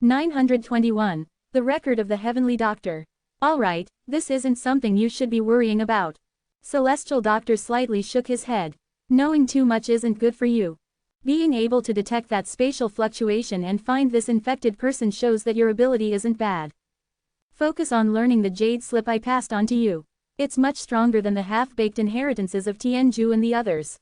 921. The Record of the Heavenly Doctor. Alright, this isn't something you should be worrying about. Celestial Doctor slightly shook his head. Knowing too much isn't good for you. Being able to detect that spatial fluctuation and find this infected person shows that your ability isn't bad. Focus on learning the jade slip I passed on to you. It's much stronger than the half-baked inheritances of Tianju and the others.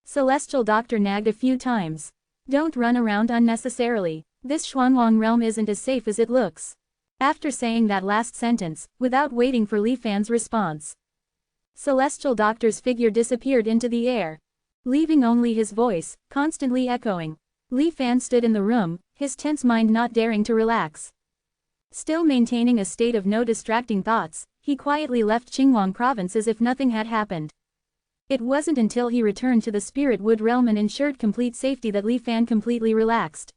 Celestial Doctor nagged a few times. Don't run around unnecessarily. This Xuanwang realm isn't as safe as it looks. After saying that last sentence, without waiting for Li Fan's response, Celestial Doctor's figure disappeared into the air, leaving only his voice, constantly echoing. Li Fan stood in the room, his tense mind not daring to relax. Still maintaining a state of no distracting thoughts, he quietly left Qingwang province as if nothing had happened. It wasn't until he returned to the Spirit Wood realm and ensured complete safety that Li Fan completely relaxed.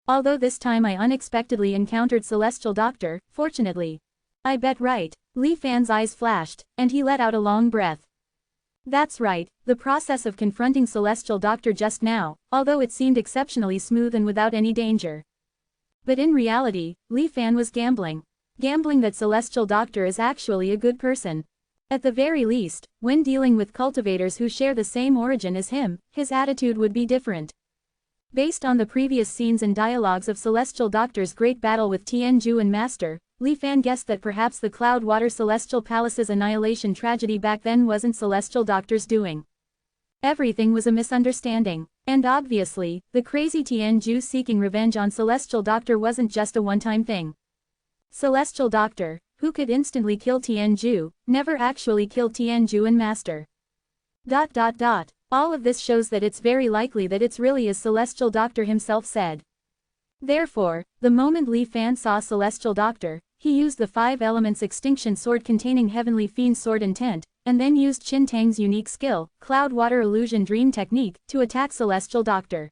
Although this time I unexpectedly encountered Celestial Doctor, fortunately. I bet right. Li Fan's eyes flashed, and he let out a long breath. That's right, the process of confronting Celestial Doctor just now, although it seemed exceptionally smooth and without any danger. But in reality, Li Fan was gambling. Gambling that Celestial Doctor is actually a good person. At the very least, when dealing with cultivators who share the same origin as him, his attitude would be different. Based on the previous scenes and dialogues of Celestial Doctor's great battle with Tianju and Master, Li Fan guessed that perhaps the Cloudwater Celestial Palace's annihilation tragedy back then wasn't Celestial Doctor's doing. Everything was a misunderstanding, and obviously, the crazy Tianju seeking revenge on Celestial Doctor wasn't just a one-time thing. Celestial Doctor, who could instantly kill Tianju, never actually killed Tianju and Master. All of this shows that it's very likely that it's really as Celestial Doctor himself said. Therefore, the moment Li Fan saw Celestial Doctor, he used the 5 elements extinction sword containing Heavenly Fiend Sword Intent, and then used Qin Tang's unique skill, Cloudwater Illusion Dream Technique, to attack Celestial Doctor.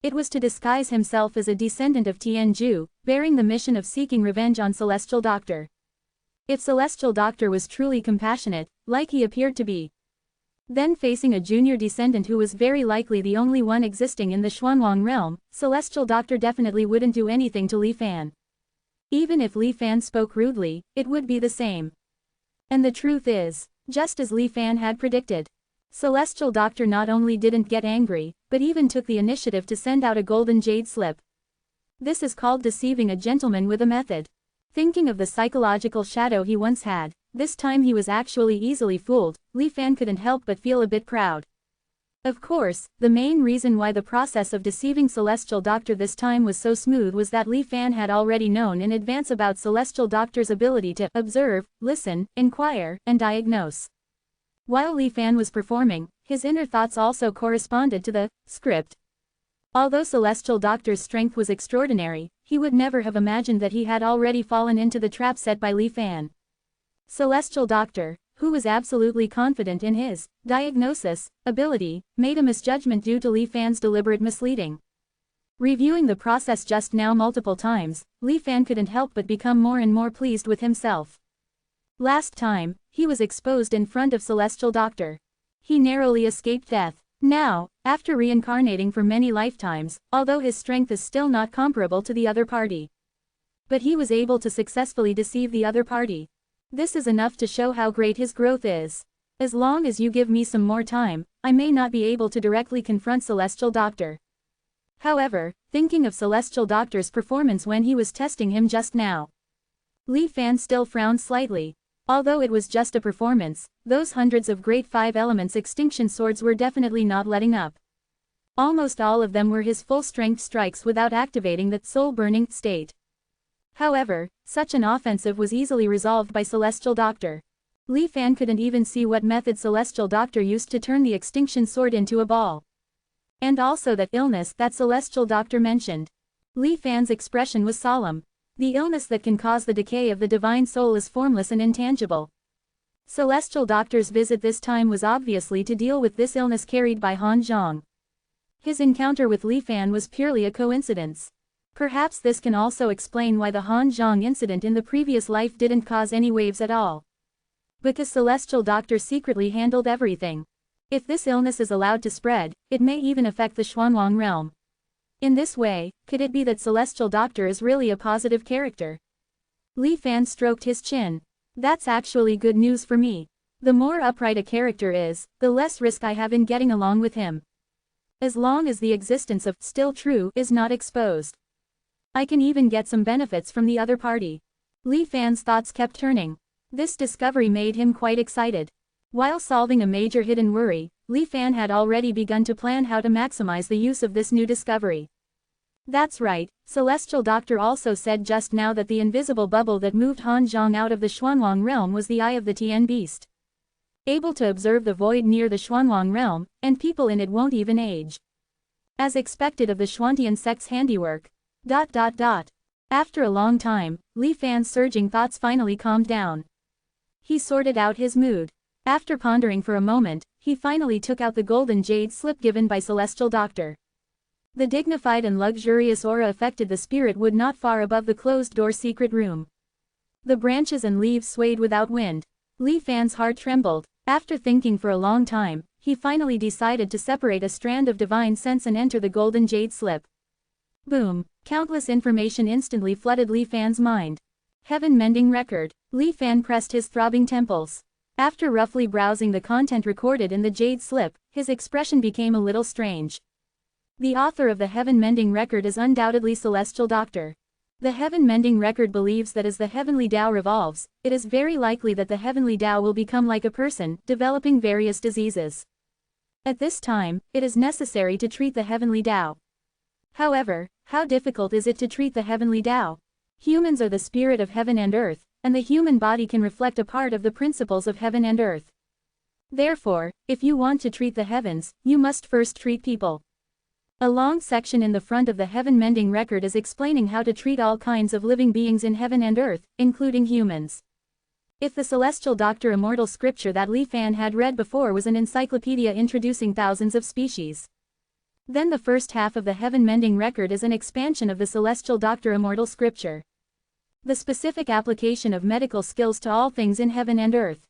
It was to disguise himself as a descendant of Tianju, bearing the mission of seeking revenge on Celestial Doctor. If Celestial Doctor was truly compassionate, like he appeared to be, then facing a junior descendant who was very likely the only one existing in the Xuanwang realm, Celestial Doctor definitely wouldn't do anything to Li Fan. Even if Li Fan spoke rudely, it would be the same. And the truth is, just as Li Fan had predicted, Celestial Doctor not only didn't get angry, but even took the initiative to send out a golden jade slip. This is called deceiving a gentleman with a method. Thinking of the psychological shadow he once had, this time he was actually easily fooled. Li Fan couldn't help but feel a bit proud. Of course, the main reason why the process of deceiving Celestial Doctor this time was so smooth was that Li Fan had already known in advance about Celestial Doctor's ability to observe, listen, inquire, and diagnose. While Li Fan was performing, his inner thoughts also corresponded to the script. Although Celestial Doctor's strength was extraordinary, he would never have imagined that he had already fallen into the trap set by Li Fan. Celestial Doctor, who was absolutely confident in his diagnosis ability, made a misjudgment due to Li Fan's deliberate misleading. Reviewing the process just now multiple times, Li Fan couldn't help but become more and more pleased with himself. Last time, he was exposed in front of Celestial Doctor. He narrowly escaped death. Now, after reincarnating for many lifetimes, although his strength is still not comparable to the other party, but he was able to successfully deceive the other party. This is enough to show how great his growth is. As long as you give me some more time, I may not be able to directly confront Celestial Doctor. However, thinking of Celestial Doctor's performance when he was testing him just now, Li Fan still frowned slightly. Although it was just a performance, those hundreds of great 5 elements extinction swords were definitely not letting up. Almost all of them were his full-strength strikes without activating that soul-burning state. However, such an offensive was easily resolved by Celestial Doctor. Li Fan couldn't even see what method Celestial Doctor used to turn the extinction sword into a ball. And also that illness that Celestial Doctor mentioned. Li Fan's expression was solemn. The illness that can cause the decay of the divine soul is formless and intangible. Celestial Doctor's visit this time was obviously to deal with this illness carried by Han Zhang. His encounter with Li Fan was purely a coincidence. Perhaps this can also explain why the Han Zhang incident in the previous life didn't cause any waves at all. Because Celestial Doctor secretly handled everything. If this illness is allowed to spread, it may even affect the Xuanwang realm. In this way, could it be that Celestial Doctor is really a positive character? Li Fan stroked his chin. That's actually good news for me. The more upright a character is, the less risk I have in getting along with him. As long as the existence of still true is not exposed, I can even get some benefits from the other party. Li Fan's thoughts kept turning. This discovery made him quite excited. While solving a major hidden worry, Li Fan had already begun to plan how to maximize the use of this new discovery. That's right, Celestial Doctor also said just now that the invisible bubble that moved Han Zhong out of the Xuanwang realm was the eye of the Tian beast. Able to observe the void near the Xuanwang realm, and people in it won't even age. As expected of the Xuantian sect's handiwork. After a long time, Li Fan's surging thoughts finally calmed down. He sorted out his mood. After pondering for a moment, he finally took out the golden jade slip given by Celestial Doctor. The dignified and luxurious aura affected the spirit wood not far above the closed-door secret room. The branches and leaves swayed without wind. Li Fan's heart trembled. After thinking for a long time, he finally decided to separate a strand of divine sense and enter the golden jade slip. Boom! Countless information instantly flooded Li Fan's mind. Heaven-mending record. Li Fan pressed his throbbing temples. After roughly browsing the content recorded in the jade slip, his expression became a little strange. The author of the heaven-mending record is undoubtedly Celestial Doctor. The heaven-mending record believes that as the heavenly Tao revolves, it is very likely that the heavenly Tao will become like a person, developing various diseases. At this time, it is necessary to treat the heavenly Tao. However, how difficult is it to treat the heavenly Tao? Humans are the spirit of heaven and earth, and the human body can reflect a part of the principles of heaven and earth. Therefore, if you want to treat the heavens, you must first treat people. A long section in the front of the heaven-mending record is explaining how to treat all kinds of living beings in heaven and earth, including humans. If the Celestial Doctor Immortal scripture that Li Fan had read before was an encyclopedia introducing thousands of species, then the first half of the heaven-mending record is an expansion of the Celestial Doctor Immortal scripture. The specific application of medical skills to all things in heaven and earth.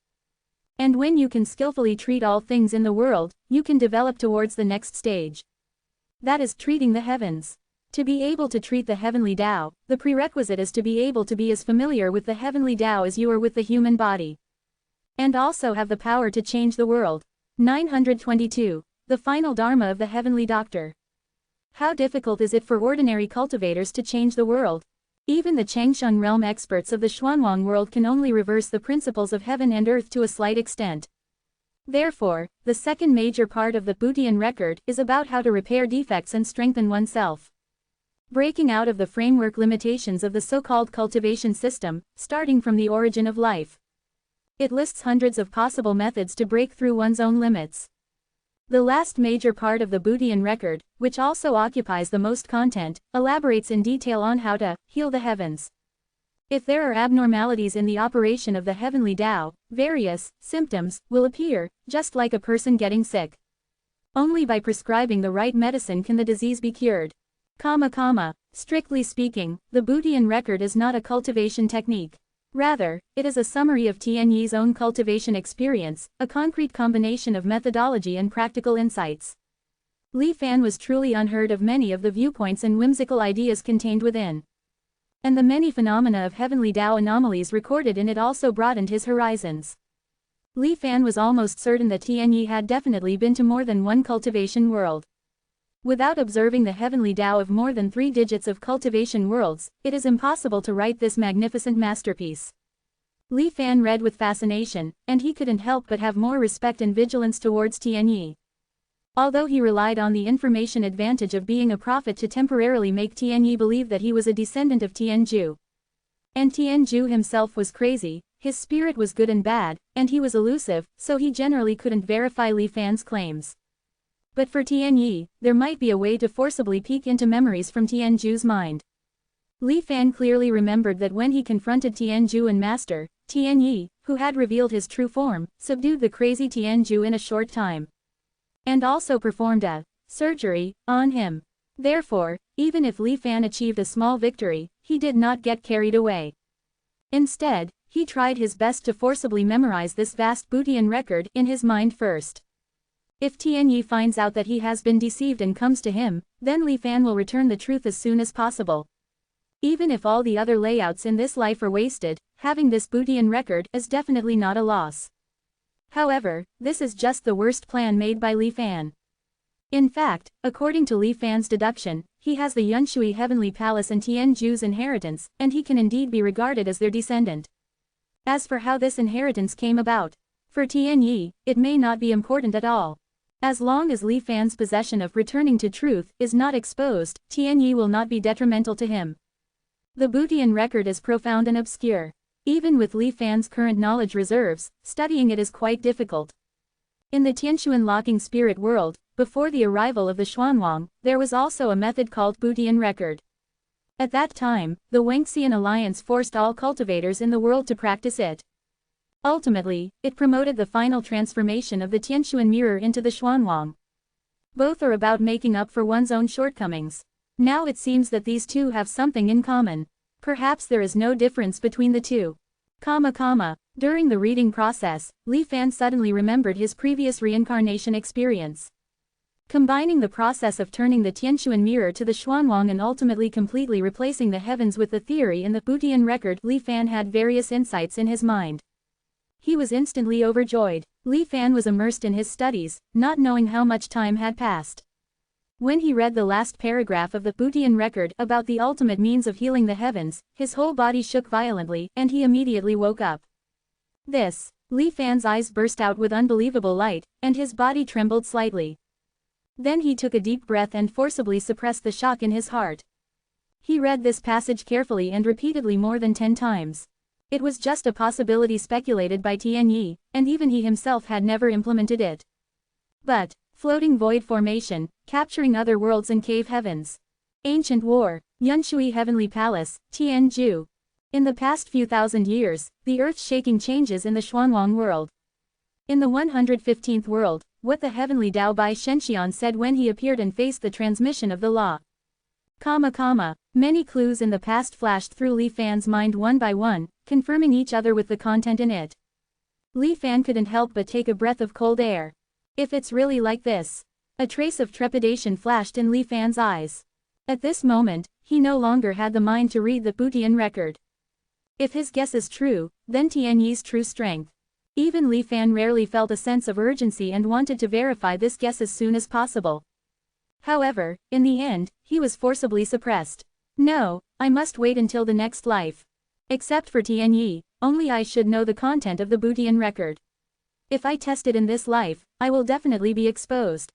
And when you can skillfully treat all things in the world, you can develop towards the next stage. That is treating the heavens. To be able to treat the heavenly Tao, the prerequisite is to be able to be as familiar with the heavenly Tao as you are with the human body. And also have the power to change the world. 922. The final Dharma of the Heavenly Doctor. How difficult is it for ordinary cultivators to change the world? Even the Changsheng realm experts of the Xuanwang world can only reverse the principles of heaven and earth to a slight extent. Therefore, the second major part of the Butian record is about how to repair defects and strengthen oneself. Breaking out of the framework limitations of the so-called cultivation system, starting from the origin of life. It lists hundreds of possible methods to break through one's own limits. The last major part of the Butian record, which also occupies the most content, elaborates in detail on how to heal the heavens. If there are abnormalities in the operation of the heavenly Tao, various symptoms will appear, just like a person getting sick. Only by prescribing the right medicine can the disease be cured. Strictly speaking, the Butian record is not a cultivation technique. Rather, it is a summary of Tianyi's own cultivation experience, a concrete combination of methodology and practical insights. Li Fan was truly unheard of many of the viewpoints and whimsical ideas contained within. And the many phenomena of heavenly Tao anomalies recorded in it also broadened his horizons. Li Fan was almost certain that Tianyi had definitely been to more than one cultivation world. Without observing the heavenly Tao of more than 3 digits of cultivation worlds, it is impossible to write this magnificent masterpiece. Li Fan read with fascination, and he couldn't help but have more respect and vigilance towards Tianyi. Although he relied on the information advantage of being a prophet to temporarily make Tianyi believe that he was a descendant of Tianzhu. And Tianzhu himself was crazy, his spirit was good and bad, and he was elusive, so he generally couldn't verify Li Fan's claims. But for Tianyi, there might be a way to forcibly peek into memories from Tianzhu's mind. Li Fan clearly remembered that when he confronted Tianzhu and Master, Tianyi, who had revealed his true form, subdued the crazy Tianzhu in a short time. And also performed a surgery on him. Therefore, even if Li Fan achieved a small victory, he did not get carried away. Instead, he tried his best to forcibly memorize this vast Butian record in his mind first. If Tianyi finds out that he has been deceived and comes to him, then Li Fan will return the truth as soon as possible. Even if all the other layouts in this life are wasted, having this Butian record is definitely not a loss. However, this is just the worst plan made by Li Fan. In fact, according to Li Fan's deduction, he has the Yunshui Heavenly Palace and Tianju's inheritance, and he can indeed be regarded as their descendant. As for how this inheritance came about, for Tianyi, it may not be important at all. As long as Li Fan's possession of returning to truth is not exposed, Tianyi will not be detrimental to him. The Butian record is profound and obscure. Even with Li Fan's current knowledge reserves, studying it is quite difficult. In the Tianxuan locking spirit world, before the arrival of the Xuanwang, there was also a method called Butian record. At that time, the Wangxian alliance forced all cultivators in the world to practice it. Ultimately, it promoted the final transformation of the Tianxuan mirror into the Xuanwang. Both are about making up for one's own shortcomings. Now it seems that these two have something in common. Perhaps there is no difference between the two. During the reading process, Li Fan suddenly remembered his previous reincarnation experience. Combining the process of turning the Tianxuan mirror to the Xuanwang and ultimately completely replacing the heavens with the theory in the Butian record, Li Fan had various insights in his mind. He was instantly overjoyed. Li Fan was immersed in his studies, not knowing how much time had passed. When he read the last paragraph of the Butian record about the ultimate means of healing the heavens, his whole body shook violently, and he immediately woke up. Li Fan's eyes burst out with unbelievable light, and his body trembled slightly. Then he took a deep breath and forcibly suppressed the shock in his heart. He read this passage carefully and repeatedly more than 10 times. It was just a possibility speculated by Tianyi, and even he himself had never implemented it. But, floating void formation, capturing other worlds and cave heavens. Ancient war, Yunshui Heavenly Palace, Tianju. In the past few thousand years, the earth-shaking changes in the Xuanwang world. In the 115th world, what the heavenly Tao Bai Shenxian said when he appeared and faced the transmission of the law. Many clues in the past flashed through Li Fan's mind one by one, confirming each other with the content in it. Li Fan couldn't help but take a breath of cold air. If it's really like this. A trace of trepidation flashed in Li Fan's eyes. At this moment, he no longer had the mind to read the Butian record. If his guess is true, then Tianyi's true strength. Even Li Fan rarely felt a sense of urgency and wanted to verify this guess as soon as possible. However, in the end, he was forcibly suppressed. No, I must wait until the next life. Except for Tianyi, only I should know the content of the Butian record. If I test it in this life, I will definitely be exposed.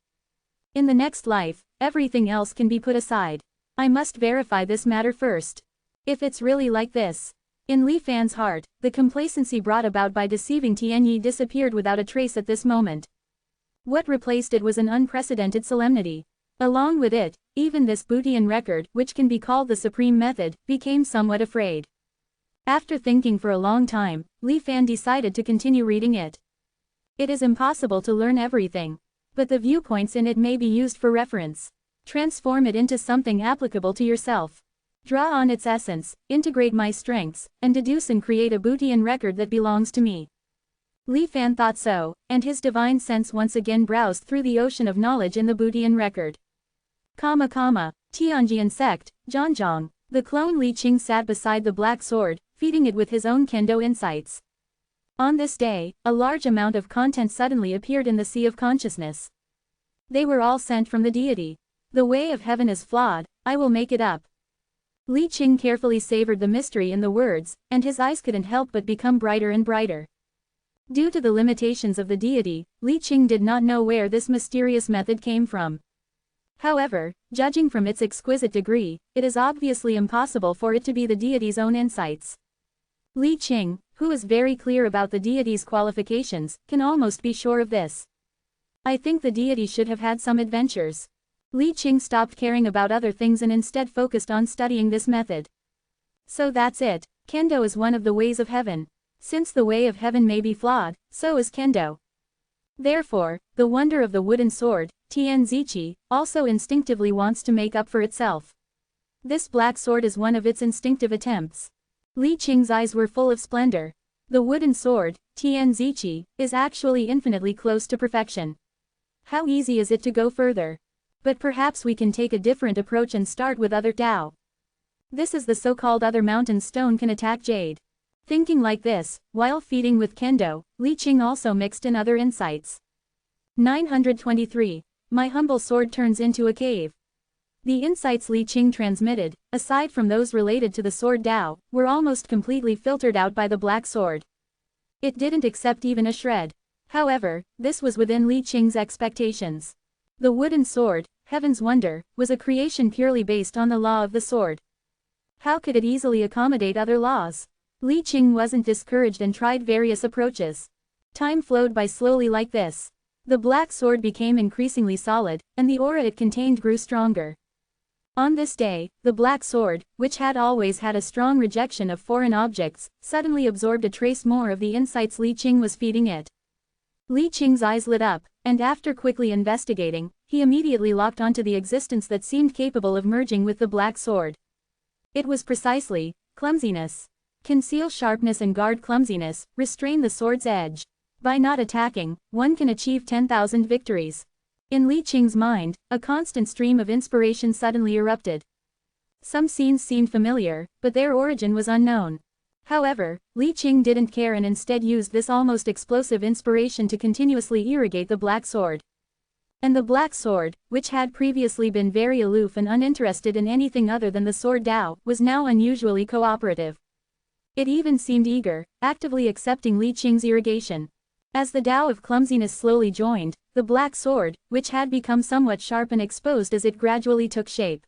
In the next life, everything else can be put aside. I must verify this matter first. If it's really like this. In Li Fan's heart, the complacency brought about by deceiving Tianyi disappeared without a trace at this moment. What replaced it was an unprecedented solemnity. Along with it, even this Butian record, which can be called the supreme method, became somewhat afraid. After thinking for a long time, Li Fan decided to continue reading it. It is impossible to learn everything. But the viewpoints in it may be used for reference. Transform it into something applicable to yourself. Draw on its essence, integrate my strengths, and deduce and create a Butian record that belongs to me. Li Fan thought so, and his divine sense once again browsed through the ocean of knowledge in the Butian record. Tianjian sect, Zhanzhang. The clone Li Qing sat beside the black sword, feeding it with his own kendo insights. On this day, a large amount of content suddenly appeared in the sea of consciousness. They were all sent from the deity. The way of heaven is flawed, I will make it up. Li Qing carefully savored the mystery in the words, and his eyes couldn't help but become brighter and brighter. Due to the limitations of the deity, Li Qing did not know where this mysterious method came from. However, judging from its exquisite degree, it is obviously impossible for it to be the deity's own insights. Li Qing, who is very clear about the deity's qualifications, can almost be sure of this. I think the deity should have had some adventures. Li Qing stopped caring about other things and instead focused on studying this method. So that's it, Kendo is one of the ways of heaven. Since the way of heaven may be flawed, so is Kendo. Therefore, the wonder of the wooden sword, Tianziqi, also instinctively wants to make up for itself. This black sword is one of its instinctive attempts. Li Qing's eyes were full of splendor. The wooden sword, Tianziqi, is actually infinitely close to perfection. How easy is it to go further? But perhaps we can take a different approach and start with other Tao. This is the so-called other mountain stone can attack jade. Thinking like this, while feeding with kendo, Li Qing also mixed in other insights. 923. My humble sword turns into a cave. The insights Li Qing transmitted, aside from those related to the sword Tao, were almost completely filtered out by the black sword. It didn't accept even a shred. However, this was within Li Qing's expectations. The wooden sword, Heaven's Wonder, was a creation purely based on the law of the sword. How could it easily accommodate other laws? Li Qing wasn't discouraged and tried various approaches. Time flowed by slowly like this. The black sword became increasingly solid, and the aura it contained grew stronger. On this day, the black sword, which had always had a strong rejection of foreign objects, suddenly absorbed a trace more of the insights Li Qing was feeding it. Li Qing's eyes lit up, and after quickly investigating, he immediately locked onto the existence that seemed capable of merging with the black sword. It was precisely clumsiness. Conceal sharpness and guard clumsiness, restrain the sword's edge. By not attacking, one can achieve 10,000 victories. In Li Qing's mind, a constant stream of inspiration suddenly erupted. Some scenes seemed familiar, but their origin was unknown. However, Li Qing didn't care and instead used this almost explosive inspiration to continuously irrigate the black sword. And the black sword, which had previously been very aloof and uninterested in anything other than the sword Tao, was now unusually cooperative. It even seemed eager, actively accepting Li Qing's irrigation. As the Tao of clumsiness slowly joined, the black sword, which had become somewhat sharp and exposed as it gradually took shape,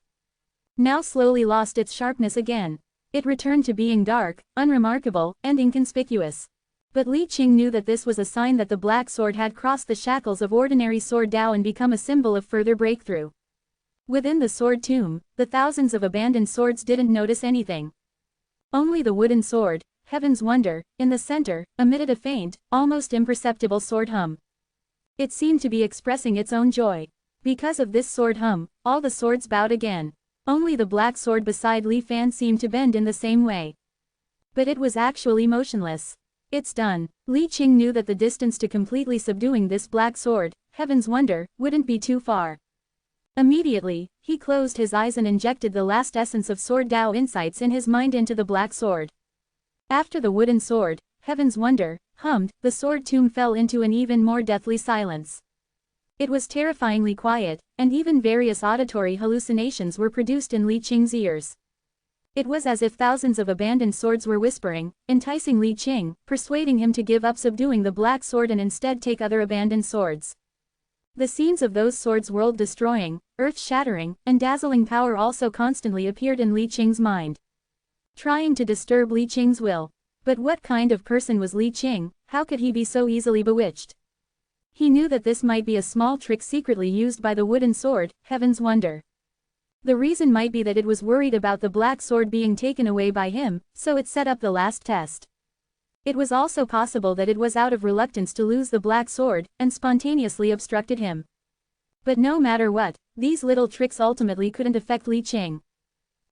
now slowly lost its sharpness again. It returned to being dark, unremarkable, and inconspicuous. But Li Qing knew that this was a sign that the black sword had crossed the shackles of ordinary sword Tao and become a symbol of further breakthrough. Within the sword tomb, the thousands of abandoned swords didn't notice anything. Only the wooden sword, Heaven's Wonder, in the center, emitted a faint, almost imperceptible sword hum. It seemed to be expressing its own joy. Because of this sword hum, all the swords bowed again. Only the black sword beside Li Fan seemed to bend in the same way. But it was actually motionless. It's done. Li Qing knew that the distance to completely subduing this black sword, Heaven's Wonder, wouldn't be too far. Immediately, he closed his eyes and injected the last essence of sword Tao insights in his mind into the black sword. After the wooden sword, Heaven's Wonder, hummed, the sword tomb fell into an even more deathly silence. It was terrifyingly quiet, and even various auditory hallucinations were produced in Li Qing's ears. It was as if thousands of abandoned swords were whispering, enticing Li Qing, persuading him to give up subduing the black sword and instead take other abandoned swords. The scenes of those swords' world-destroying, earth-shattering, and dazzling power also constantly appeared in Li Qing's mind, trying to disturb Li Qing's will. But what kind of person was Li Qing? How could he be so easily bewitched? He knew that this might be a small trick secretly used by the wooden sword, Heaven's Wonder. The reason might be that it was worried about the black sword being taken away by him, so it set up the last test. It was also possible that it was out of reluctance to lose the black sword, and spontaneously obstructed him. But no matter what, these little tricks ultimately couldn't affect Li Qing.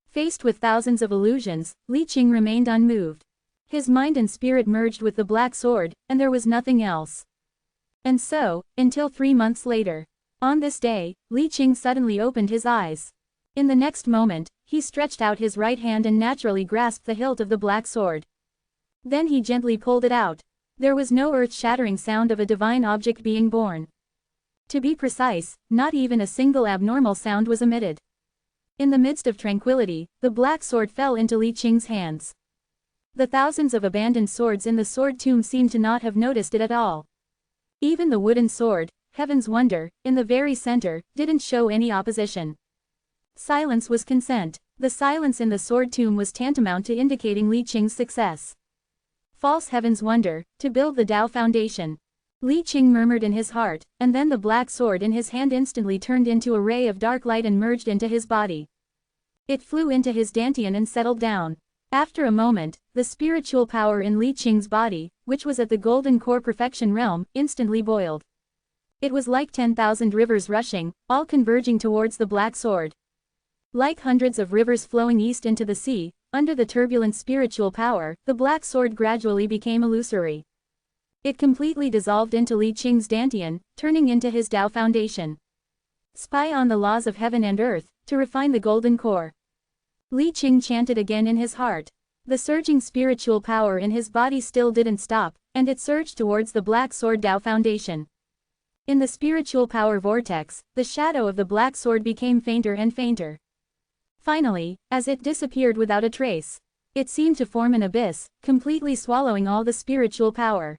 Faced with thousands of illusions, Li Qing remained unmoved. His mind and spirit merged with the black sword, and there was nothing else. And so, until 3 months later. On this day, Li Qing suddenly opened his eyes. In the next moment, he stretched out his right hand and naturally grasped the hilt of the black sword. Then he gently pulled it out. There was no earth-shattering sound of a divine object being born. To be precise, not even a single abnormal sound was emitted. In the midst of tranquility, the black sword fell into Li Qing's hands. The thousands of abandoned swords in the sword tomb seemed to not have noticed it at all. Even the wooden sword, Heaven's Wonder, in the very center, didn't show any opposition. Silence was consent. The silence in the sword tomb was tantamount to indicating Li Qing's success. False Heaven's Wonder, to build the Tao foundation. Li Qing murmured in his heart, and then the black sword in his hand instantly turned into a ray of dark light and merged into his body. It flew into his dantian and settled down. After a moment, the spiritual power in Li Qing's body, which was at the golden core perfection realm, instantly boiled. It was like 10,000 rivers rushing, all converging towards the black sword. Like hundreds of rivers flowing east into the sea, under the turbulent spiritual power, the black sword gradually became illusory. It completely dissolved into Li Qing's dantian, turning into his Tao foundation. Spy on the laws of heaven and earth, to refine the golden core. Li Qing chanted again in his heart. The surging spiritual power in his body still didn't stop, and it surged towards the black sword Tao foundation. In the spiritual power vortex, the shadow of the black sword became fainter and fainter. Finally, as it disappeared without a trace, it seemed to form an abyss, completely swallowing all the spiritual power.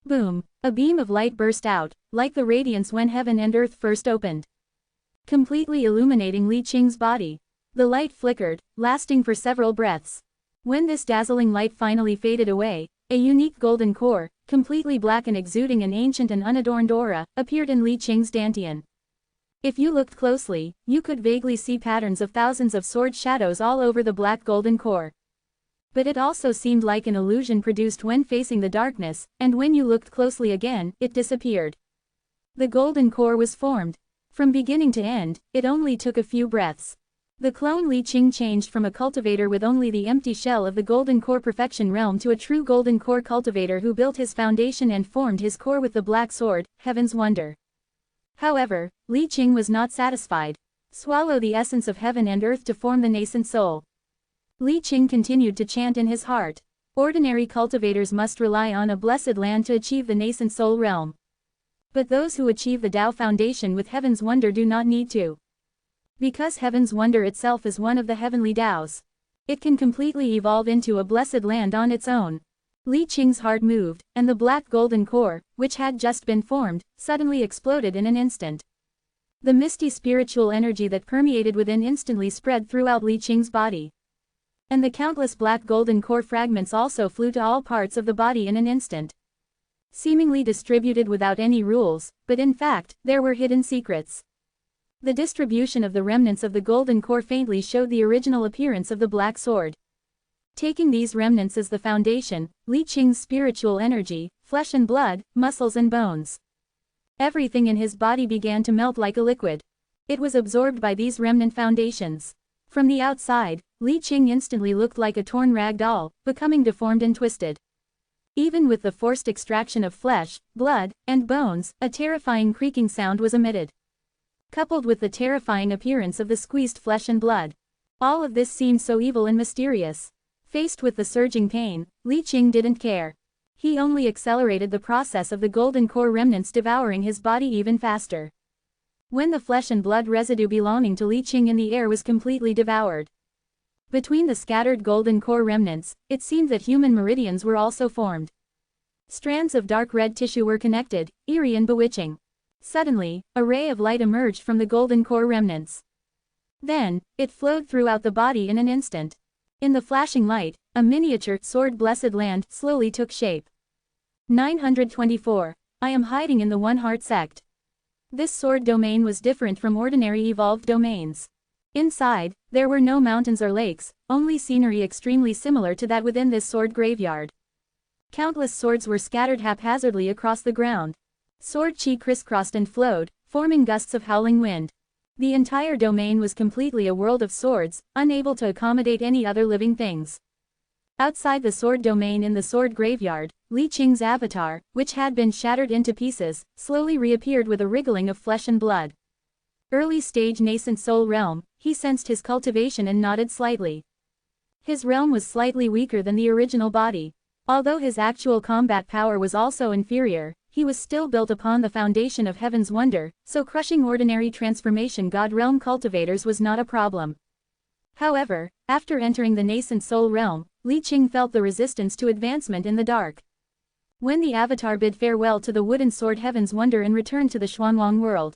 Boom! A beam of light burst out, like the radiance when heaven and earth first opened, completely illuminating Li Qing's body. The light flickered, lasting for several breaths. When this dazzling light finally faded away, a unique golden core, completely black and exuding an ancient and unadorned aura, appeared in Li Qing's dantian. If you looked closely, you could vaguely see patterns of thousands of sword shadows all over the black golden core. But it also seemed like an illusion produced when facing the darkness, and when you looked closely again, it disappeared. The golden core was formed. From beginning to end, it only took a few breaths. The clone Li Qing changed from a cultivator with only the empty shell of the golden core perfection realm to a true golden core cultivator who built his foundation and formed his core with the black sword, heaven's wonder. However, Li Qing was not satisfied. Swallow the essence of heaven and earth to form the nascent soul. Li Qing continued to chant in his heart. Ordinary cultivators must rely on a blessed land to achieve the nascent soul realm. But those who achieve the Tao foundation with heaven's wonder do not need to. Because heaven's wonder itself is one of the heavenly Taos, it can completely evolve into a blessed land on its own. Li Qing's heart moved, and the black golden core, which had just been formed, suddenly exploded in an instant. The misty spiritual energy that permeated within instantly spread throughout Li Qing's body. And the countless black golden core fragments also flew to all parts of the body in an instant. Seemingly distributed without any rules, but in fact, there were hidden secrets. The distribution of the remnants of the golden core faintly showed the original appearance of the black sword. Taking these remnants as the foundation, Li Qing's spiritual energy, flesh and blood, muscles and bones. Everything in his body began to melt like a liquid. It was absorbed by these remnant foundations. From the outside, Li Qing instantly looked like a torn rag doll, becoming deformed and twisted. Even with the forced extraction of flesh, blood, and bones, a terrifying creaking sound was emitted. Coupled with the terrifying appearance of the squeezed flesh and blood. All of this seemed so evil and mysterious. Faced with the surging pain, Li Qing didn't care. He only accelerated the process of the golden core remnants devouring his body even faster. When the flesh and blood residue belonging to Li Qing in the air was completely devoured. Between the scattered golden core remnants, it seemed that human meridians were also formed. Strands of dark red tissue were connected, eerie and bewitching. Suddenly, a ray of light emerged from the golden core remnants. Then, it flowed throughout the body in an instant. In the flashing light, a miniature sword blessed land slowly took shape. 924. I am hiding in the One Heart sect. This sword domain was different from ordinary evolved domains. Inside, there were no mountains or lakes, only scenery extremely similar to that within this sword graveyard. Countless swords were scattered haphazardly across the ground. Sword chi crisscrossed and flowed, forming gusts of howling wind. The entire domain was completely a world of swords, unable to accommodate any other living things. Outside the sword domain in the sword graveyard, Li Qing's avatar, which had been shattered into pieces, slowly reappeared with a wriggling of flesh and blood. Early stage nascent soul realm, he sensed his cultivation and nodded slightly. His realm was slightly weaker than the original body. Although his actual combat power was also inferior, he was still built upon the foundation of heaven's wonder, so crushing ordinary transformation god realm cultivators was not a problem. However, after entering the nascent soul realm, Li Qing felt the resistance to advancement in the dark. When the avatar bid farewell to the wooden sword heaven's wonder and returned to the Xuanwang world,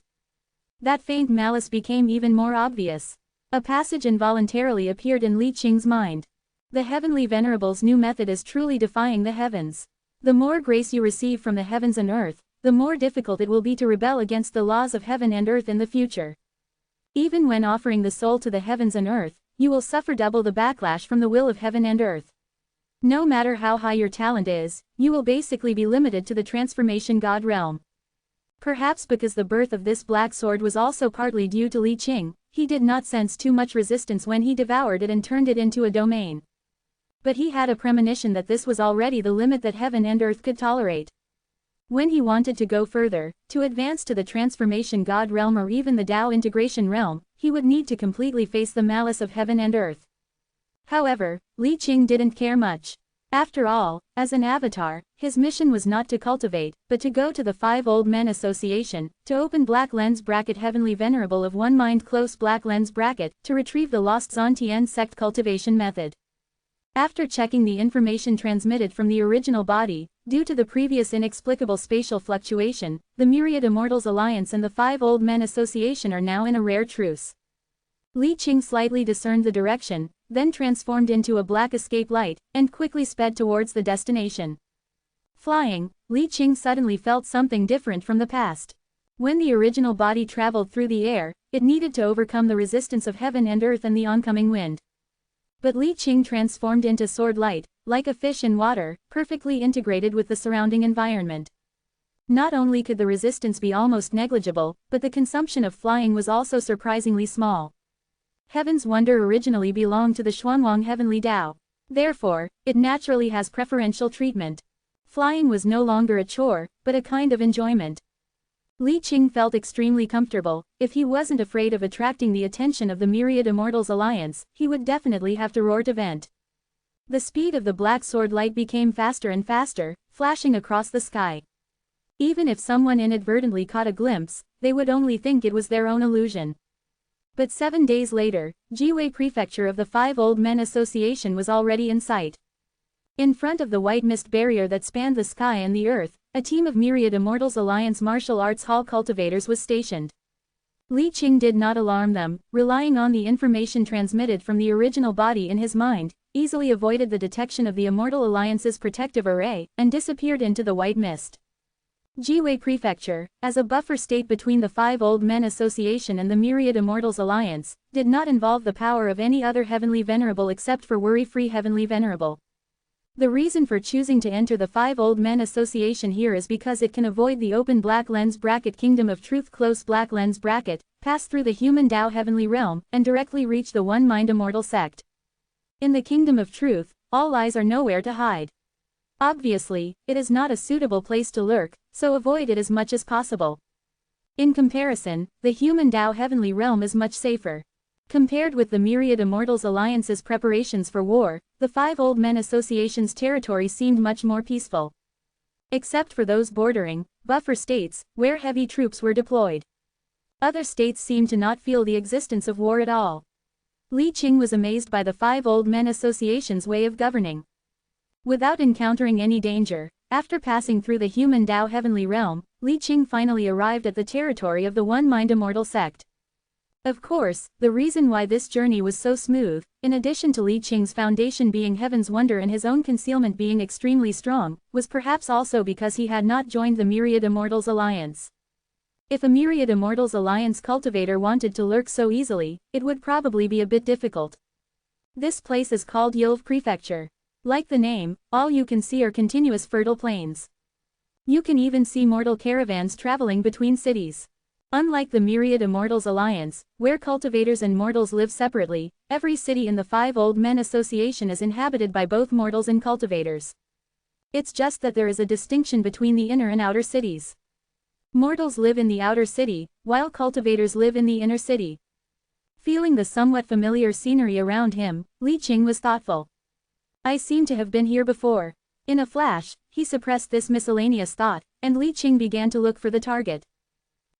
that faint malice became even more obvious. A passage involuntarily appeared in Li Qing's mind. The heavenly Venerable's new method is truly defying the heavens. The more grace you receive from the heavens and earth, the more difficult it will be to rebel against the laws of heaven and earth in the future. Even when offering the soul to the heavens and earth, you will suffer double the backlash from the will of heaven and earth. No matter how high your talent is, you will basically be limited to the transformation god realm. Perhaps because the birth of this black sword was also partly due to Li Qing, he did not sense too much resistance when he devoured it and turned it into a domain. But he had a premonition that this was already the limit that heaven and earth could tolerate. When he wanted to go further, to advance to the transformation God realm or even the Tao integration realm, he would need to completely face the malice of heaven and earth. However, Li Qing didn't care much. After all, as an avatar, his mission was not to cultivate, but to go to the Five Old Men Association, to open Black Lens Bracket Heavenly Venerable of One Mind Close Black Lens Bracket, to retrieve the lost Zhontian sect cultivation method. After checking the information transmitted from the original body, due to the previous inexplicable spatial fluctuation, the Myriad Immortals Alliance and the Five Old Men Association are now in a rare truce. Li Qing slightly discerned the direction, then transformed into a black escape light, and quickly sped towards the destination. Flying, Li Qing suddenly felt something different from the past. When the original body traveled through the air, it needed to overcome the resistance of heaven and earth and the oncoming wind. But Li Qing transformed into sword light, like a fish in water, perfectly integrated with the surrounding environment. Not only could the resistance be almost negligible, but the consumption of flying was also surprisingly small. Heaven's wonder originally belonged to the Xuanwang Heavenly Tao. Therefore, it naturally has preferential treatment. Flying was no longer a chore, but a kind of enjoyment. Li Qing felt extremely comfortable. If he wasn't afraid of attracting the attention of the Myriad Immortals Alliance, he would definitely have to roar to vent. The speed of the black sword light became faster and faster, flashing across the sky. Even if someone inadvertently caught a glimpse, they would only think it was their own illusion. But 7 days later, Jiwei Prefecture of the Five Old Men Association was already in sight. In front of the white mist barrier that spanned the sky and the earth, a team of Myriad Immortals Alliance martial arts hall cultivators was stationed. Li Qing did not alarm them, relying on the information transmitted from the original body in his mind, easily avoided the detection of the Immortal Alliance's protective array, and disappeared into the white mist. Jiwei Prefecture, as a buffer state between the Five Old Men Association and the Myriad Immortals Alliance, did not involve the power of any other Heavenly Venerable except for worry-free Heavenly Venerable. The reason for choosing to enter the Five Old Men Association here is because it can avoid the open Black Lens Bracket Kingdom of Truth Close Black Lens Bracket, pass through the human Tao Heavenly Realm, and directly reach the One Mind Immortal Sect. In the Kingdom of Truth, all lies are nowhere to hide. Obviously, it is not a suitable place to lurk, so avoid it as much as possible. In comparison, the human Tao Heavenly Realm is much safer. Compared with the Myriad Immortals Alliance's preparations for war, the Five Old Men Association's territory seemed much more peaceful. Except for those bordering, buffer states, where heavy troops were deployed. Other states seemed to not feel the existence of war at all. Li Qing was amazed by the Five Old Men Association's way of governing. Without encountering any danger, after passing through the human Tao Heavenly Realm, Li Qing finally arrived at the territory of the One Mind Immortal Sect. Of course, the reason why this journey was so smooth, in addition to Li Qing's foundation being heaven's wonder and his own concealment being extremely strong, was perhaps also because he had not joined the Myriad Immortals Alliance. If a Myriad Immortals Alliance cultivator wanted to lurk so easily, it would probably be a bit difficult. This place is called Yilv Prefecture. Like the name, all you can see are continuous fertile plains. You can even see mortal caravans traveling between cities. Unlike the Myriad Immortals Alliance, where cultivators and mortals live separately, every city in the Five Old Men Association is inhabited by both mortals and cultivators. It's just that there is a distinction between the inner and outer cities. Mortals live in the outer city, while cultivators live in the inner city. Feeling the somewhat familiar scenery around him, Li Qing was thoughtful. I seem to have been here before. In a flash, he suppressed this miscellaneous thought, and Li Qing began to look for the target.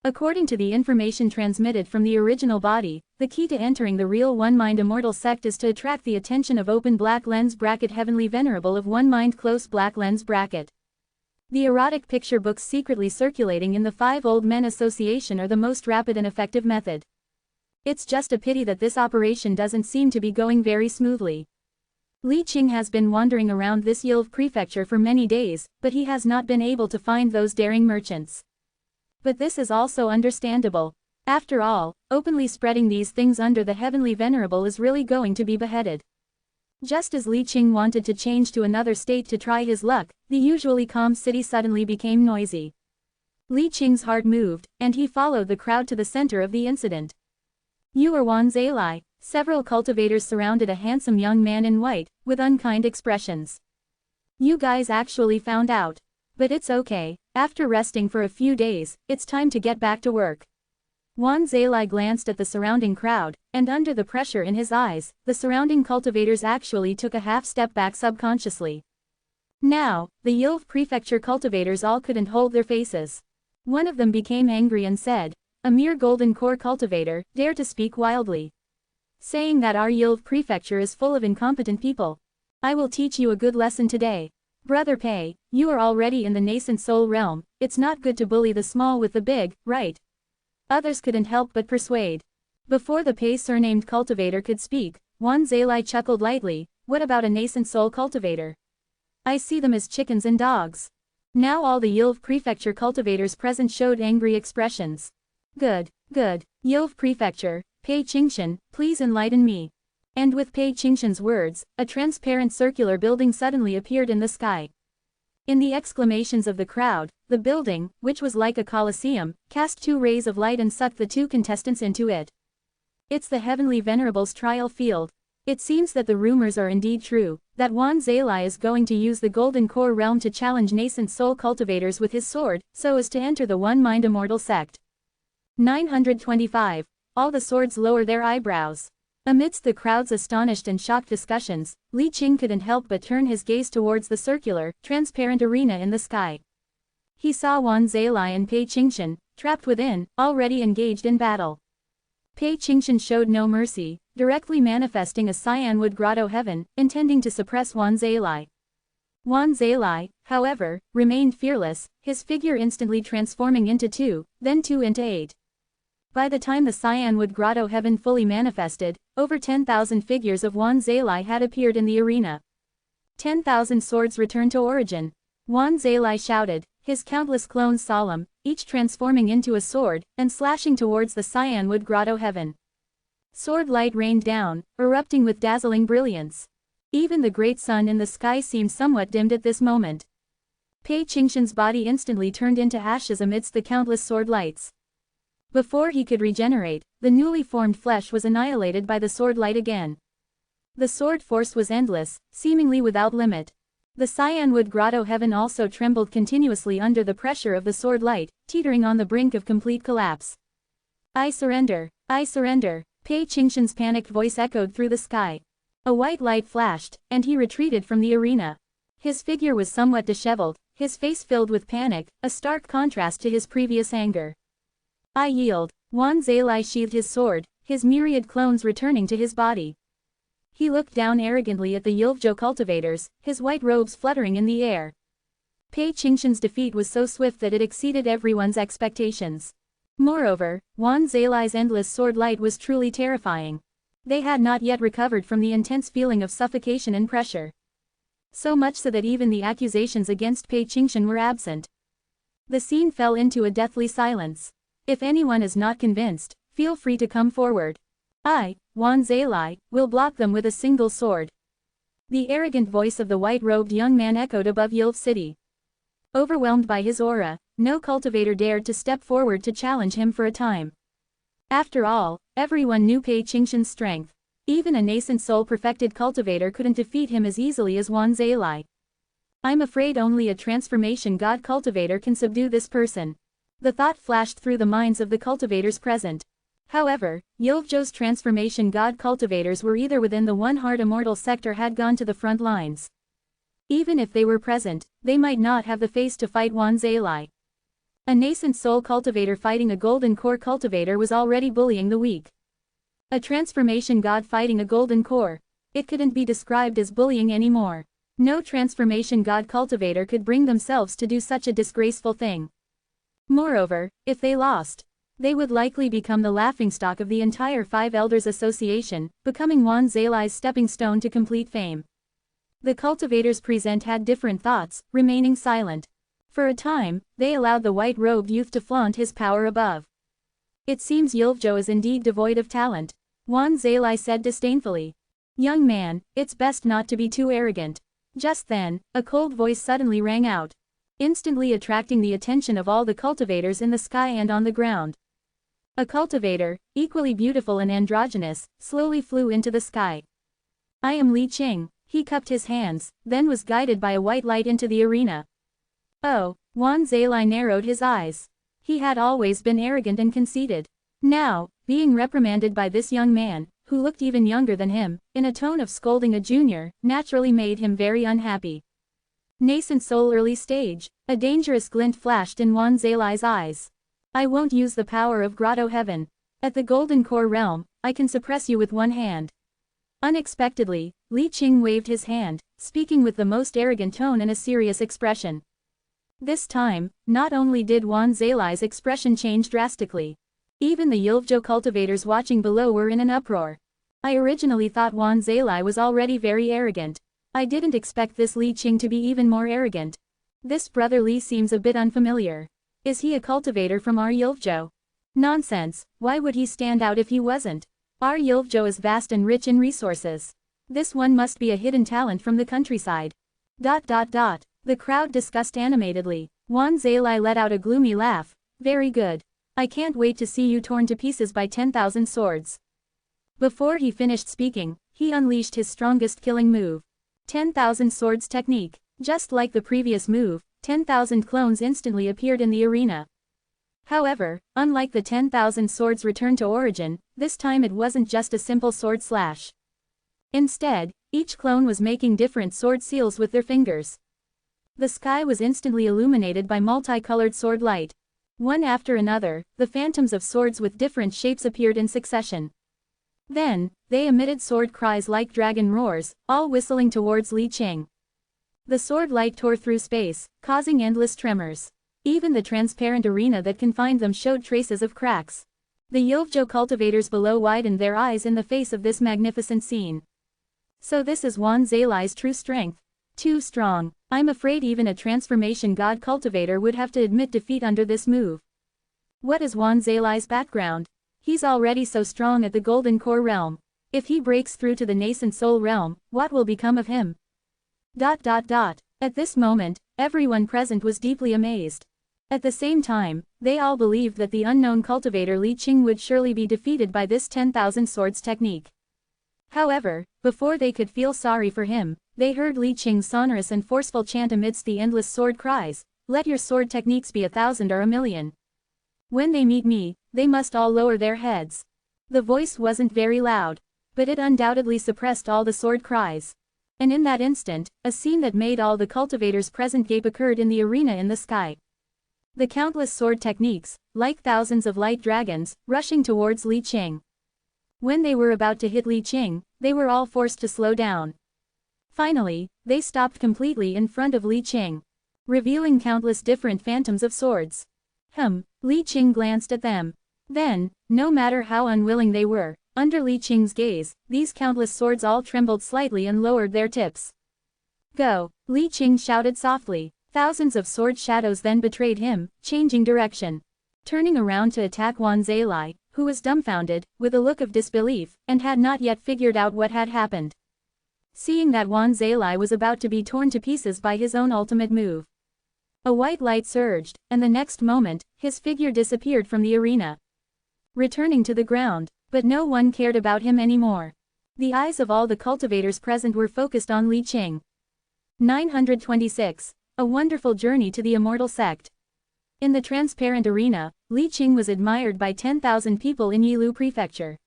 According to the information transmitted from the original body, the key to entering the real One Mind Immortal Sect is to attract the attention of Open Black Lens Bracket Heavenly Venerable of One Mind Close Black Lens Bracket. The erotic picture books secretly circulating in the Five Old Men Association are the most rapid and effective method. It's just a pity that this operation doesn't seem to be going very smoothly. Li Qing has been wandering around this Yilv prefecture for many days, but he has not been able to find those daring merchants. But this is also understandable. After all, openly spreading these things under the Heavenly Venerable is really going to be beheaded. Just as Li Qing wanted to change to another state to try his luck, the usually calm city suddenly became noisy. Li Qing's heart moved, and he followed the crowd to the center of the incident. You are Wan Zalai. Several cultivators surrounded a handsome young man in white, with unkind expressions. You guys actually found out. But it's okay, after resting for a few days, it's time to get back to work. Wan Zeli glanced at the surrounding crowd, and under the pressure in his eyes, the surrounding cultivators actually took a half step back subconsciously. Now, the Yilv prefecture cultivators all couldn't hold their faces. One of them became angry and said, "A mere golden core cultivator, dare to speak wildly. Saying that our Yilv prefecture is full of incompetent people. I will teach you a good lesson today. Brother Pei, you are already in the nascent soul realm, it's not good to bully the small with the big, right?" Others couldn't help but persuade. Before the Pei surnamed cultivator could speak, Wan Zeli chuckled lightly, "What about a nascent soul cultivator? I see them as chickens and dogs." Now all the Yilv prefecture cultivators present showed angry expressions. Good. Yilv prefecture, Pei Qingshan, please enlighten me." And with Pei Qingshan's words, a transparent circular building suddenly appeared in the sky. In the exclamations of the crowd, the building, which was like a coliseum, cast 2 rays of light and sucked the 2 contestants into it. It's the heavenly Venerable's trial field. It seems that the rumors are indeed true, that Wan Zeli is going to use the Golden Core realm to challenge nascent soul cultivators with his sword, so as to enter the one-mind Immortal sect. 925. All the swords lower their eyebrows. Amidst the crowd's astonished and shocked discussions, Li Qing couldn't help but turn his gaze towards the circular, transparent arena in the sky. He saw Wan Zeli and Pei Qingshan, trapped within, already engaged in battle. Pei Qingshan showed no mercy, directly manifesting a cyanwood grotto heaven, intending to suppress Wan Zeli. Wan Zeli, however, remained fearless, his figure instantly transforming into 2, then 2 into 8. By the time the cyanwood grotto heaven fully manifested, over 10,000 figures of Wan Zeli had appeared in the arena. 10,000 swords returned to origin. Wan Zeli shouted, his countless clones solemn, each transforming into a sword, and slashing towards the cyanwood grotto heaven. Sword light rained down, erupting with dazzling brilliance. Even the great sun in the sky seemed somewhat dimmed at this moment. Pei Qingshan's body instantly turned into ashes amidst the countless sword lights. Before he could regenerate, the newly formed flesh was annihilated by the sword light again. The sword force was endless, seemingly without limit. The cyanwood grotto heaven also trembled continuously under the pressure of the sword light, teetering on the brink of complete collapse. I surrender, Pei Qingshan's panicked voice echoed through the sky. A white light flashed, and he retreated from the arena. His figure was somewhat disheveled, his face filled with panic, a stark contrast to his previous anger. I yield. Wan Zeli sheathed his sword, his myriad clones returning to his body. He looked down arrogantly at the Yilvjo cultivators, his white robes fluttering in the air. Pei Qingshan's defeat was so swift that it exceeded everyone's expectations. Moreover, Wan Zeli's endless sword light was truly terrifying. They had not yet recovered from the intense feeling of suffocation and pressure. So much so that even the accusations against Pei Qingshan were absent. The scene fell into a deathly silence. If anyone is not convinced, feel free to come forward. I, Wan Zeli, will block them with a single sword. The arrogant voice of the white-robed young man echoed above Yilv City. Overwhelmed by his aura, no cultivator dared to step forward to challenge him for a time. After all, everyone knew Pei Qingshan's strength. Even a nascent soul-perfected cultivator couldn't defeat him as easily as Wan Zeli. I'm afraid only a transformation god cultivator can subdue this person. The thought flashed through the minds of the cultivators present. However, Yilvjo's transformation god cultivators were either within the one-heart immortal sect or had gone to the front lines. Even if they were present, they might not have the face to fight Wan Zeli. A nascent soul cultivator fighting a golden core cultivator was already bullying the weak. A transformation god fighting a golden core. It couldn't be described as bullying anymore. No transformation god cultivator could bring themselves to do such a disgraceful thing. Moreover, if they lost, they would likely become the laughingstock of the entire Five Elders Association, becoming Wan Zeli's stepping stone to complete fame. The cultivators present had different thoughts, remaining silent. For a time, they allowed the white-robed youth to flaunt his power above. It seems Yilvjo is indeed devoid of talent, Wan Zeli said disdainfully. Young man, it's best not to be too arrogant. Just then, a cold voice suddenly rang out, instantly attracting the attention of all the cultivators in the sky and on the ground. A cultivator, equally beautiful and androgynous, slowly flew into the sky. I am Li Qing. He cupped his hands, then was guided by a white light into the arena. Oh, Wan Zeli narrowed his eyes. He had always been arrogant and conceited. Now, being reprimanded by this young man, who looked even younger than him, in a tone of scolding a junior, naturally made him very unhappy. Nascent soul early stage. A dangerous glint flashed in Wan Zeli's eyes. I won't use the power of Grotto Heaven. At the Golden Core realm, I can suppress you with one hand. Unexpectedly, Li Qing waved his hand, speaking with the most arrogant tone and a serious expression. This time, not only did Wan Zeli's expression change drastically. Even the Yilvjo cultivators watching below were in an uproar. I originally thought Wan Zeli was already very arrogant. I didn't expect this Li Qing to be even more arrogant. This brother Li seems a bit unfamiliar. Is he a cultivator from our Yilvjo? Nonsense, why would he stand out if he wasn't? Our Yilvjo is vast and rich in resources. This one must be a hidden talent from the countryside. The crowd discussed animatedly. Wan Zeli let out a gloomy laugh. Very good. I can't wait to see you torn to pieces by 10,000 swords. Before he finished speaking, he unleashed his strongest killing move. 10,000 swords technique. Just like the previous move, 10,000 clones instantly appeared in the arena. However, unlike the 10,000 swords return to origin, this time it wasn't just a simple sword slash. Instead, each clone was making different sword seals with their fingers. The sky was instantly illuminated by multicolored sword light. One after another, the phantoms of swords with different shapes appeared in succession. Then, they emitted sword cries like dragon roars, all whistling towards Li Qing. The sword light tore through space, causing endless tremors. Even the transparent arena that confined them showed traces of cracks. The Yilvjo cultivators below widened their eyes in the face of this magnificent scene. So this is Wan Zeli's true strength. Too strong. I'm afraid even a transformation god cultivator would have to admit defeat under this move. What is Wan Zeli's background? He's already so strong at the Golden Core realm. If he breaks through to the nascent soul realm, what will become of him? At this moment, everyone present was deeply amazed. At the same time, they all believed that the unknown cultivator Li Qing would surely be defeated by this 10,000 swords technique. However, before they could feel sorry for him, they heard Li Qing's sonorous and forceful chant amidst the endless sword cries, "Let your sword techniques be 1,000 or 1,000,000. When they meet me, they must all lower their heads." The voice wasn't very loud, but it undoubtedly suppressed all the sword cries. And in that instant, a scene that made all the cultivators present gape occurred in the arena in the sky. The countless sword techniques, like thousands of light dragons, rushing towards Li Qing. When they were about to hit Li Qing, they were all forced to slow down. Finally, they stopped completely in front of Li Qing, revealing countless different phantoms of swords. Li Qing glanced at them. Then, no matter how unwilling they were, under Li Qing's gaze, these countless swords all trembled slightly and lowered their tips. "Go!" Li Qing shouted softly. Thousands of sword shadows then betrayed him, changing direction. Turning around to attack Wan Zeli, who was dumbfounded, with a look of disbelief, and had not yet figured out what had happened. Seeing that Wan Zeli was about to be torn to pieces by his own ultimate move. A white light surged, and the next moment, his figure disappeared from the arena, returning to the ground, but no one cared about him anymore. The eyes of all the cultivators present were focused on Li Qing. 926. A wonderful journey to the Immortal sect. In the transparent arena, Li Qing was admired by 10,000 people in Yilu Prefecture.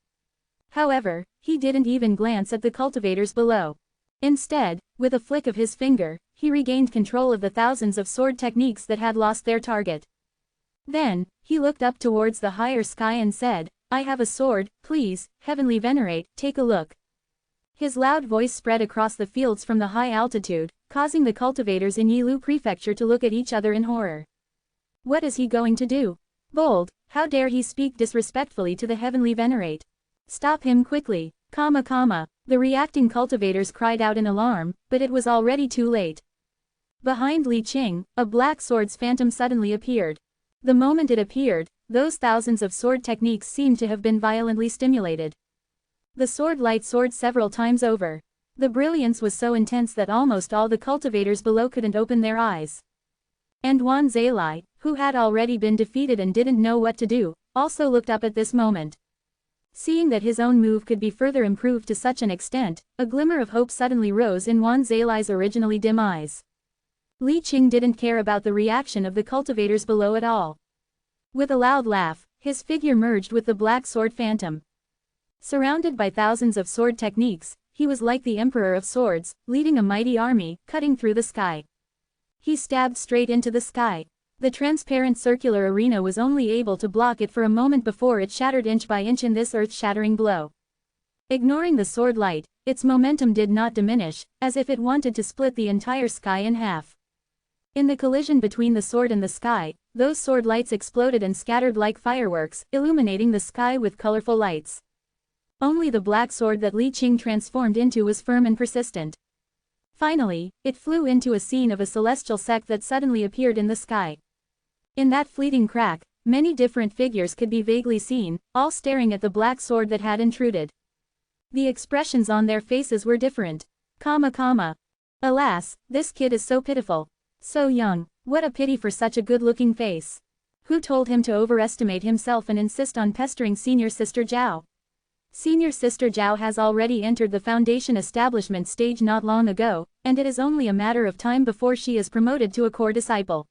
However, he didn't even glance at the cultivators below. Instead, with a flick of his finger, he regained control of the thousands of sword techniques that had lost their target. Then, he looked up towards the higher sky and said, "I have a sword, please, Heavenly Venerate, take a look." His loud voice spread across the fields from the high altitude, causing the cultivators in Yilu Prefecture to look at each other in horror. What is he going to do? Bold, how dare he speak disrespectfully to the Heavenly Venerate? Stop him quickly, The reacting cultivators cried out in alarm, but it was already too late. Behind Li Qing, a black sword's phantom suddenly appeared. The moment it appeared, those thousands of sword techniques seemed to have been violently stimulated. The sword light soared several times over. The brilliance was so intense that almost all the cultivators below couldn't open their eyes. And Wan Zeli, who had already been defeated and didn't know what to do, also looked up at this moment. Seeing that his own move could be further improved to such an extent, a glimmer of hope suddenly rose in Wan Zeli's originally dim eyes. Li Qing didn't care about the reaction of the cultivators below at all. With a loud laugh, his figure merged with the black sword phantom. Surrounded by thousands of sword techniques, he was like the Emperor of Swords, leading a mighty army, cutting through the sky. He stabbed straight into the sky. The transparent circular arena was only able to block it for a moment before it shattered inch by inch in this earth-shattering blow. Ignoring the sword light, its momentum did not diminish, as if it wanted to split the entire sky in half. In the collision between the sword and the sky, those sword lights exploded and scattered like fireworks, illuminating the sky with colorful lights. Only the black sword that Li Qing transformed into was firm and persistent. Finally, it flew into a scene of a celestial sect that suddenly appeared in the sky. In that fleeting crack, many different figures could be vaguely seen, all staring at the black sword that had intruded. The expressions on their faces were different. Alas, this kid is so pitiful. So young, what a pity for such a good-looking face. Who told him to overestimate himself and insist on pestering Senior Sister Zhao? Senior Sister Zhao has already entered the foundation establishment stage not long ago, and it is only a matter of time before she is promoted to a core disciple.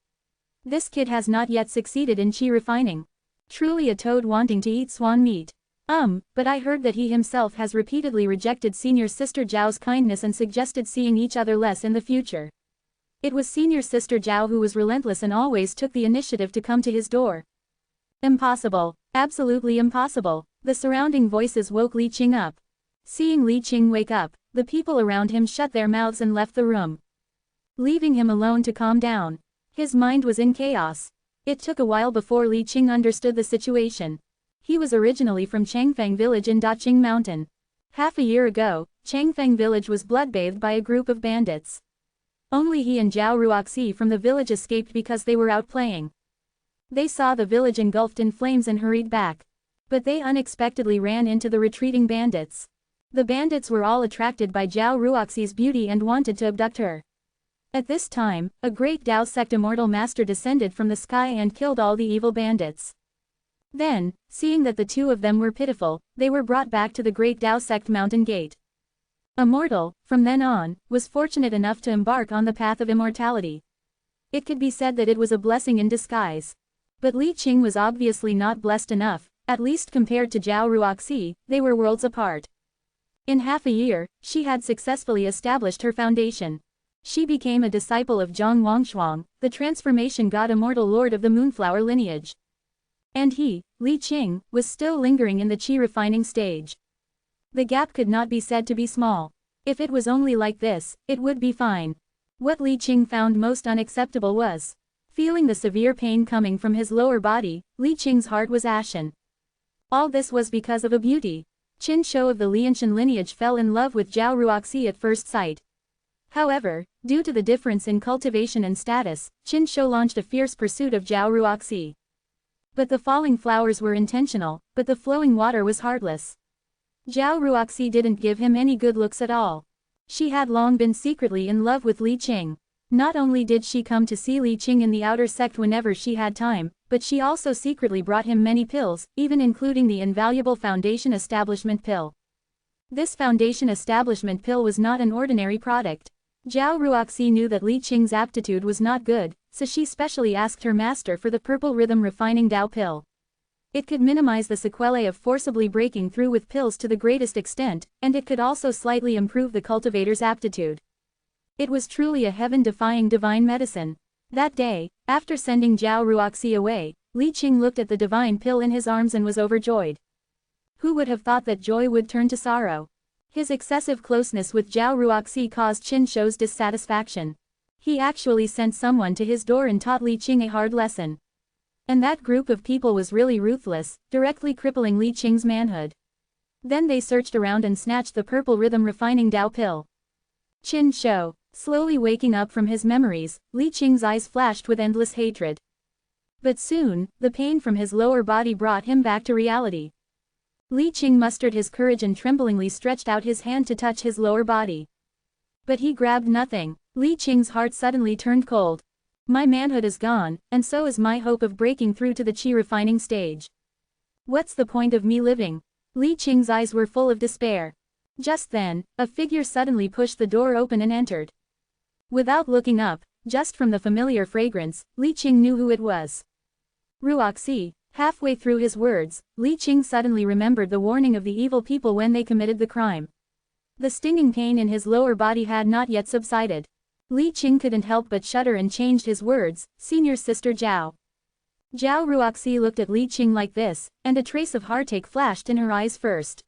This kid has not yet succeeded in chi refining. Truly a toad wanting to eat swan meat. But I heard that he himself has repeatedly rejected Senior Sister Zhao's kindness and suggested seeing each other less in the future. It was Senior Sister Zhao who was relentless and always took the initiative to come to his door. Impossible. Absolutely impossible. The surrounding voices woke Li Qing up. Seeing Li Qing wake up, the people around him shut their mouths and left the room, leaving him alone to calm down. His mind was in chaos. It took a while before Li Qing understood the situation. He was originally from Changfeng village in Daqing Mountain. Half a year ago, Changfeng village was bloodbathed by a group of bandits. Only he and Zhao Ruoxi from the village escaped because they were out playing. They saw the village engulfed in flames and hurried back. But they unexpectedly ran into the retreating bandits. The bandits were all attracted by Zhao Ruoxi's beauty and wanted to abduct her. At this time, a great Dao sect Immortal master descended from the sky and killed all the evil bandits. Then, seeing that the two of them were pitiful, they were brought back to the great Dao sect mountain gate. Immortal, from then on, was fortunate enough to embark on the path of immortality. It could be said that it was a blessing in disguise. But Li Qing was obviously not blessed enough, at least compared to Zhao Ruoxi, they were worlds apart. In half a year, she had successfully established her foundation. She became a disciple of Zhang Wangshuang, the transformation god Immortal lord of the Moonflower lineage. And he, Li Qing, was still lingering in the chi refining stage. The gap could not be said to be small. If it was only like this, it would be fine. What Li Qing found most unacceptable was feeling the severe pain coming from his lower body. Li Qing's heart was ashen. All this was because of a beauty. Qin Shou of the Lianshan lineage fell in love with Zhao Ruoxi at first sight. However, due to the difference in cultivation and status, Qin Shou launched a fierce pursuit of Zhao Ruoxi. But the falling flowers were intentional, but the flowing water was heartless. Zhao Ruoxi didn't give him any good looks at all. She had long been secretly in love with Li Qing. Not only did she come to see Li Qing in the outer sect whenever she had time, but she also secretly brought him many pills, even including the invaluable Foundation Establishment pill. This Foundation Establishment pill was not an ordinary product. Zhao Ruoxi knew that Li Qing's aptitude was not good, so she specially asked her master for the Purple Rhythm Refining Dao pill. It could minimize the sequelae of forcibly breaking through with pills to the greatest extent, and it could also slightly improve the cultivator's aptitude. It was truly a heaven-defying divine medicine. That day, after sending Zhao Ruoxi away, Li Qing looked at the divine pill in his arms and was overjoyed. Who would have thought that joy would turn to sorrow? His excessive closeness with Zhao Ruoxi caused Qin Shou's dissatisfaction. He actually sent someone to his door and taught Li Qing a hard lesson. And that group of people was really ruthless, directly crippling Li Qing's manhood. Then they searched around and snatched the Purple Rhythm Refining Dao pill. Qin Shou, slowly waking up from his memories, Li Qing's eyes flashed with endless hatred. But soon, the pain from his lower body brought him back to reality. Li Qing mustered his courage and tremblingly stretched out his hand to touch his lower body. But he grabbed nothing. Li Qing's heart suddenly turned cold. My manhood is gone, and so is my hope of breaking through to the chi refining stage. What's the point of me living? Li Qing's eyes were full of despair. Just then, a figure suddenly pushed the door open and entered. Without looking up, just from the familiar fragrance, Li Qing knew who it was. Ruoxi. Halfway through his words, Li Qing suddenly remembered the warning of the evil people when they committed the crime. The stinging pain in his lower body had not yet subsided. Li Qing couldn't help but shudder and changed his words, "Senior Sister Zhao." Zhao Ruoxi looked at Li Qing like this, and a trace of heartache flashed in her eyes first.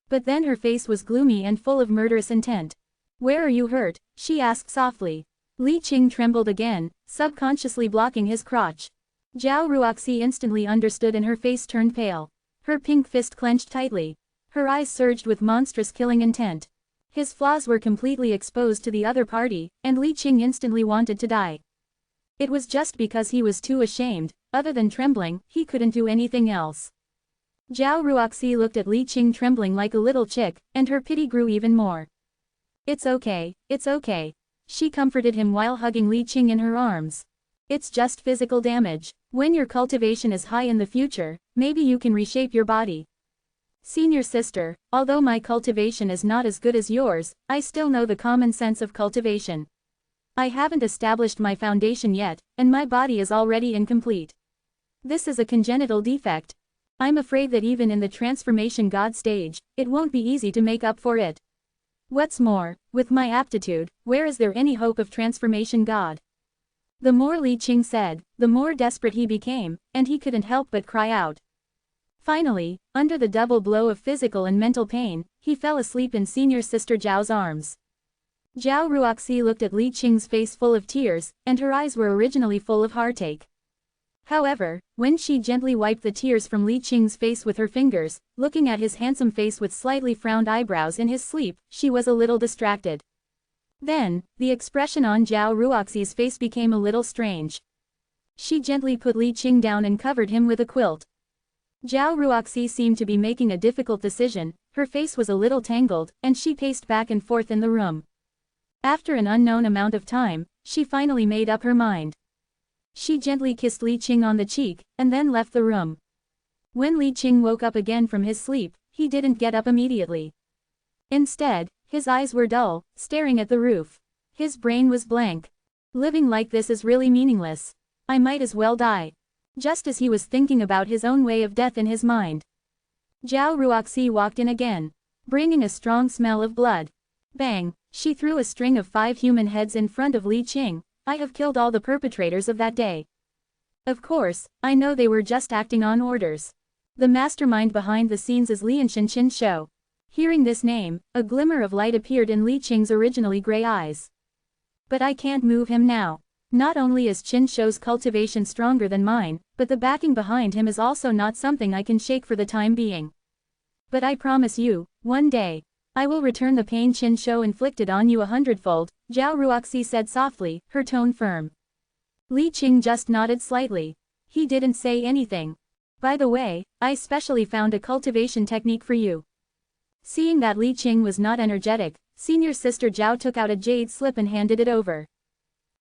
But then her face was gloomy and full of murderous intent. "Where are you hurt?" she asked softly. Li Qing trembled again, subconsciously blocking his crotch. Zhao Ruoxi instantly understood and her face turned pale. Her pink fist clenched tightly. Her eyes surged with monstrous killing intent. His flaws were completely exposed to the other party, and Li Qing instantly wanted to die. It was just because he was too ashamed, other than trembling, he couldn't do anything else. Zhao Ruoxi looked at Li Qing trembling like a little chick, and her pity grew even more. It's okay, she comforted him while hugging Li Qing in her arms. It's just physical damage. When your cultivation is high in the future, maybe you can reshape your body. Senior sister, although my cultivation is not as good as yours, I still know the common sense of cultivation. I haven't established my foundation yet, and my body is already incomplete. This is a congenital defect. I'm afraid that even in the transformation God stage, it won't be easy to make up for it. What's more, with my aptitude, where is there any hope of transformation God? The more Li Qing said, the more desperate he became, and he couldn't help but cry out. Finally, under the double blow of physical and mental pain, he fell asleep in Senior Sister Zhao's arms. Zhao Ruoxi looked at Li Qing's face full of tears, and her eyes were originally full of heartache. However, when she gently wiped the tears from Li Qing's face with her fingers, looking at his handsome face with slightly frowned eyebrows in his sleep, she was a little distracted. Then, the expression on Zhao Ruoxi's face became a little strange. She gently put Li Qing down and covered him with a quilt. Zhao Ruoxi seemed to be making a difficult decision, her face was a little tangled, and she paced back and forth in the room. After an unknown amount of time, she finally made up her mind. She gently kissed Li Qing on the cheek, and then left the room. When Li Qing woke up again from his sleep, he didn't get up immediately. Instead, his eyes were dull, staring at the roof. His brain was blank. Living like this is really meaningless. I might as well die. Just as he was thinking about his own way of death in his mind, Zhao Ruoxi walked in again, bringing a strong smell of blood. Bang! She threw a string of 5 human heads in front of Li Qing. I have killed all the perpetrators of that day. Of course, I know they were just acting on orders. The mastermind behind the scenes is Lianshan Qin Shou. Hearing this name, a glimmer of light appeared in Li Qing's originally gray eyes. But I can't move him now. Not only is Qin Shou's cultivation stronger than mine, but the backing behind him is also not something I can shake for the time being. But I promise you, one day, I will return the pain Qin Shou inflicted on you 100-fold, Zhao Ruoxi said softly, her tone firm. Li Qing just nodded slightly. He didn't say anything. By the way, I specially found a cultivation technique for you. Seeing that Li Qing was not energetic, Senior Sister Zhao took out a jade slip and handed it over.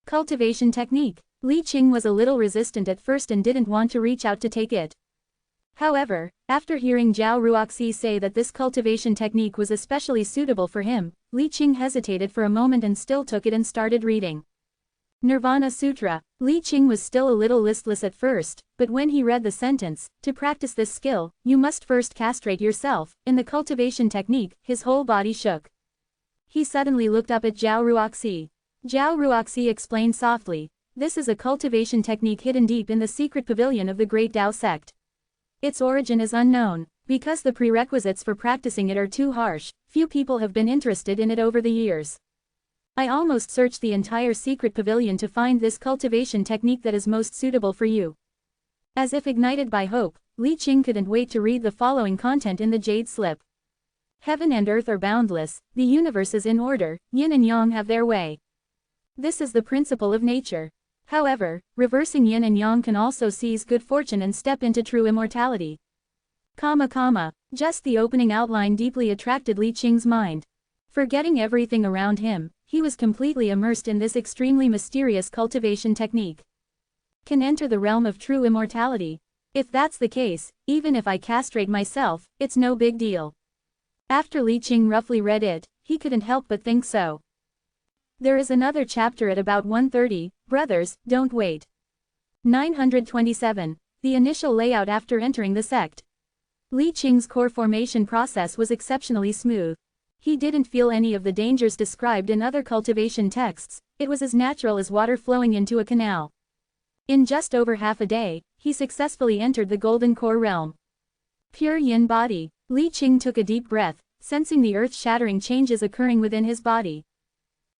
Cultivation technique. Li Qing was a little resistant at first and didn't want to reach out to take it. However, after hearing Zhao Ruoxi say that this cultivation technique was especially suitable for him, Li Qing hesitated for a moment and still took it and started reading. Nirvana Sutra. Li Qing was still a little listless at first, but when he read the sentence, "To practice this skill, you must first castrate yourself," in the cultivation technique, his whole body shook. He suddenly looked up at Zhao Ruoxi. Zhao Ruoxi explained softly, "This is a cultivation technique hidden deep in the secret pavilion of the Great Tao sect. Its origin is unknown. Because the prerequisites for practicing it are too harsh, few people have been interested in it over the years. I almost searched the entire secret pavilion to find this cultivation technique that is most suitable for you." As if ignited by hope, Li Qing couldn't wait to read the following content in the jade slip. Heaven and earth are boundless, the universe is in order, yin and yang have their way. This is the principle of nature. However, reversing yin and yang can also seize good fortune and step into true immortality. Just the opening outline deeply attracted Li Qing's mind. Forgetting everything around him, he was completely immersed in this extremely mysterious cultivation technique. Can enter the realm of true immortality. If that's the case, even if I castrate myself, it's no big deal. After Li Qing roughly read it, he couldn't help but think so. There is another chapter at about 1:30, brothers, don't wait. 927. The initial layout after entering the sect. Li Qing's core formation process was exceptionally smooth. He didn't feel any of the dangers described in other cultivation texts, it was as natural as water flowing into a canal. In just over half a day, he successfully entered the golden core realm. Pure yin body. Li Qing took a deep breath, sensing the earth-shattering changes occurring within his body.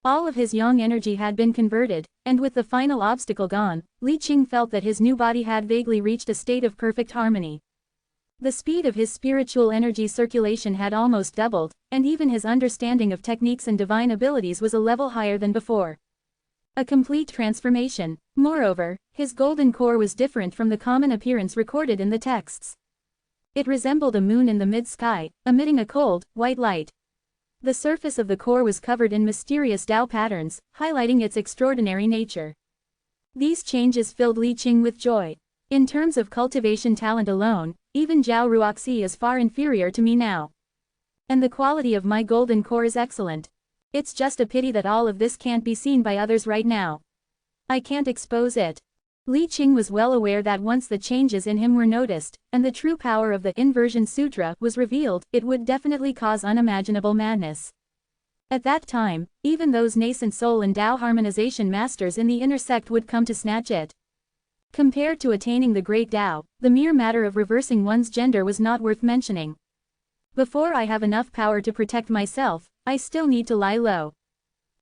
All of his yang energy had been converted, and with the final obstacle gone, Li Qing felt that his new body had vaguely reached a state of perfect harmony. The speed of his spiritual energy circulation had almost doubled, and even his understanding of techniques and divine abilities was a level higher than before. A complete transformation. Moreover, his golden core was different from the common appearance recorded in the texts. It resembled a moon in the mid-sky, emitting a cold, white light. The surface of the core was covered in mysterious Tao patterns, highlighting its extraordinary nature. These changes filled Li Qing with joy. In terms of cultivation talent alone, even Zhao Ruoxi is far inferior to me now. And the quality of my golden core is excellent. It's just a pity that all of this can't be seen by others right now. I can't expose it. Li Qing was well aware that once the changes in him were noticed, and the true power of the Inversion Sutra was revealed, it would definitely cause unimaginable madness. At that time, even those nascent soul and Tao harmonization masters in the inner sect would come to snatch it. Compared to attaining the great Tao, the mere matter of reversing one's gender was not worth mentioning. Before I have enough power to protect myself, I still need to lie low.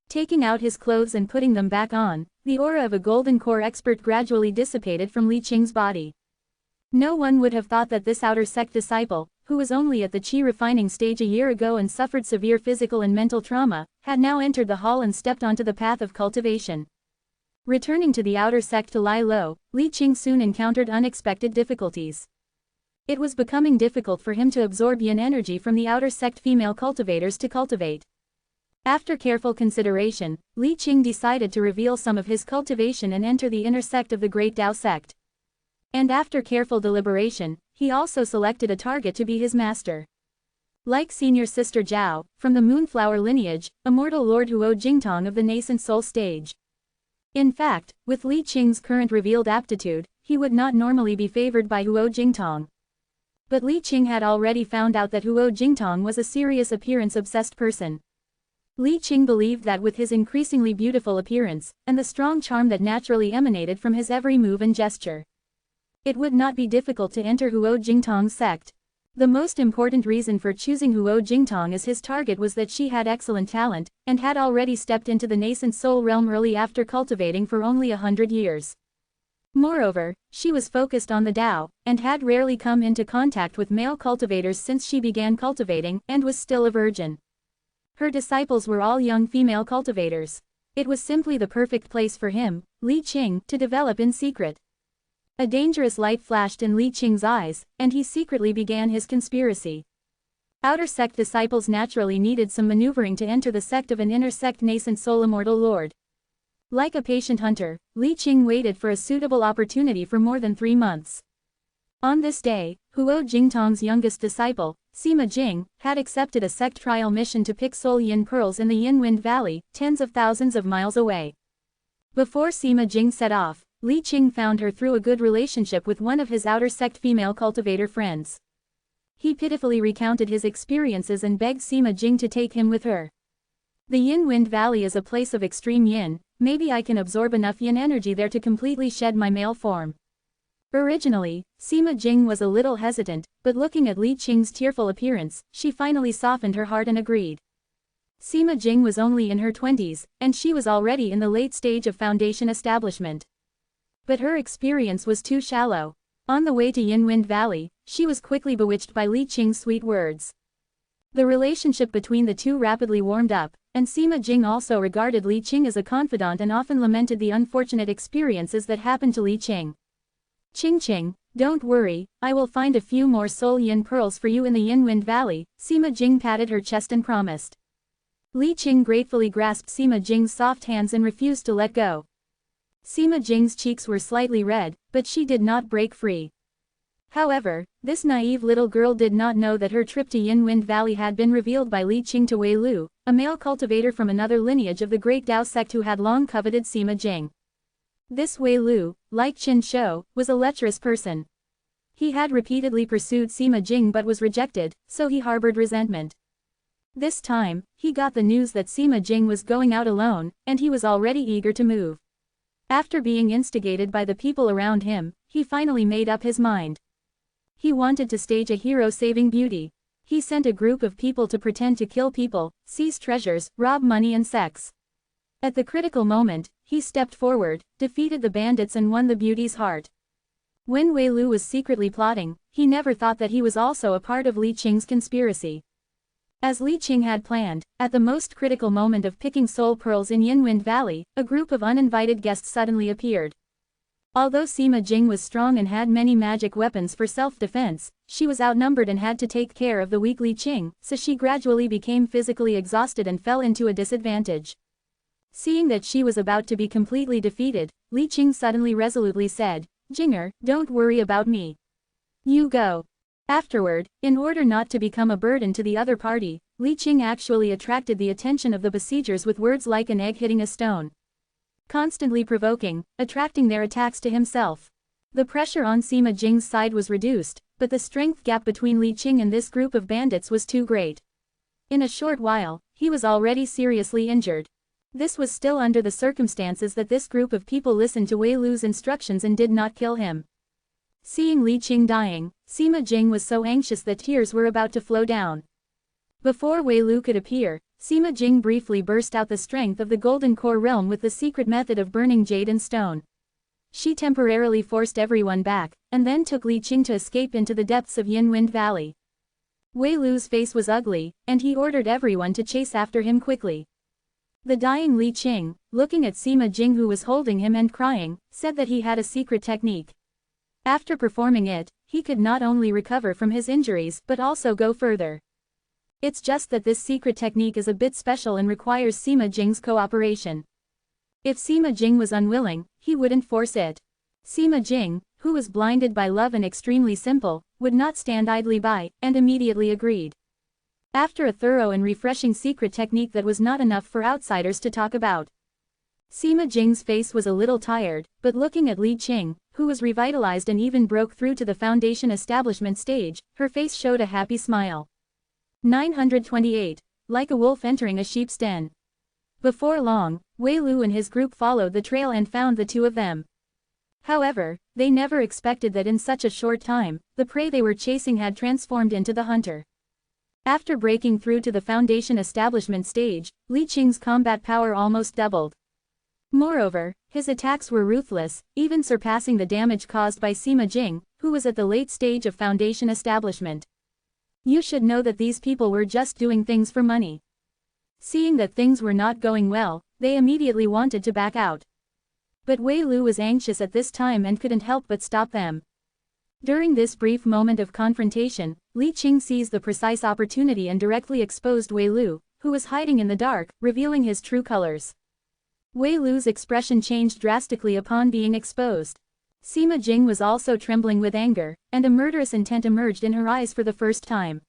Taking out his clothes and putting them back on, the aura of a golden core expert gradually dissipated from Li Qing's body. No one would have thought that this outer sect disciple, who was only at the qi refining stage a year ago and suffered severe physical and mental trauma, had now entered the hall and stepped onto the path of cultivation. Returning to the outer sect to lie low, Li Qing soon encountered unexpected difficulties. It was becoming difficult for him to absorb yin energy from the outer sect female cultivators to cultivate. After careful consideration, Li Qing decided to reveal some of his cultivation and enter the inner sect of the Great Tao sect. And after careful deliberation, he also selected a target to be his master. Like senior sister Zhao, from the Moonflower lineage, Immortal Lord Huo Jingtong of the nascent soul stage. In fact, with Li Qing's current revealed aptitude, he would not normally be favored by Huo Jingtong. But Li Qing had already found out that Huo Jingtong was a serious appearance-obsessed person. Li Qing believed that with his increasingly beautiful appearance, and the strong charm that naturally emanated from his every move and gesture, it would not be difficult to enter Huo Jingtong's sect. The most important reason for choosing Huo Jingtong as his target was that she had excellent talent, and had already stepped into the nascent soul realm early after cultivating for only 100 years. Moreover, she was focused on the Tao, and had rarely come into contact with male cultivators since she began cultivating, and was still a virgin. Her disciples were all young female cultivators. It was simply the perfect place for him, Li Qing, to develop in secret. A dangerous light flashed in Li Qing's eyes, and he secretly began his conspiracy. Outer sect disciples naturally needed some maneuvering to enter the sect of an inner sect nascent soul Immortal Lord. Like a patient hunter, Li Qing waited for a suitable opportunity for more than 3 months. On this day, Huo Jingtong's youngest disciple, Sima Jing, had accepted a sect trial mission to pick soul yin pearls in the Yin Wind Valley, tens of thousands of miles away. Before Sima Jing set off, Li Qing found her through a good relationship with one of his outer sect female cultivator friends. He pitifully recounted his experiences and begged Sima Jing to take him with her. The Yin Wind Valley is a place of extreme yin, maybe I can absorb enough yin energy there to completely shed my male form. Originally, Sima Jing was a little hesitant, but looking at Li Qing's tearful appearance, she finally softened her heart and agreed. Sima Jing was only in her 20s, and she was already in the late stage of foundation establishment. But her experience was too shallow. On the way to Yin Wind Valley, she was quickly bewitched by Li Qing's sweet words. The relationship between the two rapidly warmed up, and Sima Jing also regarded Li Qing as a confidant and often lamented the unfortunate experiences that happened to Li Qing. Qing, don't worry, I will find a few more soul yin pearls for you in the Yin Wind Valley, Sima Jing patted her chest and promised. Li Qing gratefully grasped Sima Jing's soft hands and refused to let go. Sima Jing's cheeks were slightly red, but she did not break free. However, this naive little girl did not know that her trip to Yinwind Valley had been revealed by Li Qing to Wei Lu, a male cultivator from another lineage of the great Dao sect who had long coveted Sima Jing. This Wei Lu, like Qin Shou, was a lecherous person. He had repeatedly pursued Sima Jing but was rejected, so he harbored resentment. This time, he got the news that Sima Jing was going out alone, and he was already eager to move. After being instigated by the people around him, he finally made up his mind. He wanted to stage a hero-saving beauty. He sent a group of people to pretend to kill people, seize treasures, rob money and sex. At the critical moment, he stepped forward, defeated the bandits and won the beauty's heart. When Wei Lu was secretly plotting, he never thought that he was also a part of Li Qing's conspiracy. As Li Qing had planned, at the most critical moment of picking soul pearls in Yinwind Valley, a group of uninvited guests suddenly appeared. Although Sima Jing was strong and had many magic weapons for self-defense, she was outnumbered and had to take care of the weak Li Qing, so she gradually became physically exhausted and fell into a disadvantage. Seeing that she was about to be completely defeated, Li Qing suddenly resolutely said, "Jinger, don't worry about me. You go." Afterward, in order not to become a burden to the other party, Li Qing actually attracted the attention of the besiegers with words like an egg hitting a stone. Constantly provoking, attracting their attacks to himself. The pressure on Sima Jing's side was reduced, but the strength gap between Li Qing and this group of bandits was too great. In a short while, he was already seriously injured. This was still under the circumstances that this group of people listened to Wei Lu's instructions and did not kill him. Seeing Li Qing dying, Sima Jing was so anxious that tears were about to flow down. Before Wei Lu could appear, Sima Jing briefly burst out the strength of the Golden Core realm with the secret method of burning jade and stone. She temporarily forced everyone back, and then took Li Qing to escape into the depths of Yinwind Valley. Wei Lu's face was ugly, and he ordered everyone to chase after him quickly. The dying Li Qing, looking at Sima Jing who was holding him and crying, said that he had a secret technique. After performing it, he could not only recover from his injuries but also go further. It's just that this secret technique is a bit special and requires Sima Jing's cooperation. If Sima Jing was unwilling, he wouldn't force it. Sima Jing, who was blinded by love and extremely simple, would not stand idly by, and immediately agreed. After a thorough and refreshing secret technique that was not enough for outsiders to talk about. Sima Jing's face was a little tired, but looking at Li Qing, who was revitalized and even broke through to the foundation establishment stage, her face showed a happy smile. 928. Like a wolf entering a sheep's den. Before long, Wei Lu and his group followed the trail and found the two of them. However, they never expected that in such a short time, the prey they were chasing had transformed into the hunter. After breaking through to the foundation establishment stage, Li Qing's combat power almost doubled. Moreover, his attacks were ruthless, even surpassing the damage caused by Sima Jing, who was at the late stage of foundation establishment. You should know that these people were just doing things for money. Seeing that things were not going well, they immediately wanted to back out. But Wei Lu was anxious at this time and couldn't help but stop them. During this brief moment of confrontation, Li Qing seized the precise opportunity and directly exposed Wei Lu, who was hiding in the dark, revealing his true colors. Wei Lu's expression changed drastically upon being exposed. Sima Jing was also trembling with anger, and a murderous intent emerged in her eyes for the first time.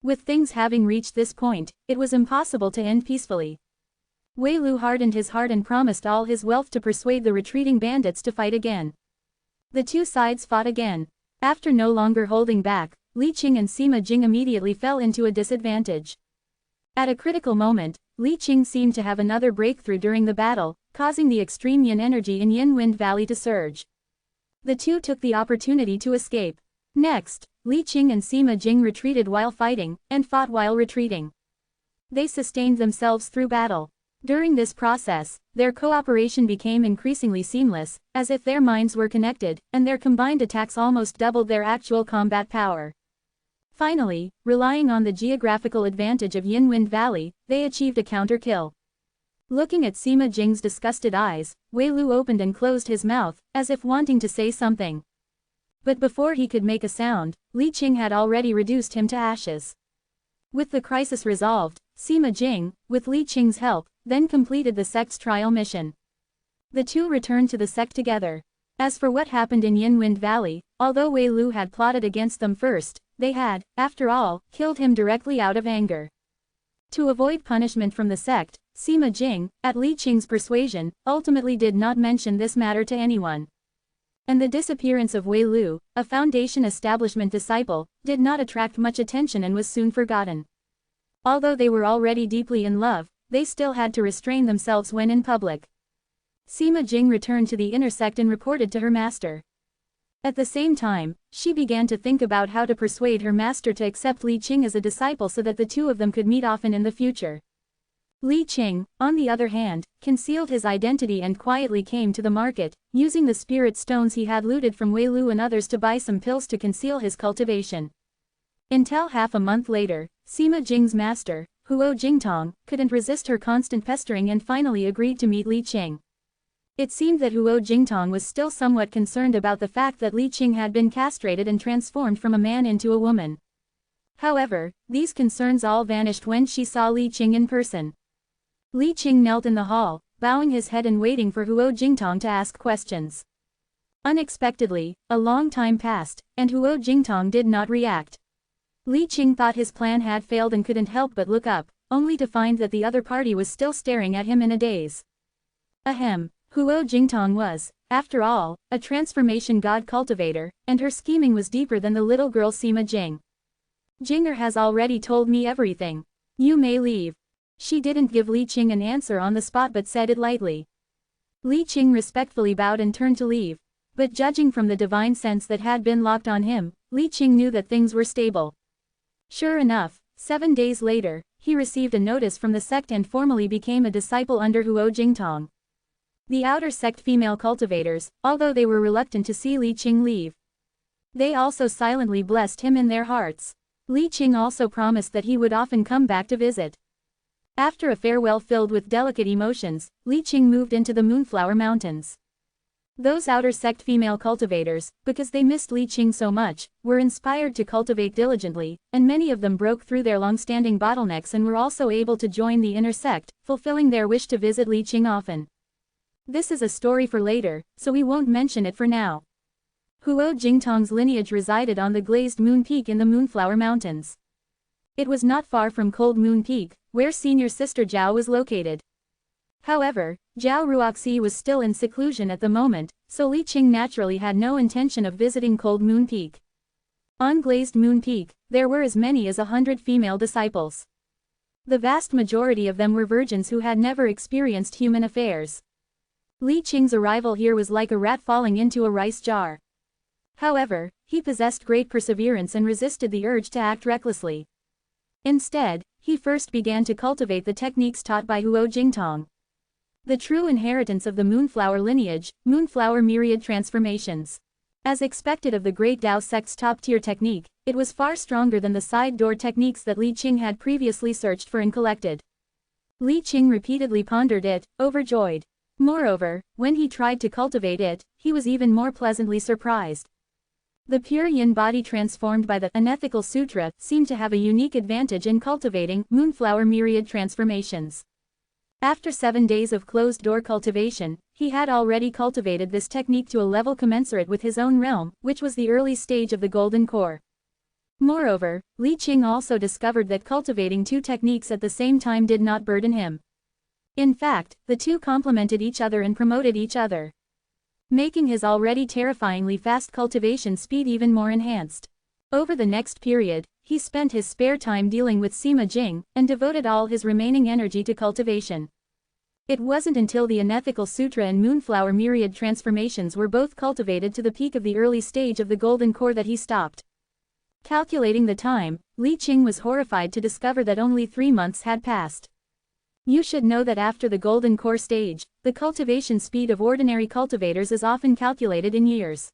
With things having reached this point, it was impossible to end peacefully. Wei Lu hardened his heart and promised all his wealth to persuade the retreating bandits to fight again. The two sides fought again. After no longer holding back, Li Qing and Sima Jing immediately fell into a disadvantage. At a critical moment, Li Qing seemed to have another breakthrough during the battle, causing the extreme yin energy in Yinwind Valley to surge. The two took the opportunity to escape. Next, Li Qing and Sima Jing retreated while fighting, and fought while retreating. They sustained themselves through battle. During this process, their cooperation became increasingly seamless, as if their minds were connected, and their combined attacks almost doubled their actual combat power. Finally, relying on the geographical advantage of Yinwind Valley, they achieved a counter-kill. Looking at Sima Jing's disgusted eyes, Wei Lu opened and closed his mouth, as if wanting to say something. But before he could make a sound, Li Qing had already reduced him to ashes. With the crisis resolved, Sima Jing, with Li Qing's help, then completed the sect's trial mission. The two returned to the sect together. As for what happened in Yinwind Valley, although Wei Lu had plotted against them first, they had, after all, killed him directly out of anger. To avoid punishment from the sect, Sima Jing, at Li Qing's persuasion, ultimately did not mention this matter to anyone. And the disappearance of Wei Lu, a Foundation establishment disciple, did not attract much attention and was soon forgotten. Although they were already deeply in love, they still had to restrain themselves when in public. Sima Jing returned to the inner sect and reported to her master. At the same time, she began to think about how to persuade her master to accept Li Qing as a disciple so that the two of them could meet often in the future. Li Qing, on the other hand, concealed his identity and quietly came to the market, using the spirit stones he had looted from Wei Lu and others to buy some pills to conceal his cultivation. Until half a month later, Sima Jing's master, Huo Jingtong, couldn't resist her constant pestering and finally agreed to meet Li Qing. It seemed that Huo Jingtong was still somewhat concerned about the fact that Li Qing had been castrated and transformed from a man into a woman. However, these concerns all vanished when she saw Li Qing in person. Li Qing knelt in the hall, bowing his head and waiting for Huo Jingtong to ask questions. Unexpectedly, a long time passed, and Huo Jingtong did not react. Li Qing thought his plan had failed and couldn't help but look up, only to find that the other party was still staring at him in a daze. Ahem. Huo Jingtong was, after all, a transformation god cultivator, and her scheming was deeper than the little girl Sima Jing. Jinger has already told me everything. You may leave. She didn't give Li Qing an answer on the spot but said it lightly. Li Qing respectfully bowed and turned to leave. But judging from the divine sense that had been locked on him, Li Qing knew that things were stable. Sure enough, 7 days later, he received a notice from the sect and formally became a disciple under Huo Jingtong. The outer sect female cultivators, although they were reluctant to see Li Qing leave, they also silently blessed him in their hearts. Li Qing also promised that he would often come back to visit. After a farewell filled with delicate emotions, Li Qing moved into the Moonflower Mountains. Those outer sect female cultivators, because they missed Li Qing so much, were inspired to cultivate diligently, and many of them broke through their long-standing bottlenecks and were also able to join the inner sect, fulfilling their wish to visit Li Qing often. This is a story for later, so we won't mention it for now. Huo Jingtong's lineage resided on the glazed Moon Peak in the Moonflower Mountains. It was not far from Cold Moon Peak, where senior sister Zhao was located. However, Zhao Ruoxi was still in seclusion at the moment, so Li Qing naturally had no intention of visiting Cold Moon Peak. On Glazed Moon Peak, there were as many as 100 female disciples. The vast majority of them were virgins who had never experienced human affairs. Li Qing's arrival here was like a rat falling into a rice jar. However, he possessed great perseverance and resisted the urge to act recklessly. Instead, he first began to cultivate the techniques taught by Huo Jingtong. The true inheritance of the Moonflower lineage, Moonflower myriad transformations. As expected of the Great Tao sect's top-tier technique, it was far stronger than the side door techniques that Li Qing had previously searched for and collected. Li Qing repeatedly pondered it, overjoyed. Moreover, when he tried to cultivate it, he was even more pleasantly surprised. The pure yin body transformed by the Unethical Sutra seemed to have a unique advantage in cultivating Moonflower myriad transformations. After 7 days of closed-door cultivation, he had already cultivated this technique to a level commensurate with his own realm, which was the early stage of the Golden Core. Moreover, Li Qing also discovered that cultivating two techniques at the same time did not burden him. In fact, the two complemented each other and promoted each other, making his already terrifyingly fast cultivation speed even more enhanced. Over the next period, he spent his spare time dealing with Sima Jing, and devoted all his remaining energy to cultivation. It wasn't until the Unethical Sutra and Moonflower myriad transformations were both cultivated to the peak of the early stage of the Golden Core that he stopped. Calculating the time, Li Qing was horrified to discover that only 3 months had passed. You should know that after the Golden Core stage, the cultivation speed of ordinary cultivators is often calculated in years.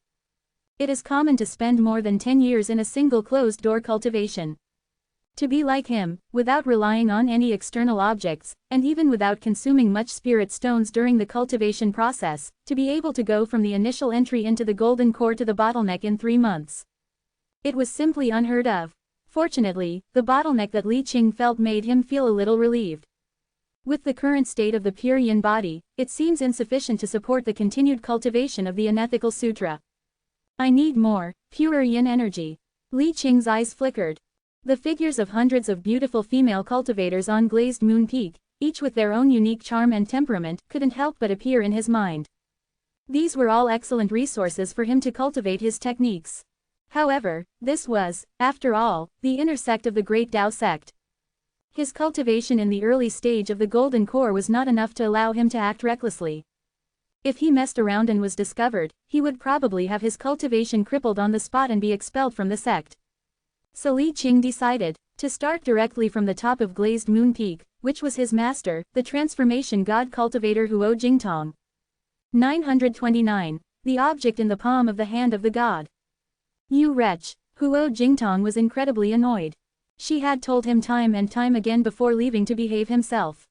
It is common to spend more than 10 years in a single closed-door cultivation. To be like him, without relying on any external objects, and even without consuming much spirit stones during the cultivation process, to be able to go from the initial entry into the Golden Core to the bottleneck in 3 months. It was simply unheard of. Fortunately, the bottleneck that Li Qing felt made him feel a little relieved. With the current state of the pure yin body, it seems insufficient to support the continued cultivation of the unethical sutra. I need more, purer yin energy. Li Qing's eyes flickered. The figures of hundreds of beautiful female cultivators on glazed moon peak, each with their own unique charm and temperament, couldn't help but appear in his mind. These were all excellent resources for him to cultivate his techniques. However, this was, after all, the inner sect of the Great Tao sect. His cultivation in the early stage of the Golden Core was not enough to allow him to act recklessly. If he messed around and was discovered, he would probably have his cultivation crippled on the spot and be expelled from the sect. So Li Qing decided to start directly from the top of Glazed Moon Peak, which was his master, the transformation god cultivator Huo Jingtong. 929. The object in the palm of the hand of the god. You wretch! Huo Jingtong was incredibly annoyed. She had told him time and time again before leaving to behave himself.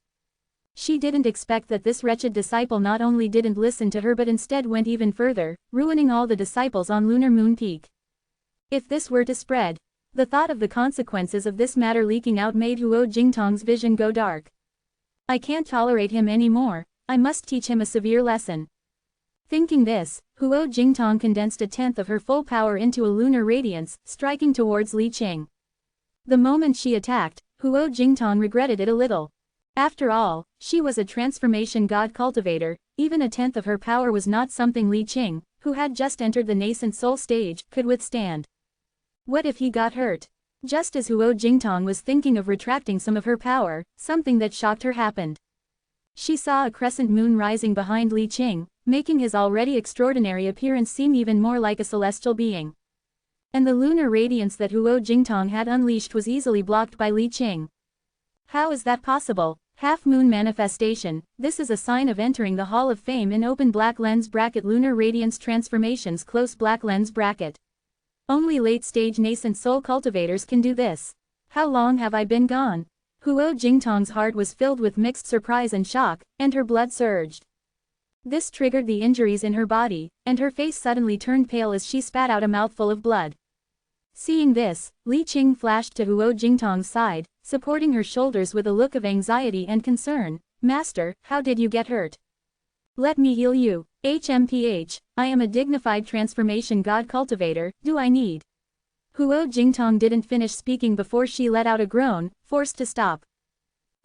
She didn't expect that this wretched disciple not only didn't listen to her but instead went even further, ruining all the disciples on Lunar Moon Peak. If this were to spread, the thought of the consequences of this matter leaking out made Huo Jingtong's vision go dark. I can't tolerate him anymore, I must teach him a severe lesson. Thinking this, Huo Jingtong condensed a tenth of her full power into a lunar radiance, striking towards Li Qing. The moment she attacked, Huo Jingtong regretted it a little. After all, she was a transformation god cultivator, even a tenth of her power was not something Li Qing, who had just entered the nascent soul stage, could withstand. What if he got hurt? Just as Huo Jingtong was thinking of retracting some of her power, something that shocked her happened. She saw a crescent moon rising behind Li Qing, making his already extraordinary appearance seem even more like a celestial being. And the lunar radiance that Huo Jingtong had unleashed was easily blocked by Li Qing. How is that possible? Half-moon manifestation, this is a sign of entering the Hall of Fame in open black lens bracket lunar radiance transformations close black lens bracket. Only late-stage nascent soul cultivators can do this. How long have I been gone? Huo Jingtong's heart was filled with mixed surprise and shock, and her blood surged. This triggered the injuries in her body, and her face suddenly turned pale as she spat out a mouthful of blood. Seeing this, Li Qing flashed to Huo Jingtong's side, supporting her shoulders with a look of anxiety and concern. Master, how did you get hurt? Let me heal you. HMPH, I am a dignified transformation god cultivator, do I need? Huo Jingtong didn't finish speaking before she let out a groan, forced to stop.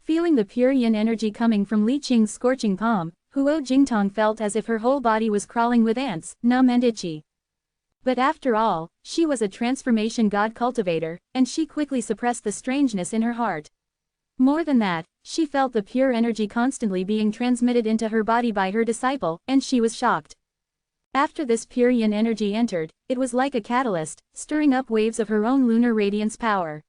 Feeling the pure yin energy coming from Li Qing's scorching palm, Huo Jingtong felt as if her whole body was crawling with ants, numb and itchy. But after all, she was a transformation god cultivator, and she quickly suppressed the strangeness in her heart. More than that, she felt the pure energy constantly being transmitted into her body by her disciple, and she was shocked. After this pure yin energy entered, it was like a catalyst, stirring up waves of her own lunar radiance power.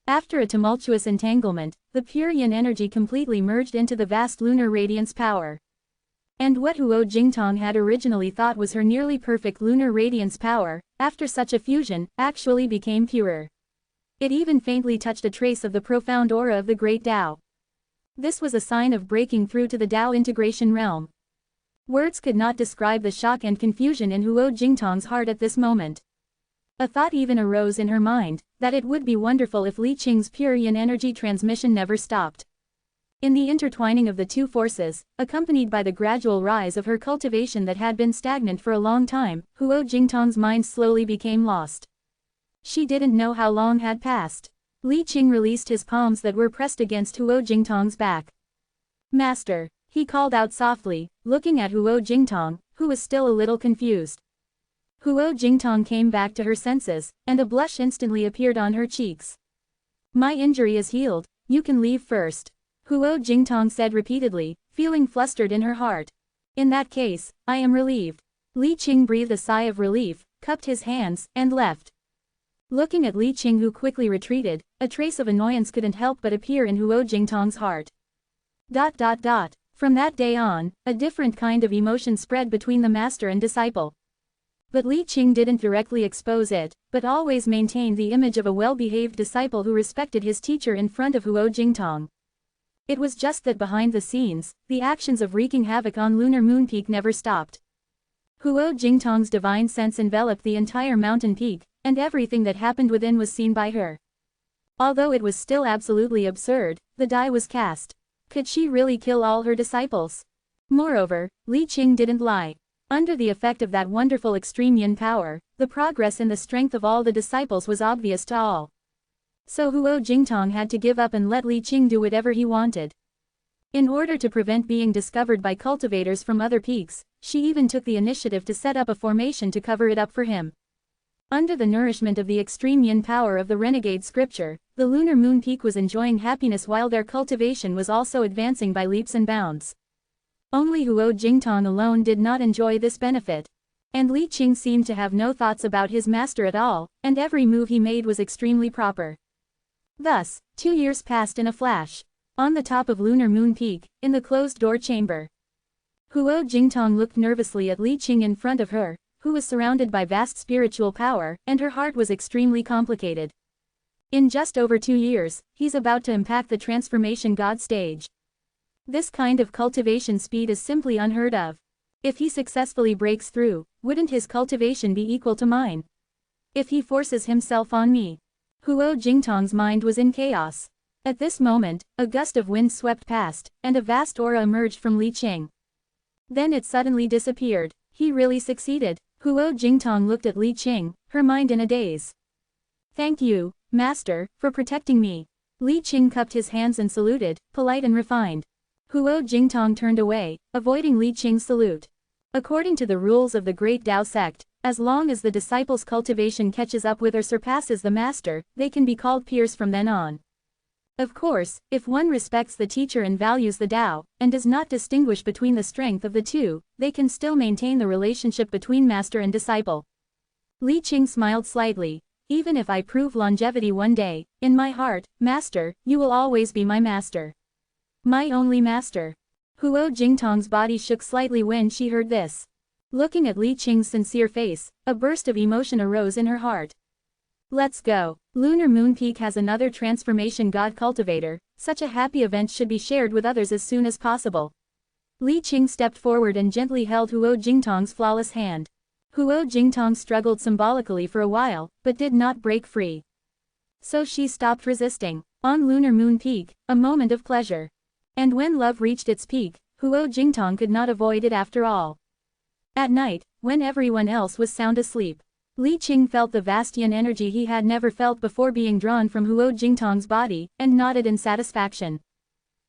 After a tumultuous entanglement, the pure yin energy completely merged into the vast lunar radiance power. And what Huo Jingtong had originally thought was her nearly perfect lunar radiance power, after such a fusion, actually became purer. It even faintly touched a trace of the profound aura of the Great Tao. This was a sign of breaking through to the Tao integration realm. Words could not describe the shock and confusion in Huo Jingtong's heart at this moment. A thought even arose in her mind, that it would be wonderful if Li Qing's pure yin energy transmission never stopped. In the intertwining of the two forces, accompanied by the gradual rise of her cultivation that had been stagnant for a long time, Huo Jingtong's mind slowly became lost. She didn't know how long had passed. Li Qing released his palms that were pressed against Huo Jingtong's back. Master, he called out softly, looking at Huo Jingtong, who was still a little confused. Huo Jingtong came back to her senses, and a blush instantly appeared on her cheeks. My injury is healed, you can leave first. Huo Jingtong said repeatedly, feeling flustered in her heart. In that case, I am relieved. Li Qing breathed a sigh of relief, cupped his hands, and left. Looking at Li Qing who quickly retreated, a trace of annoyance couldn't help but appear in Huo Jingtong's heart. From that day on, a different kind of emotion spread between the master and disciple. But Li Qing didn't directly expose it, but always maintained the image of a well-behaved disciple who respected his teacher in front of Huo Jingtong. It was just that behind the scenes, the actions of wreaking havoc on Lunar Moon Peak never stopped. Huo Jingtong's divine sense enveloped the entire mountain peak, and everything that happened within was seen by her. Although it was still absolutely absurd, the die was cast. Could she really kill all her disciples? Moreover, Li Qing didn't lie. Under the effect of that wonderful extreme yin power, the progress in the strength of all the disciples was obvious to all. So Huo Jingtong had to give up and let Li Qing do whatever he wanted. In order to prevent being discovered by cultivators from other peaks, she even took the initiative to set up a formation to cover it up for him. Under the nourishment of the extreme yin power of the renegade scripture, the lunar moon peak was enjoying happiness while their cultivation was also advancing by leaps and bounds. Only Huo Jingtong alone did not enjoy this benefit. And Li Qing seemed to have no thoughts about his master at all, and every move he made was extremely proper. Thus, 2 years passed in a flash. On the top of Lunar Moon Peak, in the closed-door chamber, Huo Jingtong looked nervously at Li Qing in front of her, who was surrounded by vast spiritual power, and her heart was extremely complicated. In just over 2 years, he's about to impact the transformation god stage. This kind of cultivation speed is simply unheard of. If he successfully breaks through, wouldn't his cultivation be equal to mine? If he forces himself on me? Huo Jingtong's mind was in chaos. At this moment, a gust of wind swept past, and a vast aura emerged from Li Qing. Then it suddenly disappeared. He really succeeded. Huo Jingtong looked at Li Qing, her mind in a daze. Thank you, master, for protecting me. Li Qing cupped his hands and saluted, polite and refined. Huo Jingtong turned away, avoiding Li Qing's salute. According to the rules of the Great Tao sect, as long as the disciple's cultivation catches up with or surpasses the master, they can be called peers from then on. Of course, if one respects the teacher and values the Tao, and does not distinguish between the strength of the two, they can still maintain the relationship between master and disciple. Li Qing smiled slightly. Even if I prove longevity one day, in my heart, master, you will always be my master. My only master. Huo Jingtong's body shook slightly when she heard this. Looking at Li Qing's sincere face, a burst of emotion arose in her heart. Let's go. Lunar Moon Peak has another transformation god cultivator, such a happy event should be shared with others as soon as possible. Li Qing stepped forward and gently held Huo Jingtong's flawless hand. Huo Jingtong struggled symbolically for a while, but did not break free. So she stopped resisting. On Lunar Moon Peak, a moment of pleasure. And when love reached its peak, Huo Jingtong could not avoid it after all. At night, when everyone else was sound asleep, Li Qing felt the vast yin energy he had never felt before being drawn from Huo Jingtong's body, and nodded in satisfaction.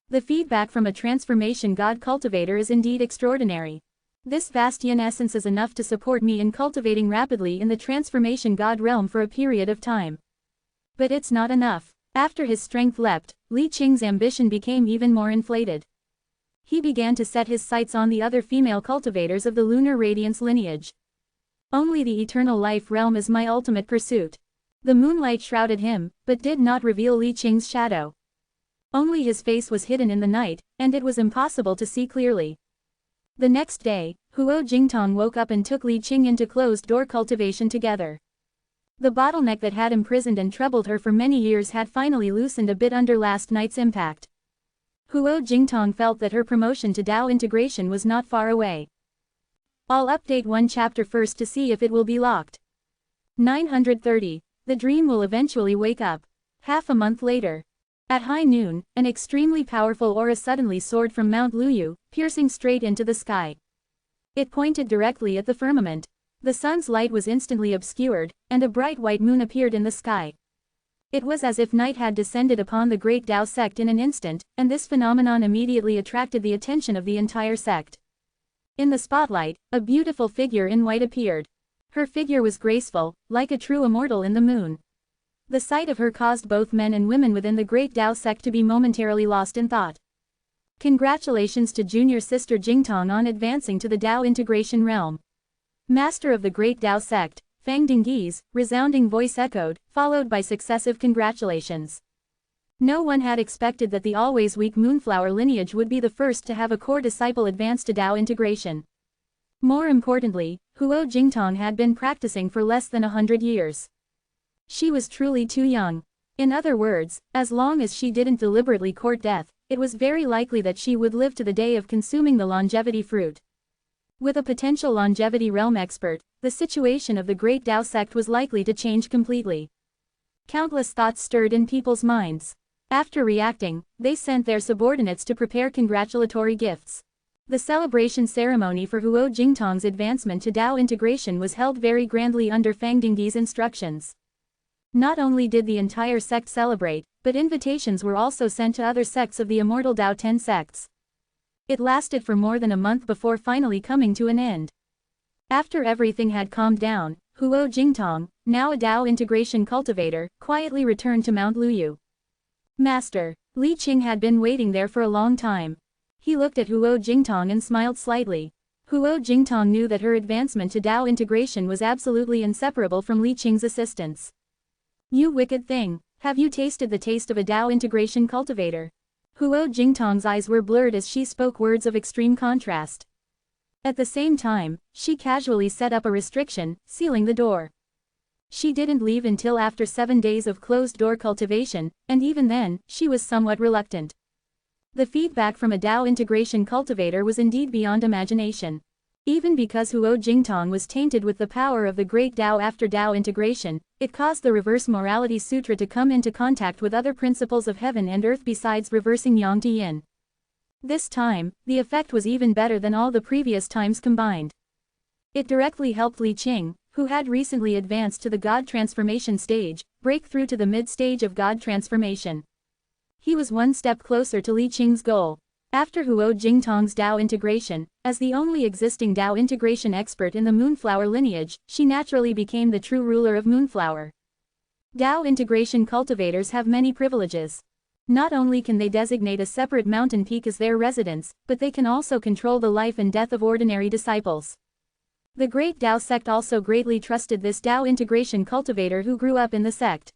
The feedback from a transformation god cultivator is indeed extraordinary. This vast yin essence is enough to support me in cultivating rapidly in the transformation god realm for a period of time. But it's not enough. After his strength leapt, Li Qing's ambition became even more inflated. He began to set his sights on the other female cultivators of the lunar radiance lineage. Only the eternal life realm is my ultimate pursuit. The moonlight shrouded him, but did not reveal Li Qing's shadow. Only his face was hidden in the night, and it was impossible to see clearly. The next day, Huo Jingtong woke up and took Li Qing into closed-door cultivation together. The bottleneck that had imprisoned and troubled her for many years had finally loosened a bit under last night's impact. Huo Jingtong felt that her promotion to Tao integration was not far away. I'll update one chapter first to see if it will be locked. 930. The dream will eventually wake up. Half a month later. At high noon, an extremely powerful aura suddenly soared from Mount Luyu, piercing straight into the sky. It pointed directly at the firmament. The sun's light was instantly obscured, and a bright white moon appeared in the sky. It was as if night had descended upon the Great Tao sect in an instant, and this phenomenon immediately attracted the attention of the entire sect. In the spotlight, a beautiful figure in white appeared. Her figure was graceful, like a true immortal in the moon. The sight of her caused both men and women within the Great Tao sect to be momentarily lost in thought. Congratulations to junior sister Jingtong on advancing to the Tao integration realm. Master of the Great Tao sect, Fang Dingyi's resounding voice echoed, followed by successive congratulations. No one had expected that the always weak Moonflower lineage would be the first to have a core disciple advance to Tao integration. More importantly, Huo Jingtong had been practicing for less than 100 years. She was truly too young. In other words, as long as she didn't deliberately court death, it was very likely that she would live to the day of consuming the longevity fruit. With a potential longevity realm expert, the situation of the Great Tao sect was likely to change completely. Countless thoughts stirred in people's minds. After reacting, they sent their subordinates to prepare congratulatory gifts. The celebration ceremony for Huo Jingtong's advancement to Dao integration was held very grandly under Fang Dingyi's instructions. Not only did the entire sect celebrate, but invitations were also sent to other sects of the Immortal Dao 10 sects. It lasted for more than a month before finally coming to an end. After everything had calmed down, Huo Jingtong, now a Dao integration cultivator, quietly returned to Mount Luyu. Master, Li Qing had been waiting there for a long time. He looked at Huo Jingtong and smiled slightly. Huo Jingtong knew that her advancement to Dao integration was absolutely inseparable from Li Qing's assistance. You wicked thing, have you tasted the taste of a Dao integration cultivator? Huo Jingtong's eyes were blurred as she spoke words of extreme contrast. At the same time, she casually set up a restriction, sealing the door. She didn't leave until after 7 days of closed-door cultivation, and even then, she was somewhat reluctant. The feedback from a Dao integration cultivator was indeed beyond imagination. Even because Huo Jingtong was tainted with the power of the great Dao after Dao integration, it caused the reverse morality sutra to come into contact with other principles of heaven and earth besides reversing yang to yin. This time, the effect was even better than all the previous times combined. It directly helped Li Qing, who had recently advanced to the God transformation stage, break through to the mid-stage of God transformation. He was one step closer to Li Qing's goal. After Huo Jingtong's Dao integration, as the only existing Dao integration expert in the Moonflower lineage, she naturally became the true ruler of Moonflower. Dao integration cultivators have many privileges. Not only can they designate a separate mountain peak as their residence, but they can also control the life and death of ordinary disciples. The Great Dao sect also greatly trusted this Dao integration cultivator who grew up in the sect.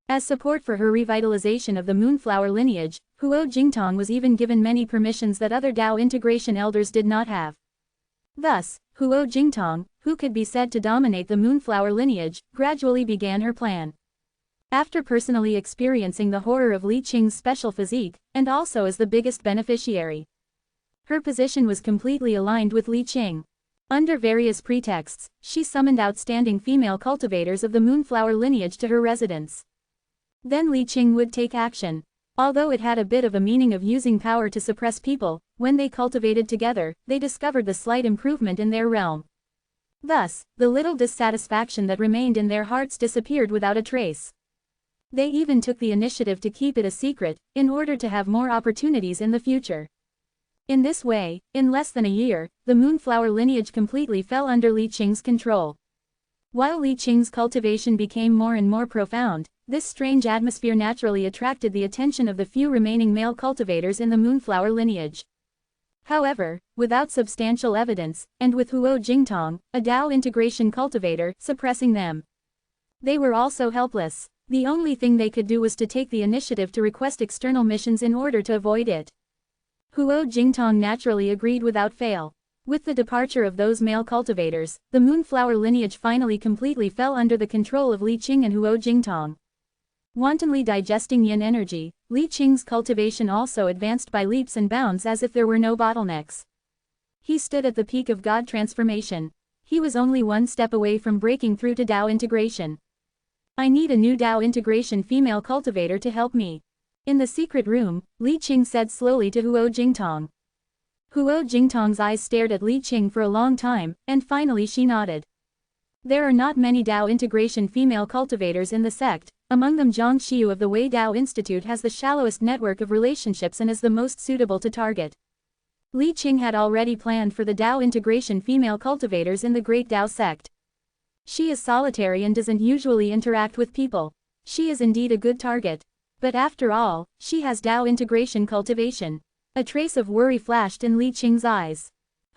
As support for her revitalization of the Moonflower lineage, Huo Jingtong was even given many permissions that other Dao integration elders did not have. Thus, Huo Jingtong, who could be said to dominate the Moonflower lineage, gradually began her plan. After personally experiencing the horror of Li Qing's special physique, and also as the biggest beneficiary, her position was completely aligned with Li Qing. Under various pretexts, she summoned outstanding female cultivators of the Moonflower lineage to her residence. Then Li Qing would take action. Although it had a bit of a meaning of using power to suppress people, when they cultivated together, they discovered the slight improvement in their realm. Thus, the little dissatisfaction that remained in their hearts disappeared without a trace. They even took the initiative to keep it a secret, in order to have more opportunities in the future. In this way, in less than a year, the Moonflower lineage completely fell under Li Qing's control. While Li Qing's cultivation became more and more profound, this strange atmosphere naturally attracted the attention of the few remaining male cultivators in the Moonflower lineage. However, without substantial evidence, and with Huo Jingtong, a Dao integration cultivator, suppressing them, they were also helpless. The only thing they could do was to take the initiative to request external missions in order to avoid it. Huo Jingtong naturally agreed without fail. With the departure of those male cultivators, the Moonflower lineage finally completely fell under the control of Li Qing and Huo Jingtong. Wantonly digesting yin energy, Li Qing's cultivation also advanced by leaps and bounds as if there were no bottlenecks. He stood at the peak of God transformation. He was only one step away from breaking through to Dao integration. I need a new Dao integration female cultivator to help me. In the secret room, Li Qing said slowly to Huo Jingtong. Huo Jingtong's eyes stared at Li Qing for a long time, and finally she nodded. There are not many Dao integration female cultivators in the sect. Among them Zhang Xiu of the Wei Dao Institute has the shallowest network of relationships and is the most suitable to target. Li Qing had already planned for the Dao integration female cultivators in the Great Dao sect. She is solitary and doesn't usually interact with people. She is indeed a good target. But after all, she has Dao integration cultivation. A trace of worry flashed in Li Qing's eyes.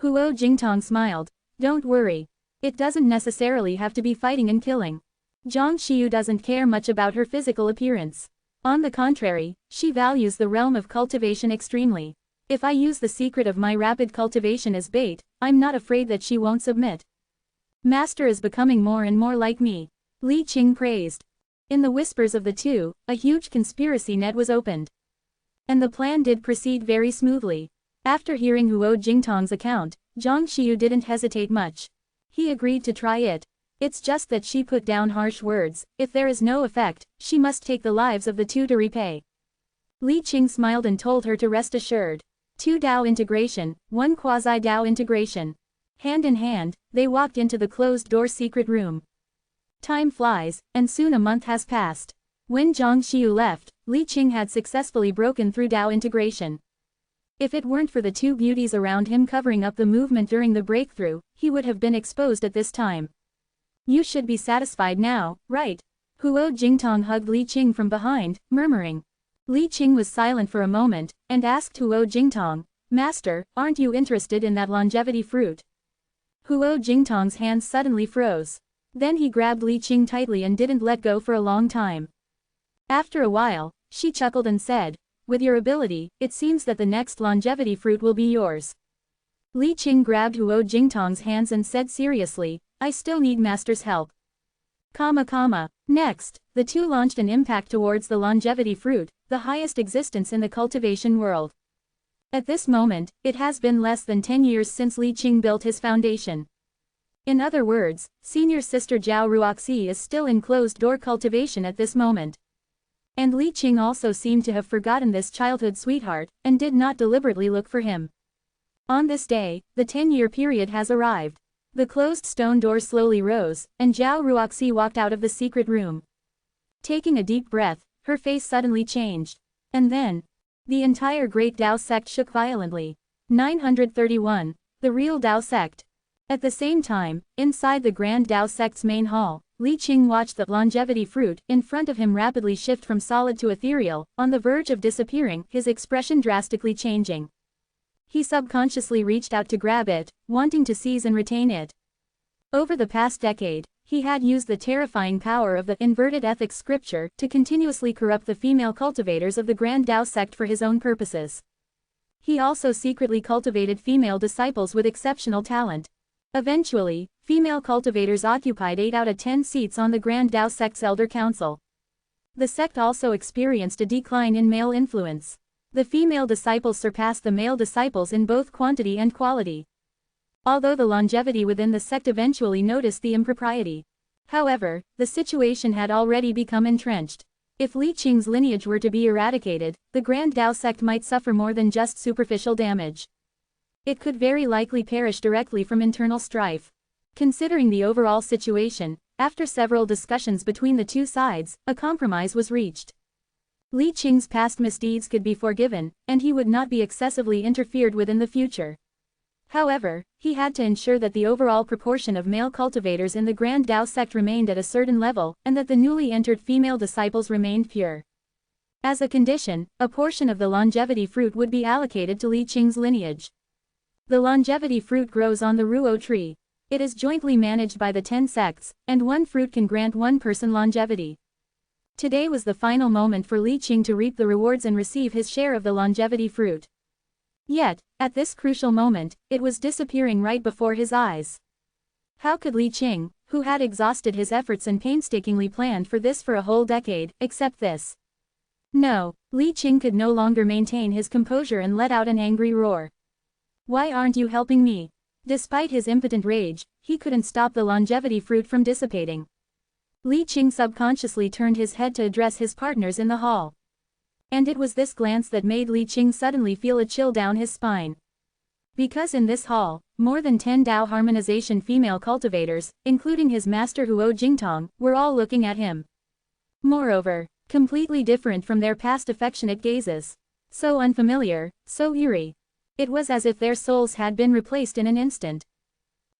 Huo Jingtong smiled. Don't worry. It doesn't necessarily have to be fighting and killing. Zhang Xiu doesn't care much about her physical appearance. On the contrary, she values the realm of cultivation extremely. If I use the secret of my rapid cultivation as bait, I'm not afraid that she won't submit. Master is becoming more and more like me, Li Qing praised. In the whispers of the two, a huge conspiracy net was opened. And the plan did proceed very smoothly. After hearing Huo Jingtong's account, Zhang Xiu didn't hesitate much. He agreed to try it. It's just that she put down harsh words. If there is no effect, she must take the lives of the two to repay. Li Qing smiled and told her to rest assured. 2 Dao integration, 1 quasi-Dao integration. Hand in hand, they walked into the closed-door secret room. Time flies, and soon a month has passed. When Zhang Xiu left, Li Qing had successfully broken through Dao integration. If it weren't for the 2 beauties around him covering up the movement during the breakthrough, he would have been exposed at this time. You should be satisfied now, right? Huo Jingtong hugged Li Qing from behind, murmuring. Li Qing was silent for a moment, and asked Huo Jingtong, Master, aren't you interested in that longevity fruit? Huo Jingtong's hands suddenly froze. Then he grabbed Li Qing tightly and didn't let go for a long time. After a while, she chuckled and said, with your ability, it seems that the next longevity fruit will be yours. Li Qing grabbed Huo Jingtong's hands and said seriously, I still need Master's help. Next, the 2 launched an impact towards the longevity fruit, the highest existence in the cultivation world. At this moment, it has been less than 10 years since Li Qing built his foundation. In other words, senior sister Zhao Ruoxi is still in closed-door cultivation at this moment. And Li Qing also seemed to have forgotten this childhood sweetheart, and did not deliberately look for him. On this day, the 10-year period has arrived. The closed stone door slowly rose, and Zhao Ruoxi walked out of the secret room. Taking a deep breath, her face suddenly changed. And then, the entire Great Dao sect shook violently. 931. The real Dao sect. At the same time, inside the Grand Dao sect's main hall, Li Qing watched the longevity fruit in front of him rapidly shift from solid to ethereal, on the verge of disappearing, his expression drastically changing. He subconsciously reached out to grab it, wanting to seize and retain it. Over the past decade, he had used the terrifying power of the inverted ethics scripture to continuously corrupt the female cultivators of the Grand Dao sect for his own purposes. He also secretly cultivated female disciples with exceptional talent. Eventually, female cultivators occupied 8 out of 10 seats on the Grand Dao sect's Elder Council. The sect also experienced a decline in male influence. The female disciples surpassed the male disciples in both quantity and quality. Although the longevity within the sect eventually noticed the impropriety. However, the situation had already become entrenched. If Li Qing's lineage were to be eradicated, the Grand Dao sect might suffer more than just superficial damage. It could very likely perish directly from internal strife. Considering the overall situation, after several discussions between the 2 sides, a compromise was reached. Li Qing's past misdeeds could be forgiven, and he would not be excessively interfered with in the future. However, he had to ensure that the overall proportion of male cultivators in the Grand Dao sect remained at a certain level, and that the newly entered female disciples remained pure. As a condition, a portion of the longevity fruit would be allocated to Li Qing's lineage. The longevity fruit grows on the Ruo tree. It is jointly managed by the 10 sects, and 1 fruit can grant 1 person longevity. Today was the final moment for Li Qing to reap the rewards and receive his share of the longevity fruit. Yet, at this crucial moment, it was disappearing right before his eyes. How could Li Qing, who had exhausted his efforts and painstakingly planned for this for a whole decade, accept this? No, Li Qing could no longer maintain his composure and let out an angry roar. Why aren't you helping me? Despite his impotent rage, he couldn't stop the longevity fruit from dissipating. Li Qing subconsciously turned his head to address his partners in the hall. And it was this glance that made Li Qing suddenly feel a chill down his spine. Because in this hall, more than 10 Dao harmonization female cultivators, including his master Huo Jingtong, were all looking at him. Moreover, completely different from their past affectionate gazes. So unfamiliar, so eerie. It was as if their souls had been replaced in an instant.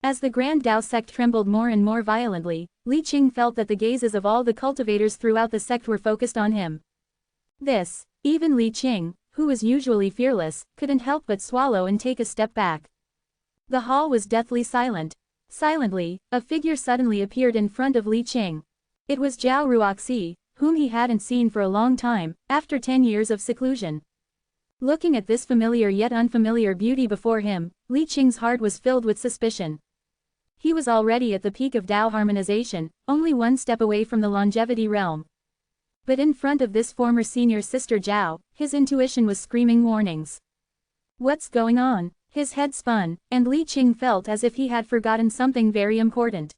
As the Grand Dao sect trembled more and more violently, Li Qing felt that the gazes of all the cultivators throughout the sect were focused on him. Even Li Qing, who was usually fearless, couldn't help but swallow and take a step back. The hall was deathly silent. Silently, a figure suddenly appeared in front of Li Qing. It was Zhao Ruoxi, whom he hadn't seen for a long time, after 10 years of seclusion. Looking at this familiar yet unfamiliar beauty before him, Li Qing's heart was filled with suspicion. He was already at the peak of Dao harmonization, only 1 step away from the longevity realm. But in front of this former senior sister Zhao, his intuition was screaming warnings. What's going on? His head spun, and Li Qing felt as if he had forgotten something very important.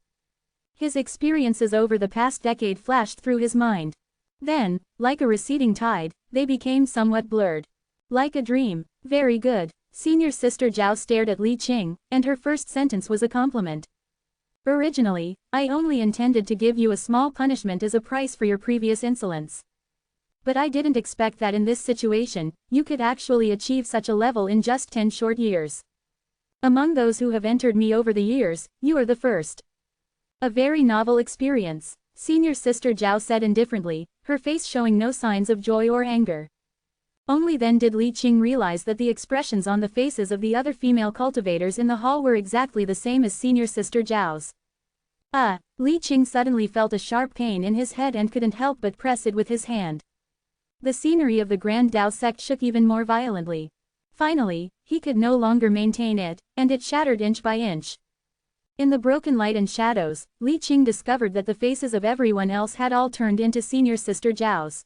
His experiences over the past decade flashed through his mind. Then, like a receding tide, they became somewhat blurred. Like a dream. Very good. Senior Sister Zhao stared at Li Qing, and her first sentence was a compliment. Originally, I only intended to give you a small punishment as a price for your previous insolence. But I didn't expect that in this situation, you could actually achieve such a level in just 10 short years. Among those who have entered me over the years, you are the first. A very novel experience, Senior Sister Zhao said indifferently, her face showing no signs of joy or anger. Only then did Li Qing realize that the expressions on the faces of the other female cultivators in the hall were exactly the same as Senior Sister Zhao's. Li Qing suddenly felt a sharp pain in his head and couldn't help but press it with his hand. The scenery of the Grand Dao sect shook even more violently. Finally, he could no longer maintain it, and it shattered inch by inch. In the broken light and shadows, Li Qing discovered that the faces of everyone else had all turned into Senior Sister Zhao's.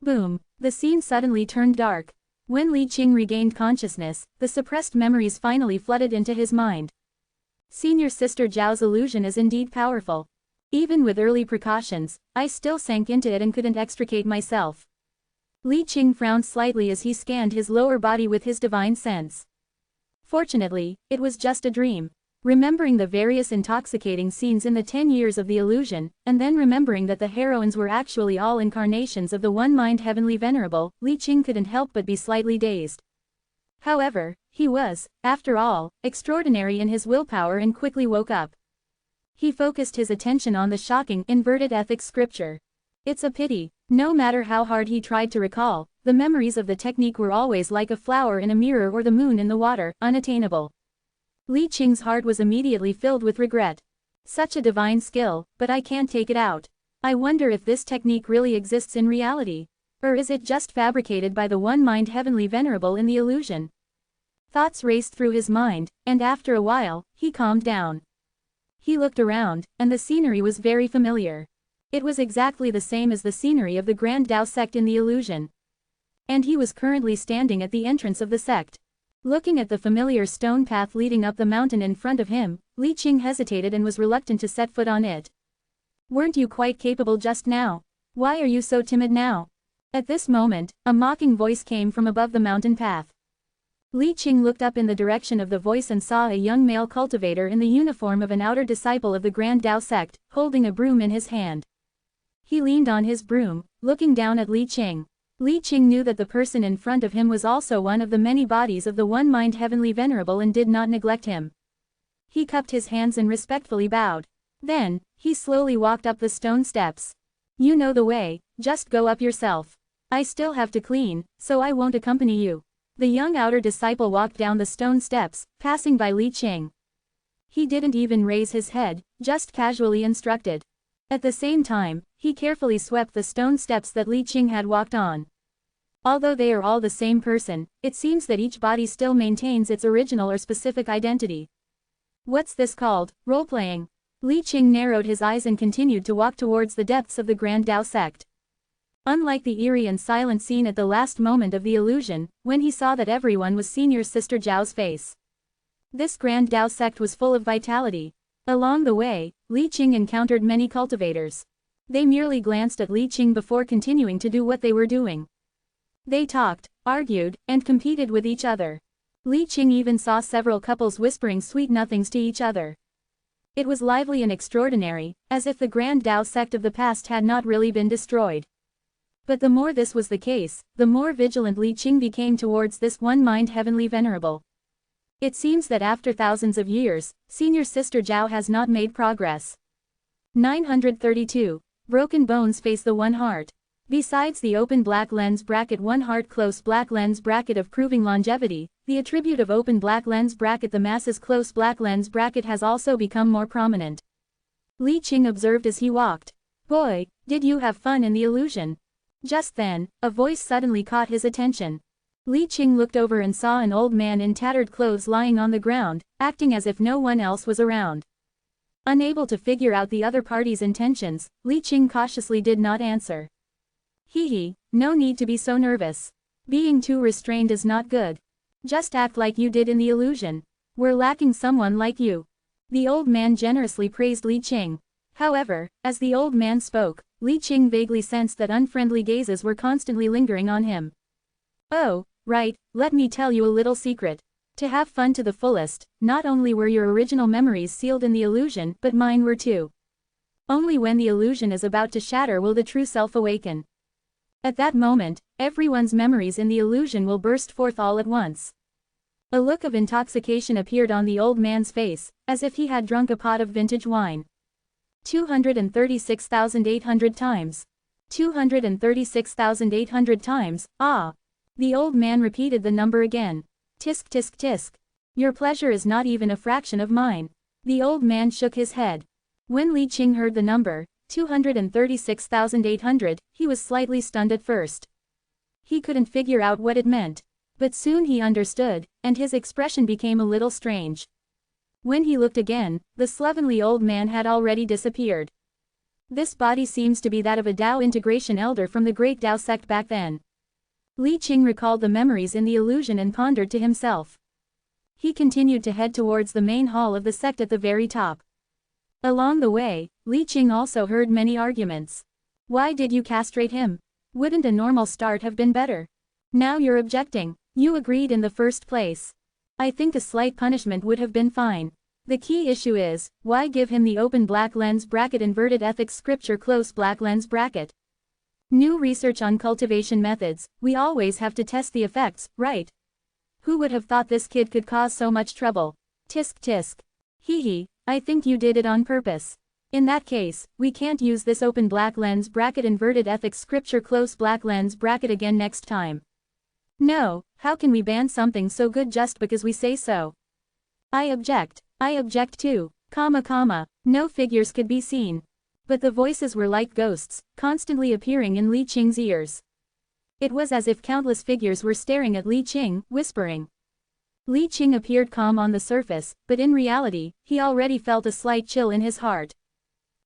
Boom! The scene suddenly turned dark. When Li Qing regained consciousness, the suppressed memories finally flooded into his mind. Senior Sister Zhao's illusion is indeed powerful. Even with early precautions, I still sank into it and couldn't extricate myself. Li Qing frowned slightly as he scanned his lower body with his divine sense. Fortunately, it was just a dream. Remembering the various intoxicating scenes in the 10 years of the illusion, and then remembering that the heroines were actually all incarnations of the one-mind Heavenly Venerable, Li Qing couldn't help but be slightly dazed. However, he was, after all, extraordinary in his willpower and quickly woke up. He focused his attention on the shocking, inverted ethics scripture. It's a pity, no matter how hard he tried to recall, the memories of the technique were always like a flower in a mirror or the moon in the water, unattainable. Li Qing's heart was immediately filled with regret. Such a divine skill, but I can't take it out. I wonder if this technique really exists in reality. Or is it just fabricated by the one-mind Heavenly Venerable in the illusion? Thoughts raced through his mind, and after a while, he calmed down. He looked around, and the scenery was very familiar. It was exactly the same as the scenery of the Grand Dao sect in the illusion. And he was currently standing at the entrance of the sect. Looking at the familiar stone path leading up the mountain in front of him, Li Qing hesitated and was reluctant to set foot on it. Weren't you quite capable just now? Why are you so timid now? At this moment, a mocking voice came from above the mountain path. Li Qing looked up in the direction of the voice and saw a young male cultivator in the uniform of an outer disciple of the Grand Dao sect, holding a broom in his hand. He leaned on his broom, looking down at Li Qing. Li Qing knew that the person in front of him was also one of the many bodies of the one-mind Heavenly Venerable and did not neglect him. He cupped his hands and respectfully bowed. Then, he slowly walked up the stone steps. You know the way, just go up yourself. I still have to clean, so I won't accompany you. The young outer disciple walked down the stone steps, passing by Li Qing. He didn't even raise his head, just casually instructed. At the same time, he carefully swept the stone steps that Li Qing had walked on. Although they are all the same person, it seems that each body still maintains its original or specific identity. What's this called? Role-playing? Li Qing narrowed his eyes and continued to walk towards the depths of the Grand Dao sect. Unlike the eerie and silent scene at the last moment of the illusion, when he saw that everyone was Senior Sister Zhao's face. This Grand Dao sect was full of vitality. Along the way, Li Qing encountered many cultivators. They merely glanced at Li Qing before continuing to do what they were doing. They talked, argued, and competed with each other. Li Qing even saw several couples whispering sweet nothings to each other. It was lively and extraordinary, as if the Grand Dao sect of the past had not really been destroyed. But the more this was the case, the more vigilant Li Qing became towards this one-mind Heavenly Venerable. It seems that after thousands of years, Senior Sister Zhao has not made progress. 932. Broken bones face the one heart. Besides the open black lens bracket one heart close black lens bracket of proving longevity, the attribute of open black lens bracket the masses close black lens bracket has also become more prominent. Li Qing observed as he walked. Boy, did you have fun in the illusion? Just then, a voice suddenly caught his attention. Li Qing looked over and saw an old man in tattered clothes lying on the ground, acting as if no one else was around. Unable to figure out the other party's intentions, Li Qing cautiously did not answer. No need to be so nervous. Being too restrained is not good. Just act like you did in the illusion. We're lacking someone like you. The old man generously praised Li Qing. However, as the old man spoke, Li Qing vaguely sensed that unfriendly gazes were constantly lingering on him. Oh, right, let me tell you a little secret. To have fun to the fullest, not only were your original memories sealed in the illusion, but mine were too. Only when the illusion is about to shatter will the true self awaken. At that moment, everyone's memories in the illusion will burst forth all at once. A look of intoxication appeared on the old man's face, as if he had drunk a pot of vintage wine. 236,800 times. 236,800 times, ah! The old man repeated the number again. Tisk tisk tisk. Your pleasure is not even a fraction of mine. The old man shook his head. When Li Qing heard the number, 236,800, he was slightly stunned at first. He couldn't figure out what it meant. But soon he understood, and his expression became a little strange. When he looked again, the slovenly old man had already disappeared. This body seems to be that of a Tao integration elder from the great Tao sect back then. Li Qing recalled the memories in the illusion and pondered to himself. He continued to head towards the main hall of the sect at the very top. Along the way, Li Qing also heard many arguments. Why did you castrate him? Wouldn't a normal start have been better? Now you're objecting. You agreed in the first place. I think a slight punishment would have been fine. The key issue is, why give him the open black lens bracket inverted ethics scripture close black lens bracket? New research on cultivation methods, we always have to test the effects, right? Who would have thought this kid could cause so much trouble? Tisk tisk. Hee, I think you did it on purpose. In that case, we can't use this open black lens bracket inverted ethics scripture close black lens bracket again next time. No, how can we ban something so good just because we say so? I object too, no figures could be seen. But the voices were like ghosts, constantly appearing in Li Qing's ears. It was as if countless figures were staring at Li Qing, whispering. Li Qing appeared calm on the surface, but in reality, he already felt a slight chill in his heart.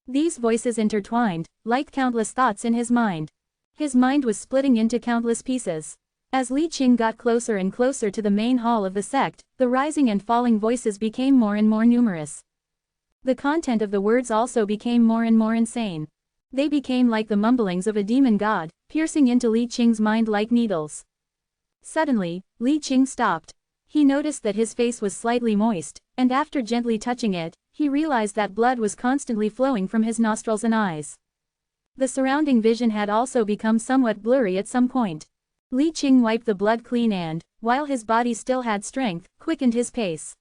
These voices intertwined, like countless thoughts in his mind. His mind was splitting into countless pieces. As Li Qing got closer and closer to the main hall of the sect, the rising and falling voices became more and more numerous. The content of the words also became more and more insane. They became like the mumblings of a demon god, piercing into Li Qing's mind like needles. Suddenly, Li Qing stopped. He noticed that his face was slightly moist, and after gently touching it, he realized that blood was constantly flowing from his nostrils and eyes. The surrounding vision had also become somewhat blurry at some point. Li Qing wiped the blood clean and, while his body still had strength, quickened his pace.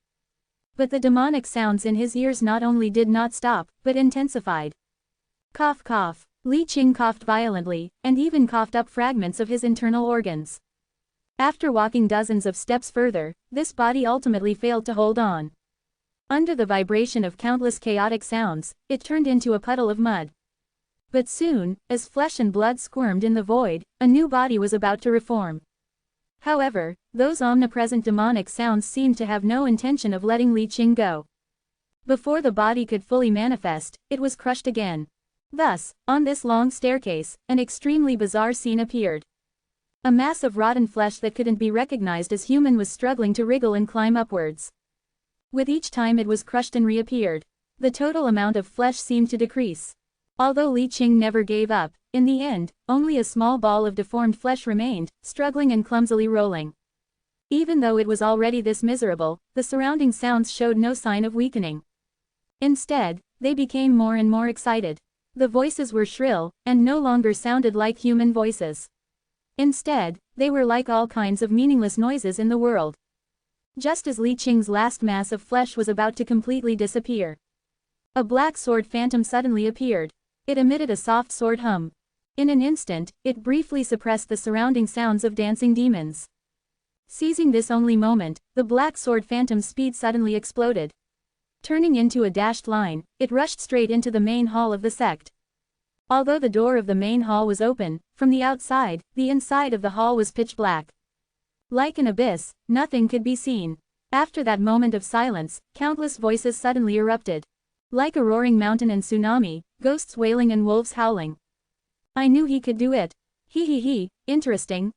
But the demonic sounds in his ears not only did not stop, but intensified. Cough cough. Li Qing coughed violently, and even coughed up fragments of his internal organs. After walking dozens of steps further, this body ultimately failed to hold on. Under the vibration of countless chaotic sounds, it turned into a puddle of mud. But soon, as flesh and blood squirmed in the void, a new body was about to reform. However, those omnipresent demonic sounds seemed to have no intention of letting Li Qing go. Before the body could fully manifest, it was crushed again. Thus, on this long staircase, an extremely bizarre scene appeared. A mass of rotten flesh that couldn't be recognized as human was struggling to wriggle and climb upwards. With each time it was crushed and reappeared, the total amount of flesh seemed to decrease. Although Li Qing never gave up, in the end, only a small ball of deformed flesh remained, struggling and clumsily rolling. Even though it was already this miserable, the surrounding sounds showed no sign of weakening. Instead, they became more and more excited. The voices were shrill, and no longer sounded like human voices. Instead, they were like all kinds of meaningless noises in the world. Just as Li Qing's last mass of flesh was about to completely disappear, a black sword phantom suddenly appeared. It emitted a soft sword hum. In an instant, it briefly suppressed the surrounding sounds of dancing demons. Seizing this only moment, the black sword phantom's speed suddenly exploded. Turning into a dashed line, it rushed straight into the main hall of the sect. Although the door of the main hall was open, from the outside, the inside of the hall was pitch black. Like an abyss, nothing could be seen. After that moment of silence, countless voices suddenly erupted. Like a roaring mountain and tsunami, ghosts wailing and wolves howling. I knew he could do it. He, interesting.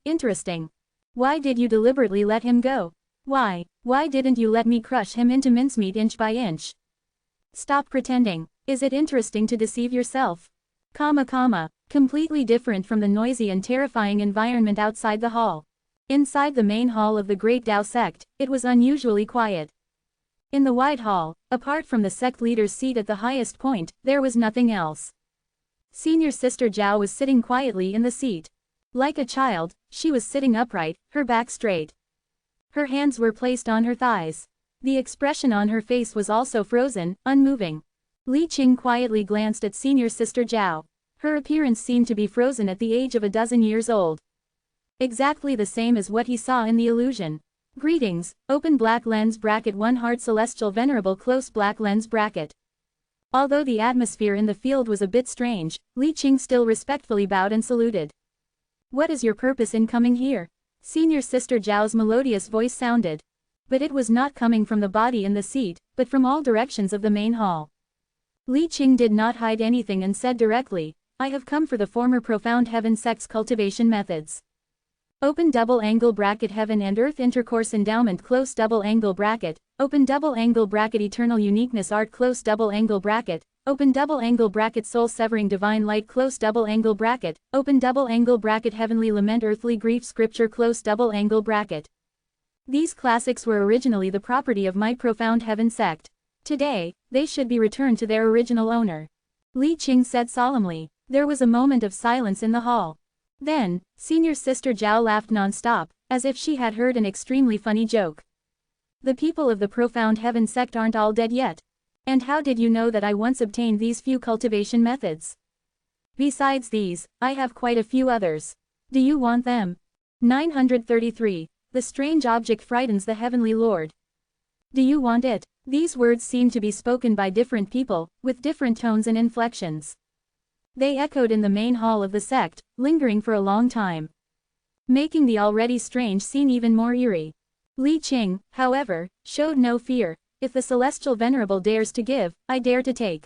Why did you deliberately let him go? Why didn't you let me crush him into mincemeat inch by inch? Stop pretending. Is it interesting to deceive yourself? Completely different from the noisy and terrifying environment outside the hall. Inside the main hall of the Great Tao sect, it was unusually quiet. In the wide hall, apart from the sect leader's seat at the highest point, there was nothing else. Senior Sister Zhao was sitting quietly in the seat. Like a child, she was sitting upright, her back straight. Her hands were placed on her thighs. The expression on her face was also frozen, unmoving. Li Qing quietly glanced at Senior Sister Zhao. Her appearance seemed to be frozen at the age of a dozen years old. Exactly the same as what he saw in the illusion. Greetings, open black lens bracket 1 heart celestial venerable close black lens bracket. Although the atmosphere in the field was a bit strange, Li Qing still respectfully bowed and saluted. What is your purpose in coming here? Senior Sister Zhao's melodious voice sounded. But it was not coming from the body in the seat, but from all directions of the main hall. Li Qing did not hide anything and said directly, I have come for the former profound heaven sect's cultivation methods. Open double angle bracket heaven and earth intercourse endowment close double angle bracket, open double angle bracket eternal uniqueness art close double angle bracket, open double angle bracket soul severing divine light close double angle bracket, open double angle bracket heavenly lament earthly grief scripture close double angle bracket. These classics were originally the property of my profound heaven sect. Today, they should be returned to their original owner. Li Qing said solemnly. There was a moment of silence in the hall. Then, Senior Sister Zhao laughed non-stop, as if she had heard an extremely funny joke. The people of the profound heaven sect aren't all dead yet. And how did you know that I once obtained these few cultivation methods? Besides these, I have quite a few others. Do you want them? 933. The strange object frightens the heavenly lord. Do you want it? These words seemed to be spoken by different people, with different tones and inflections. They echoed in the main hall of the sect, lingering for a long time, making the already strange scene even more eerie. Li Qing, however, showed no fear. If the celestial venerable dares to give, I dare to take.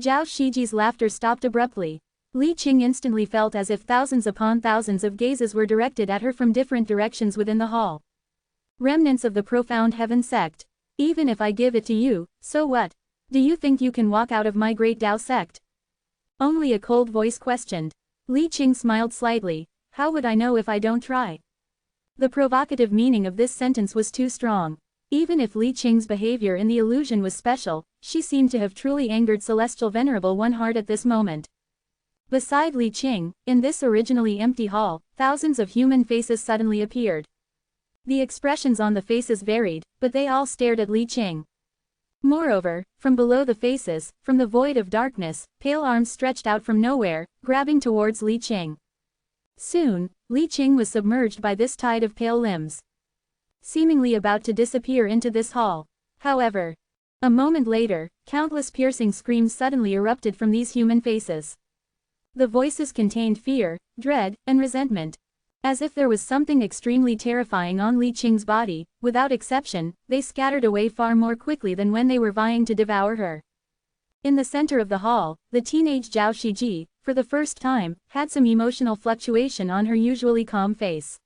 Zhao Shiji's laughter stopped abruptly. Li Qing instantly felt as if thousands upon thousands of gazes were directed at her from different directions within the hall. Remnants of the profound heaven sect. Even if I give it to you, so what? Do you think you can walk out of my great Tao sect? Only a cold voice questioned. Li Qing smiled slightly. How would I know if I don't try? The provocative meaning of this sentence was too strong. Even if Li Qing's behavior in the illusion was special, she seemed to have truly angered Celestial Venerable One Heart at this moment. Beside Li Qing, in this originally empty hall, thousands of human faces suddenly appeared. The expressions on the faces varied, but they all stared at Li Qing. Moreover, from below the faces, from the void of darkness, pale arms stretched out from nowhere, grabbing towards Li Qing. Soon, Li Qing was submerged by this tide of pale limbs, seemingly about to disappear into this hall. However, a moment later, countless piercing screams suddenly erupted from these human faces. The voices contained fear, dread, and resentment. As if there was something extremely terrifying on Li Qing's body, without exception, they scattered away far more quickly than when they were vying to devour her. In the center of the hall, the teenage Zhao Shiji, for the first time, had some emotional fluctuation on her usually calm face.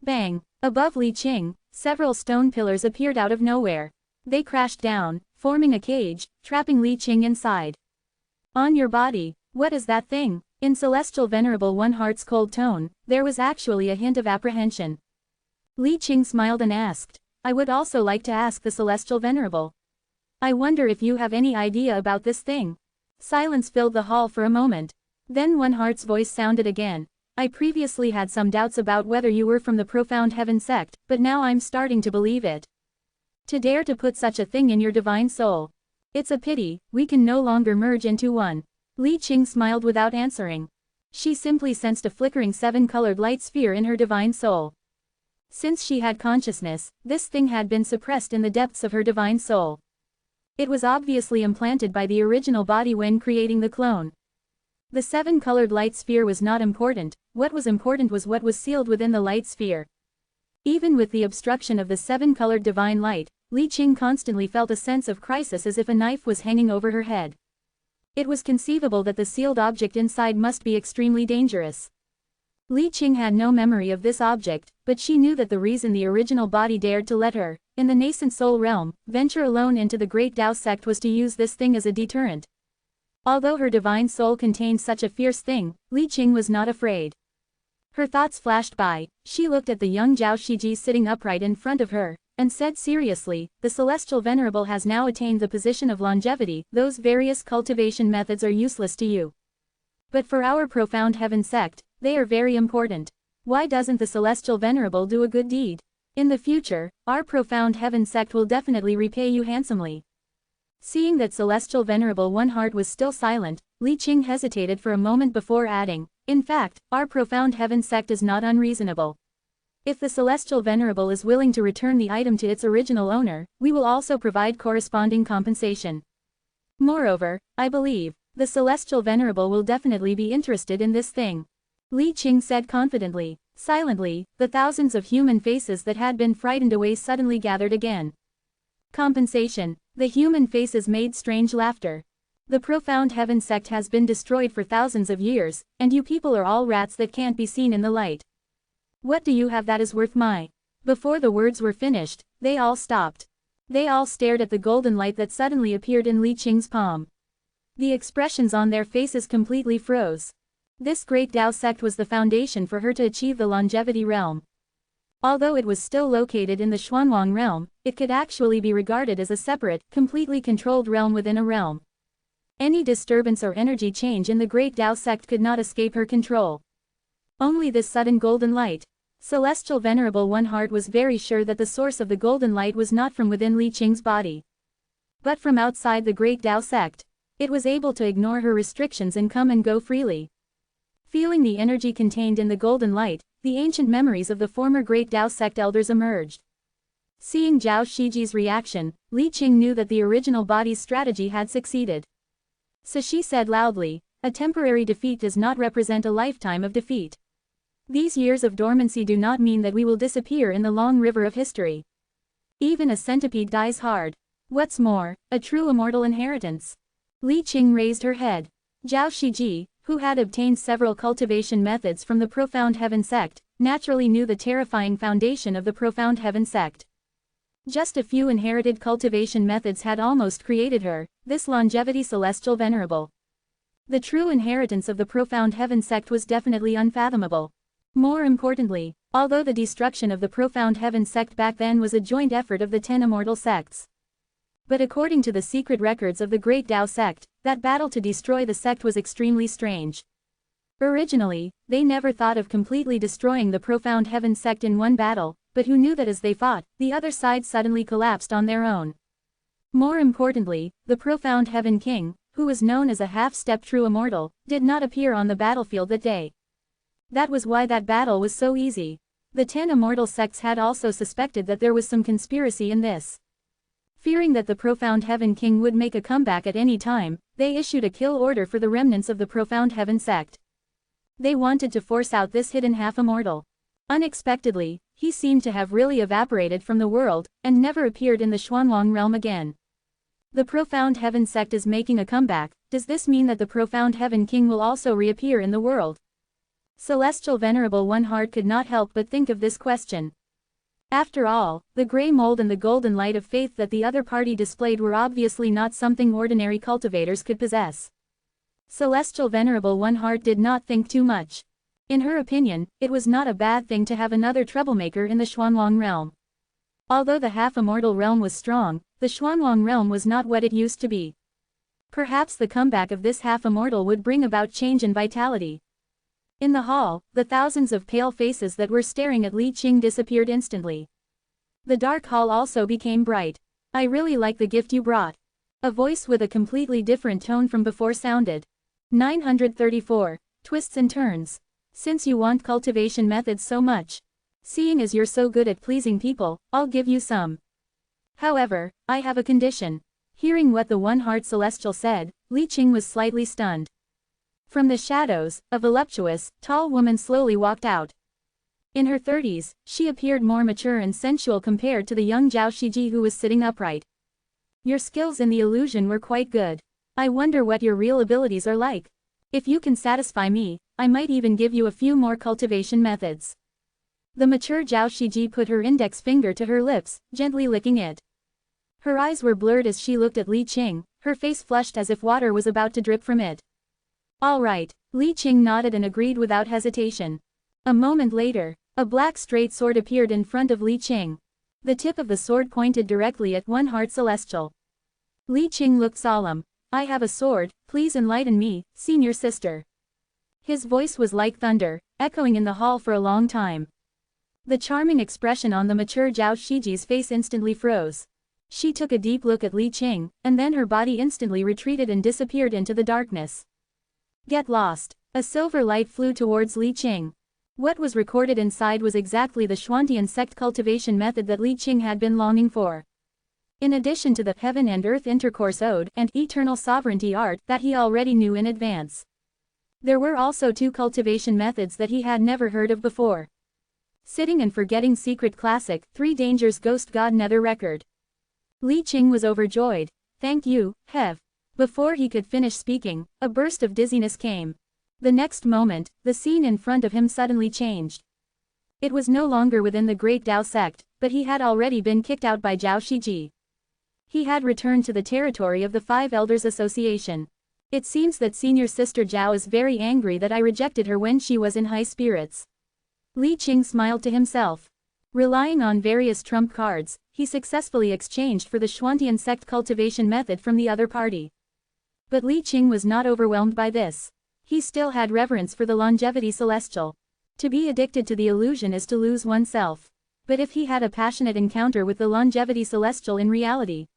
Bang! Above Li Qing, several stone pillars appeared out of nowhere. They crashed down, forming a cage, trapping Li Qing inside. On your body, what is that thing? In Celestial Venerable One Heart's cold tone, there was actually a hint of apprehension. Li Qing smiled and asked, I would also like to ask the Celestial Venerable. I wonder if you have any idea about this thing. Silence filled the hall for a moment. Then One Heart's voice sounded again. I previously had some doubts about whether you were from the Profound Heaven sect, but now I'm starting to believe it. To dare to put such a thing in your divine soul. It's a pity, we can no longer merge into one. Li Qing smiled without answering. She simply sensed a flickering seven-colored light sphere in her divine soul. Since she had consciousness, this thing had been suppressed in the depths of her divine soul. It was obviously implanted by the original body when creating the clone. The seven-colored light sphere was not important, what was important was what was sealed within the light sphere. Even with the obstruction of the seven-colored divine light, Li Qing constantly felt a sense of crisis as if a knife was hanging over her head. It was conceivable that the sealed object inside must be extremely dangerous. Li Qing had no memory of this object, but she knew that the reason the original body dared to let her, in the nascent soul realm, venture alone into the great Tao sect was to use this thing as a deterrent. Although her divine soul contained such a fierce thing, Li Qing was not afraid. Her thoughts flashed by, she looked at the young Zhao Shiji sitting upright in front of her, and said seriously, the Celestial Venerable has now attained the position of longevity, those various cultivation methods are useless to you. But for our profound heaven sect, they are very important. Why doesn't the Celestial Venerable do a good deed? In the future, our profound heaven sect will definitely repay you handsomely. Seeing that Celestial Venerable One Heart was still silent, Li Qing hesitated for a moment before adding, in fact, our profound heaven sect is not unreasonable. If the Celestial Venerable is willing to return the item to its original owner, we will also provide corresponding compensation. Moreover, I believe, the Celestial Venerable will definitely be interested in this thing. Li Qing said confidently. Silently, the thousands of human faces that had been frightened away suddenly gathered again. Compensation. The human faces made strange laughter. The profound heaven sect has been destroyed for thousands of years, and you people are all rats that can't be seen in the light. What do you have that is worth my? Before the words were finished, they all stopped. They all stared at the golden light that suddenly appeared in Li Qing's palm. The expressions on their faces completely froze. This great Tao sect was the foundation for her to achieve the longevity realm. Although it was still located in the Xuanwang realm, it could actually be regarded as a separate, completely controlled realm within a realm. Any disturbance or energy change in the great Tao sect could not escape her control. Only this sudden golden light. Celestial Venerable One Heart was very sure that the source of the golden light was not from within Li Qing's body, but from outside the great Tao sect. It was able to ignore her restrictions and come and go freely. Feeling the energy contained in the golden light, the ancient memories of the former great Tao sect elders emerged. Seeing Zhao Shiji's reaction, Li Qing knew that the original body's strategy had succeeded. So she said loudly, a temporary defeat does not represent a lifetime of defeat. These years of dormancy do not mean that we will disappear in the long river of history. Even a centipede dies hard. What's more, a true immortal inheritance. Li Qing raised her head. Zhao Shiji, who had obtained several cultivation methods from the Profound Heaven sect, naturally knew the terrifying foundation of the Profound Heaven sect. Just a few inherited cultivation methods had almost created her, this longevity Celestial Venerable. The true inheritance of the Profound Heaven sect was definitely unfathomable. More importantly, although the destruction of the Profound Heaven sect back then was a joint effort of the 10 immortal sects. But according to the secret records of the Great Tao sect, that battle to destroy the sect was extremely strange. Originally, they never thought of completely destroying the Profound Heaven sect in one battle, but who knew that as they fought, the other side suddenly collapsed on their own. More importantly, the Profound Heaven King, who was known as a half-step true immortal, did not appear on the battlefield that day. That was why that battle was so easy. The 10 immortal sects had also suspected that there was some conspiracy in this. Fearing that the Profound Heaven King would make a comeback at any time, they issued a kill order for the remnants of the Profound Heaven sect. They wanted to force out this hidden half-immortal. Unexpectedly, he seemed to have really evaporated from the world, and never appeared in the Xuanwang realm again. The Profound Heaven sect is making a comeback. Does this mean that the Profound Heaven King will also reappear in the world? Celestial Venerable One Heart could not help but think of this question. After all, the grey mold and the golden light of faith that the other party displayed were obviously not something ordinary cultivators could possess. Celestial Venerable One Heart did not think too much. In her opinion, it was not a bad thing to have another troublemaker in the Xuanwang realm. Although the half-immortal realm was strong, the Xuanwang realm was not what it used to be. Perhaps the comeback of this half-immortal would bring about change and vitality. In the hall, the thousands of pale faces that were staring at Li Qing disappeared instantly. The dark hall also became bright. I really like the gift you brought. A voice with a completely different tone from before sounded. 934. Twists and turns. Since you want cultivation methods so much, seeing as you're so good at pleasing people, I'll give you some. However, I have a condition. Hearing what the One Heart Celestial said, Li Qing was slightly stunned. From the shadows, a voluptuous, tall woman slowly walked out. In her 30s, she appeared more mature and sensual compared to the young Zhao Shiji who was sitting upright. Your skills in the illusion were quite good. I wonder what your real abilities are like. If you can satisfy me, I might even give you a few more cultivation methods. The mature Zhao Shiji put her index finger to her lips, gently licking it. Her eyes were blurred as she looked at Li Qing, her face flushed as if water was about to drip from it. All right, Li Qing nodded and agreed without hesitation. A moment later, a black straight sword appeared in front of Li Qing. The tip of the sword pointed directly at One Heart Celestial. Li Qing looked solemn. I have a sword, please enlighten me, senior sister. His voice was like thunder, echoing in the hall for a long time. The charming expression on the mature Zhao Shiji's face instantly froze. She took a deep look at Li Qing, and then her body instantly retreated and disappeared into the darkness. Get lost. A silver light flew towards Li Qing. What was recorded inside was exactly the Xuantian sect cultivation method that Li Qing had been longing for. In addition to the Heaven and Earth Intercourse Ode and Eternal Sovereignty art that he already knew in advance. There were also 2 cultivation methods that he had never heard of before. Sitting and Forgetting Secret Classic, 3 Dangers Ghost God Nether Record. Li Qing was overjoyed. Thank you, Hev. Before he could finish speaking, a burst of dizziness came. The next moment, the scene in front of him suddenly changed. It was no longer within the Great Dao sect, but he had already been kicked out by Zhao Shiji. He had returned to the territory of the 5 Elders Association. It seems that senior sister Zhao is very angry that I rejected her when she was in high spirits. Li Qing smiled to himself. Relying on various trump cards, he successfully exchanged for the Xuantian sect cultivation method from the other party. But Li Qing was not overwhelmed by this. He still had reverence for the longevity celestial. To be addicted to the illusion is to lose oneself. But if he had a passionate encounter with the longevity celestial in reality,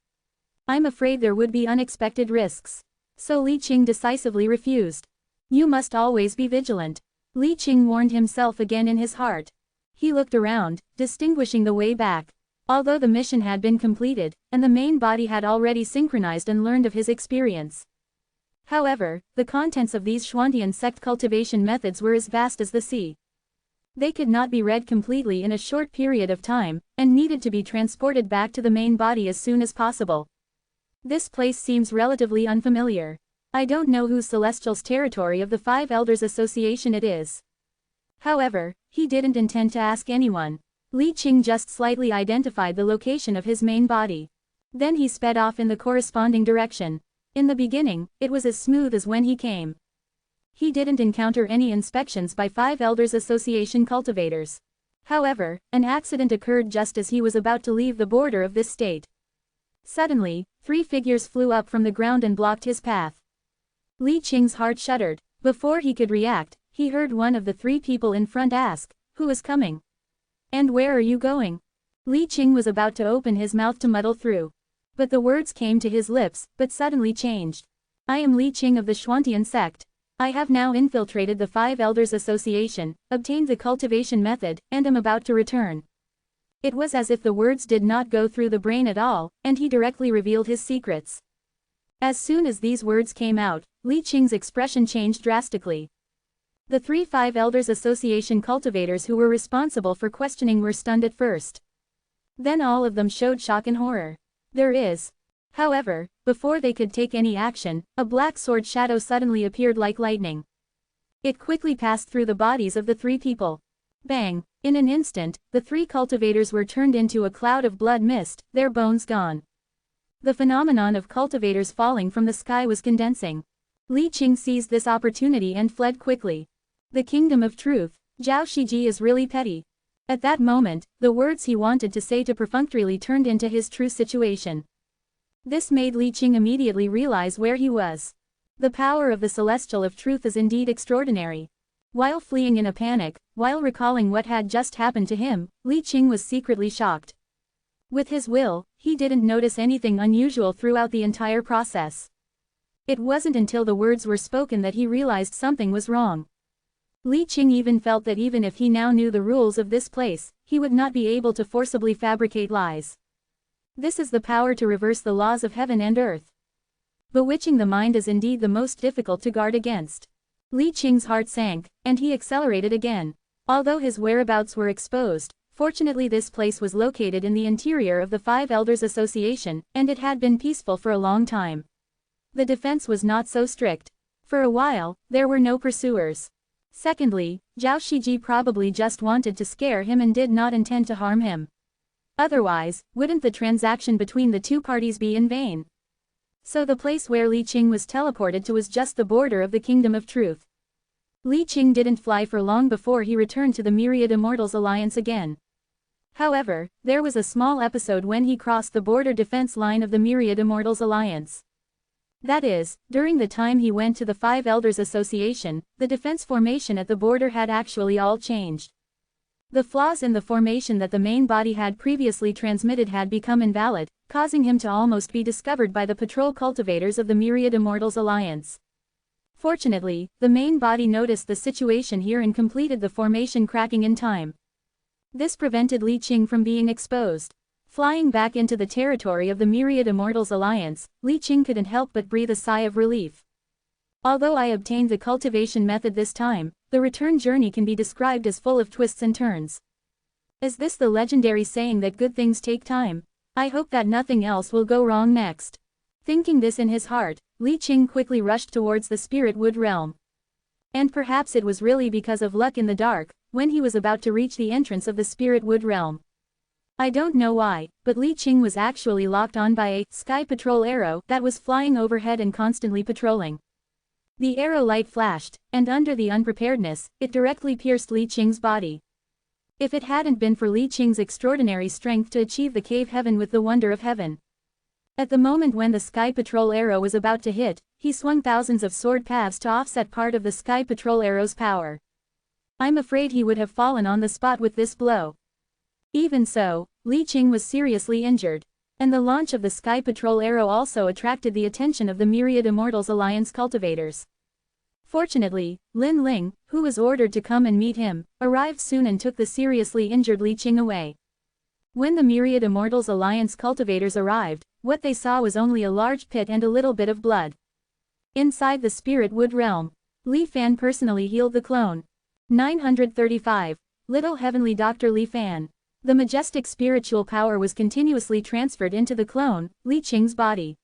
I'm afraid there would be unexpected risks. So Li Qing decisively refused. You must always be vigilant. Li Qing warned himself again in his heart. He looked around, distinguishing the way back. Although the mission had been completed, and the main body had already synchronized and learned of his experience. However, the contents of these Xuantian sect cultivation methods were as vast as the sea. They could not be read completely in a short period of time, and needed to be transported back to the main body as soon as possible. This place seems relatively unfamiliar. I don't know whose Celestial's territory of the 5 Elders Association it is. However, he didn't intend to ask anyone. Li Qing just slightly identified the location of his main body. Then he sped off in the corresponding direction. In the beginning, it was as smooth as when he came. He didn't encounter any inspections by 5 Elders Association cultivators. However, an accident occurred just as he was about to leave the border of this state. Suddenly, 3 figures flew up from the ground and blocked his path. Li Qing's heart shuddered. Before he could react, he heard one of the 3 people in front ask, "Who is coming? And where are you going?" Li Qing was about to open his mouth to muddle through. But the words came to his lips, but suddenly changed. I am Li Qing of the Xuantian sect. I have now infiltrated the 5 Elders Association, obtained the cultivation method, and am about to return. It was as if the words did not go through the brain at all, and he directly revealed his secrets. As soon as these words came out, Li Qing's expression changed drastically. The 5 Elders Association cultivators who were responsible for questioning were stunned at first. Then all of them showed shock and horror. However, before they could take any action, a black sword shadow suddenly appeared like lightning. It quickly passed through the bodies of the 3 people. Bang! In an instant, the 3 cultivators were turned into a cloud of blood mist, their bones gone. The phenomenon of cultivators falling from the sky was condensing. Li Qing seized this opportunity and fled quickly. The kingdom of truth, Zhao Shiji is really petty. At that moment, the words he wanted to say to perfunctorily turned into his true situation. This made Li Qing immediately realize where he was. The power of the Celestial of Truth is indeed extraordinary. While fleeing in a panic, while recalling what had just happened to him, Li Qing was secretly shocked. With his will, he didn't notice anything unusual throughout the entire process. It wasn't until the words were spoken that he realized something was wrong. Li Qing even felt that even if he now knew the rules of this place, he would not be able to forcibly fabricate lies. This is the power to reverse the laws of heaven and earth. Bewitching the mind is indeed the most difficult to guard against. Li Qing's heart sank, and he accelerated again. Although his whereabouts were exposed, fortunately this place was located in the interior of the 5 Elders Association, and it had been peaceful for a long time. The defense was not so strict. For a while, there were no pursuers. Secondly, Zhao Shiji probably just wanted to scare him and did not intend to harm him. Otherwise, wouldn't the transaction between the two parties be in vain? So the place where Li Qing was teleported to was just the border of the Kingdom of Truth. Li Qing didn't fly for long before he returned to the Myriad Immortals Alliance again. However, there was a small episode when he crossed the border defense line of the Myriad Immortals Alliance. That is, during the time he went to the Five Elders Association, the defense formation at the border had actually all changed. The flaws in the formation that the main body had previously transmitted had become invalid, causing him to almost be discovered by the patrol cultivators of the Myriad Immortals Alliance. Fortunately, the main body noticed the situation here and completed the formation cracking in time. This prevented Li Qing from being exposed. Flying back into the territory of the Myriad Immortals Alliance, Li Qing couldn't help but breathe a sigh of relief. Although I obtained the cultivation method this time, the return journey can be described as full of twists and turns. Is this the legendary saying that good things take time? I hope that nothing else will go wrong next. Thinking this in his heart, Li Qing quickly rushed towards the Spirit Wood realm. And perhaps it was really because of luck in the dark, when he was about to reach the entrance of the Spirit Wood realm. I don't know why, but Li Qing was actually locked on by a sky patrol arrow that was flying overhead and constantly patrolling. The arrow light flashed, and under the unpreparedness, it directly pierced Li Qing's body. If it hadn't been for Li Qing's extraordinary strength to achieve the cave heaven with the wonder of heaven. At the moment when the sky patrol arrow was about to hit, he swung thousands of sword paths to offset part of the sky patrol arrow's power. I'm afraid he would have fallen on the spot with this blow. Even so, Li Qing was seriously injured. And the launch of the Sky Patrol arrow also attracted the attention of the Myriad Immortals Alliance cultivators. Fortunately, Lin Ling, who was ordered to come and meet him, arrived soon and took the seriously injured Li Qing away. When the Myriad Immortals Alliance cultivators arrived, what they saw was only a large pit and a little bit of blood. Inside the Spirit Wood realm, Li Fan personally healed the clone. 935. Little Heavenly Dr. Li Fan. The majestic spiritual power was continuously transferred into the clone, Li Qing's body.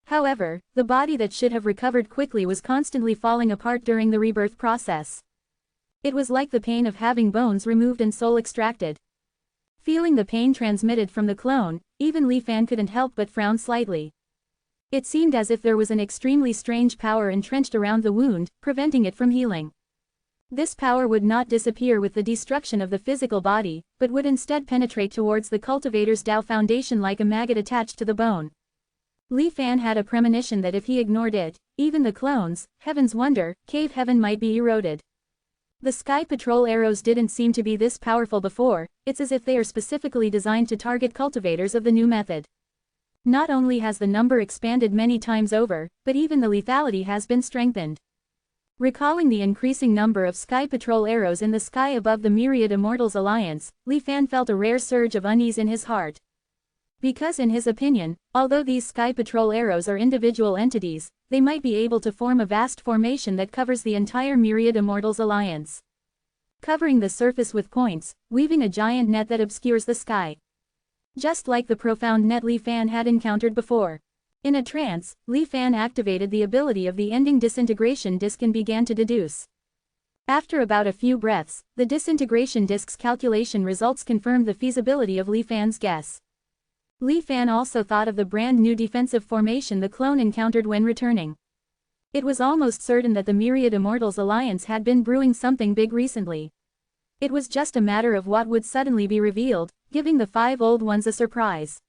However, the body that should have recovered quickly was constantly falling apart during the rebirth process. It was like the pain of having bones removed and soul extracted. Feeling the pain transmitted from the clone, even Li Fan couldn't help but frown slightly. It seemed as if there was an extremely strange power entrenched around the wound, preventing it from healing. This power would not disappear with the destruction of the physical body, but would instead penetrate towards the cultivator's Tao foundation like a maggot attached to the bone. Li Fan had a premonition that if he ignored it, even the clone's, Heaven's Wonder, cave heaven might be eroded. The Sky Patrol arrows didn't seem to be this powerful before, it's as if they are specifically designed to target cultivators of the new method. Not only has the number expanded many times over, but even the lethality has been strengthened. Recalling the increasing number of Sky Patrol arrows in the sky above the Myriad Immortals Alliance, Li Fan felt a rare surge of unease in his heart. Because in his opinion, although these Sky Patrol arrows are individual entities, they might be able to form a vast formation that covers the entire Myriad Immortals Alliance. Covering the surface with points, weaving a giant net that obscures the sky. Just like the profound net Li Fan had encountered before. In a trance, Li Fan activated the ability of the ending disintegration disk and began to deduce. After about a few breaths, the disintegration disk's calculation results confirmed the feasibility of Li Fan's guess. Li Fan also thought of the brand new defensive formation the clone encountered when returning. It was almost certain that the Myriad Immortals Alliance had been brewing something big recently. It was just a matter of what would suddenly be revealed, giving the five old ones a surprise.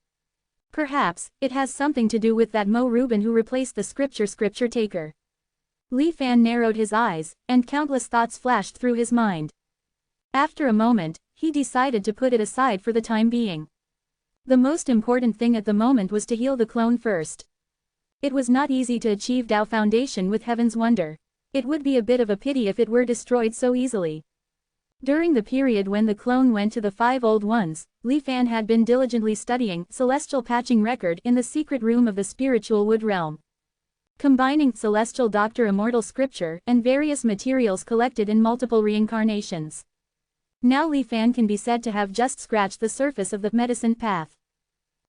Perhaps, it has something to do with that Mo Rubin who replaced the scripture taker. Li Fan narrowed his eyes, and countless thoughts flashed through his mind. After a moment, he decided to put it aside for the time being. The most important thing at the moment was to heal the clone first. It was not easy to achieve Tao Foundation with Heaven's Wonder. It would be a bit of a pity if it were destroyed so easily. During the period when the clone went to the Five Old Ones, Li Fan had been diligently studying Celestial Patching Record in the secret room of the Spiritual Wood Realm. Combining Celestial Doctor Immortal Scripture and various materials collected in multiple reincarnations. Now Li Fan can be said to have just scratched the surface of the medicine path.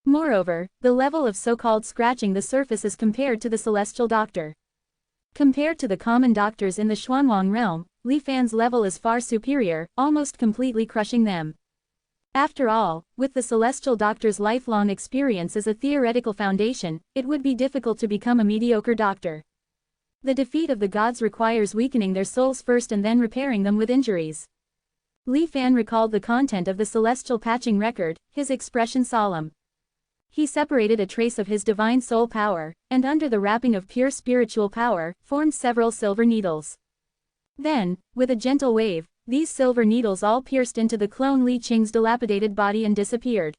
Moreover, the level of so-called scratching the surface is compared to the Celestial Doctor. Compared to the common doctors in the Xuanwang realm, Li Fan's level is far superior, almost completely crushing them. After all, with the celestial doctor's lifelong experience as a theoretical foundation, it would be difficult to become a mediocre doctor. The defeat of the gods requires weakening their souls first and then repairing them with injuries. Li Fan recalled the content of the celestial patching record, his expression solemn. He separated a trace of his divine soul power, and under the wrapping of pure spiritual power, formed several silver needles. Then, with a gentle wave, these silver needles all pierced into the clone Li Qing's dilapidated body and disappeared.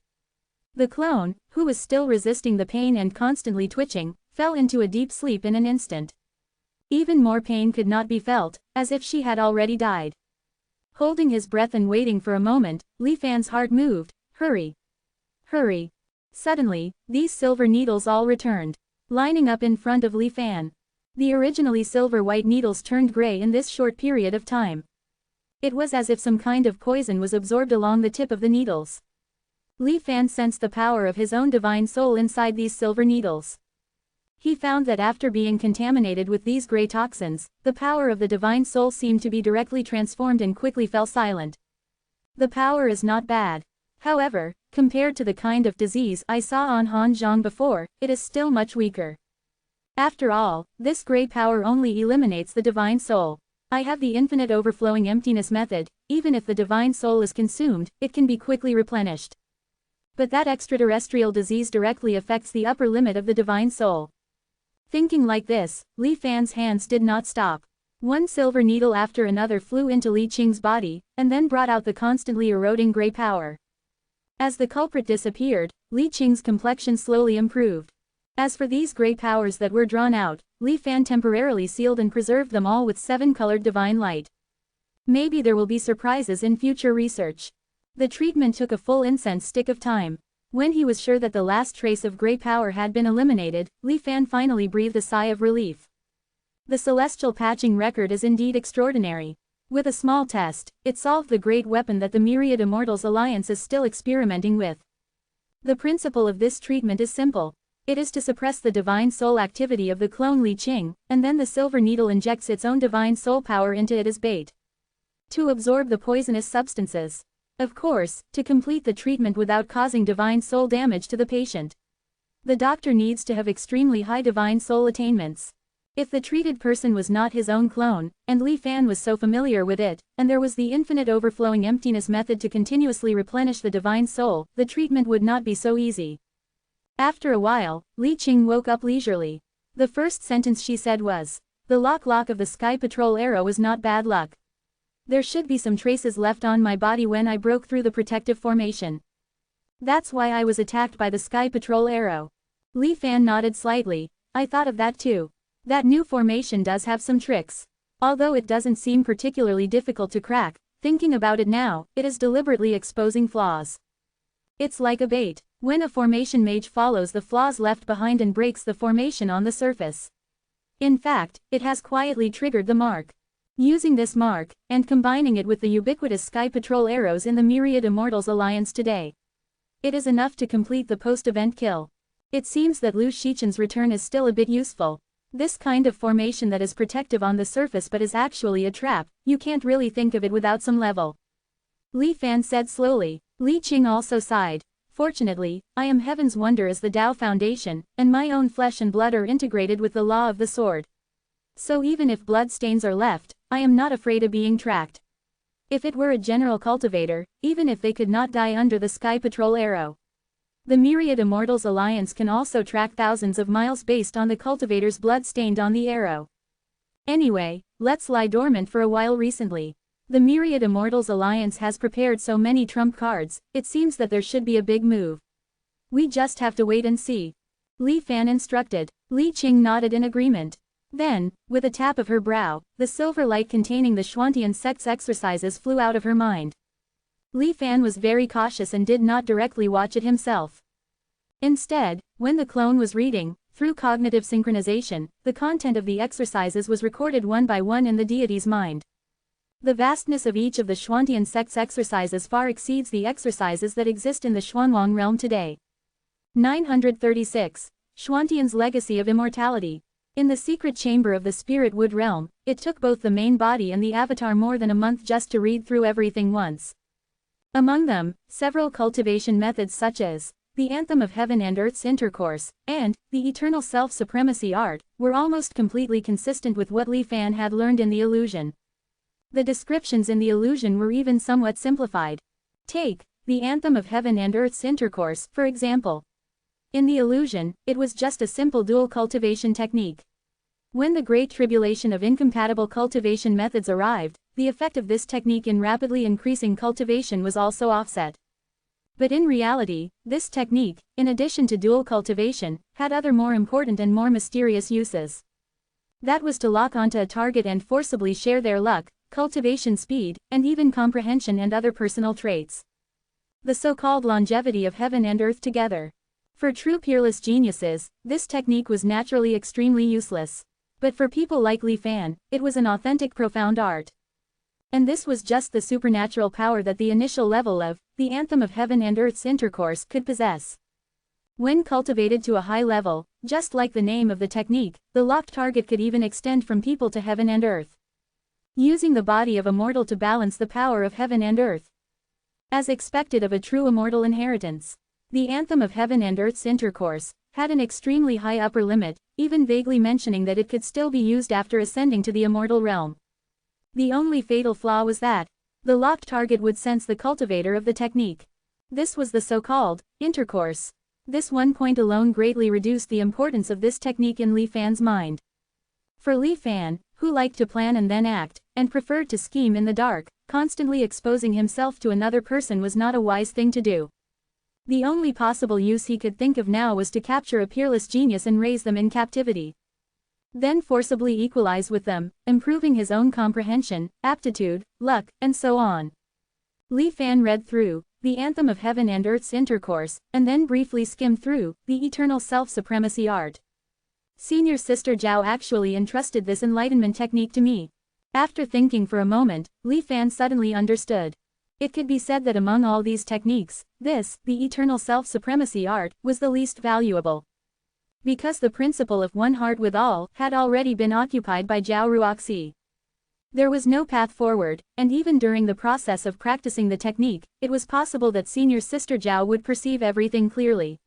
The clone, who was still resisting the pain and constantly twitching, fell into a deep sleep in an instant. Even more pain could not be felt, as if she had already died. Holding his breath and waiting for a moment, Li Fan's heart moved. Hurry! Hurry! Suddenly, these silver needles all returned, lining up in front of Li Fan. The originally silver-white needles turned gray in this short period of time. It was as if some kind of poison was absorbed along the tip of the needles. Li Fan sensed the power of his own divine soul inside these silver needles. He found that after being contaminated with these gray toxins, the power of the divine soul seemed to be directly transformed and quickly fell silent. The power is not bad. However, compared to the kind of disease I saw on Han Zhang before, it is still much weaker. After all, this gray power only eliminates the divine soul. I have the infinite overflowing emptiness method. Even if the divine soul is consumed, it can be quickly replenished. But that extraterrestrial disease directly affects the upper limit of the divine soul. Thinking like this, Li Fan's hands did not stop. One silver needle after another flew into Li Qing's body, and then brought out the constantly eroding gray power. As the culprit disappeared, Li Qing's complexion slowly improved. As for these gray powers that were drawn out, Li Fan temporarily sealed and preserved them all with 7-colored divine light. Maybe there will be surprises in future research. The treatment took a full incense stick of time. When he was sure that the last trace of gray power had been eliminated, Li Fan finally breathed a sigh of relief. The celestial patching record is indeed extraordinary. With a small test, it solved the great weapon that the Myriad Immortals Alliance is still experimenting with. The principle of this treatment is simple. It is to suppress the divine soul activity of the clone Li Qing, and then the silver needle injects its own divine soul power into it as bait. To absorb the poisonous substances. Of course, to complete the treatment without causing divine soul damage to the patient. The doctor needs to have extremely high divine soul attainments. If the treated person was not his own clone, and Li Fan was so familiar with it, and there was the infinite overflowing emptiness method to continuously replenish the divine soul, the treatment would not be so easy. After a while, Li Qing woke up leisurely. The first sentence she said was, "The lock of the Sky Patrol arrow was not bad luck. There should be some traces left on my body when I broke through the protective formation. That's why I was attacked by the Sky Patrol arrow." Li Fan nodded slightly. "I thought of that too. That new formation does have some tricks. Although it doesn't seem particularly difficult to crack, thinking about it now, it is deliberately exposing flaws. It's like a bait. When a formation mage follows the flaws left behind and breaks the formation on the surface. In fact, it has quietly triggered the mark. Using this mark, and combining it with the ubiquitous Sky Patrol arrows in the Myriad Immortals Alliance today, it is enough to complete the post-event kill. It seems that Lu Shichen's return is still a bit useful. This kind of formation that is protective on the surface but is actually a trap, you can't really think of it without some level." Li Fan said slowly. Li Qing also sighed. "Fortunately, I am Heaven's Wonder as the Tao Foundation, and my own flesh and blood are integrated with the law of the sword. So even if blood stains are left, I am not afraid of being tracked. If it were a general cultivator, even if they could not die under the Sky Patrol arrow. The Myriad Immortals Alliance can also track thousands of miles based on the cultivator's blood stained on the arrow. Anyway, let's lie dormant for a while. Recently, the Myriad Immortals Alliance has prepared so many trump cards, it seems that there should be a big move. We just have to wait and see." Li Fan instructed. Li Qing nodded in agreement. Then, with a tap of her brow, the silver light containing the Xuantian sect's exercises flew out of her mind. Li Fan was very cautious and did not directly watch it himself. Instead, when the clone was reading, through cognitive synchronization, the content of the exercises was recorded one by one in the deity's mind. The vastness of each of the Xuantian sect's exercises far exceeds the exercises that exist in the Xuanwang realm today. 936. Xuantian's Legacy of Immortality. In the secret chamber of the spirit wood realm, it took both the main body and the avatar more than a month just to read through everything once. Among them, several cultivation methods such as the anthem of heaven and earth's intercourse, and the eternal self-supremacy art, were almost completely consistent with what Li Fan had learned in the illusion. The descriptions in the illusion were even somewhat simplified. Take the anthem of heaven and earth's intercourse, for example. In the illusion, it was just a simple dual cultivation technique. When the great tribulation of incompatible cultivation methods arrived, the effect of this technique in rapidly increasing cultivation was also offset. But in reality, this technique, in addition to dual cultivation, had other more important and more mysterious uses. That was to lock onto a target and forcibly share their luck, cultivation speed, and even comprehension and other personal traits. The so-called longevity of heaven and earth together. For true peerless geniuses, this technique was naturally extremely useless. But for people like Li Fan, it was an authentic profound art. And this was just the supernatural power that the initial level of the anthem of heaven and earth's intercourse could possess. When cultivated to a high level, just like the name of the technique, the locked target could even extend from people to heaven and earth, using the body of a mortal to balance the power of heaven and earth. As expected of a true immortal inheritance, the anthem of heaven and earth's intercourse had an extremely high upper limit, even vaguely mentioning that it could still be used after ascending to the immortal realm. The only fatal flaw was that the locked target would sense the cultivator of the technique. This was the so-called intercourse. This one point alone greatly reduced the importance of this technique in Li Fan's mind. For Li Fan, who liked to plan and then act, and preferred to scheme in the dark, constantly exposing himself to another person was not a wise thing to do. The only possible use he could think of now was to capture a peerless genius and raise them in captivity. Then forcibly equalize with them, improving his own comprehension, aptitude, luck, and so on. Li Fan read through the anthem of heaven and earth's intercourse, and then briefly skimmed through the eternal self-supremacy art. Senior Sister Zhao actually entrusted this enlightenment technique to me. After thinking for a moment, Li Fan suddenly understood. It could be said that among all these techniques, this, the eternal self-supremacy art, was the least valuable. Because the principle of one heart with all had already been occupied by Zhao Ruoxi. There was no path forward, and even during the process of practicing the technique, it was possible that Senior Sister Zhao would perceive everything clearly.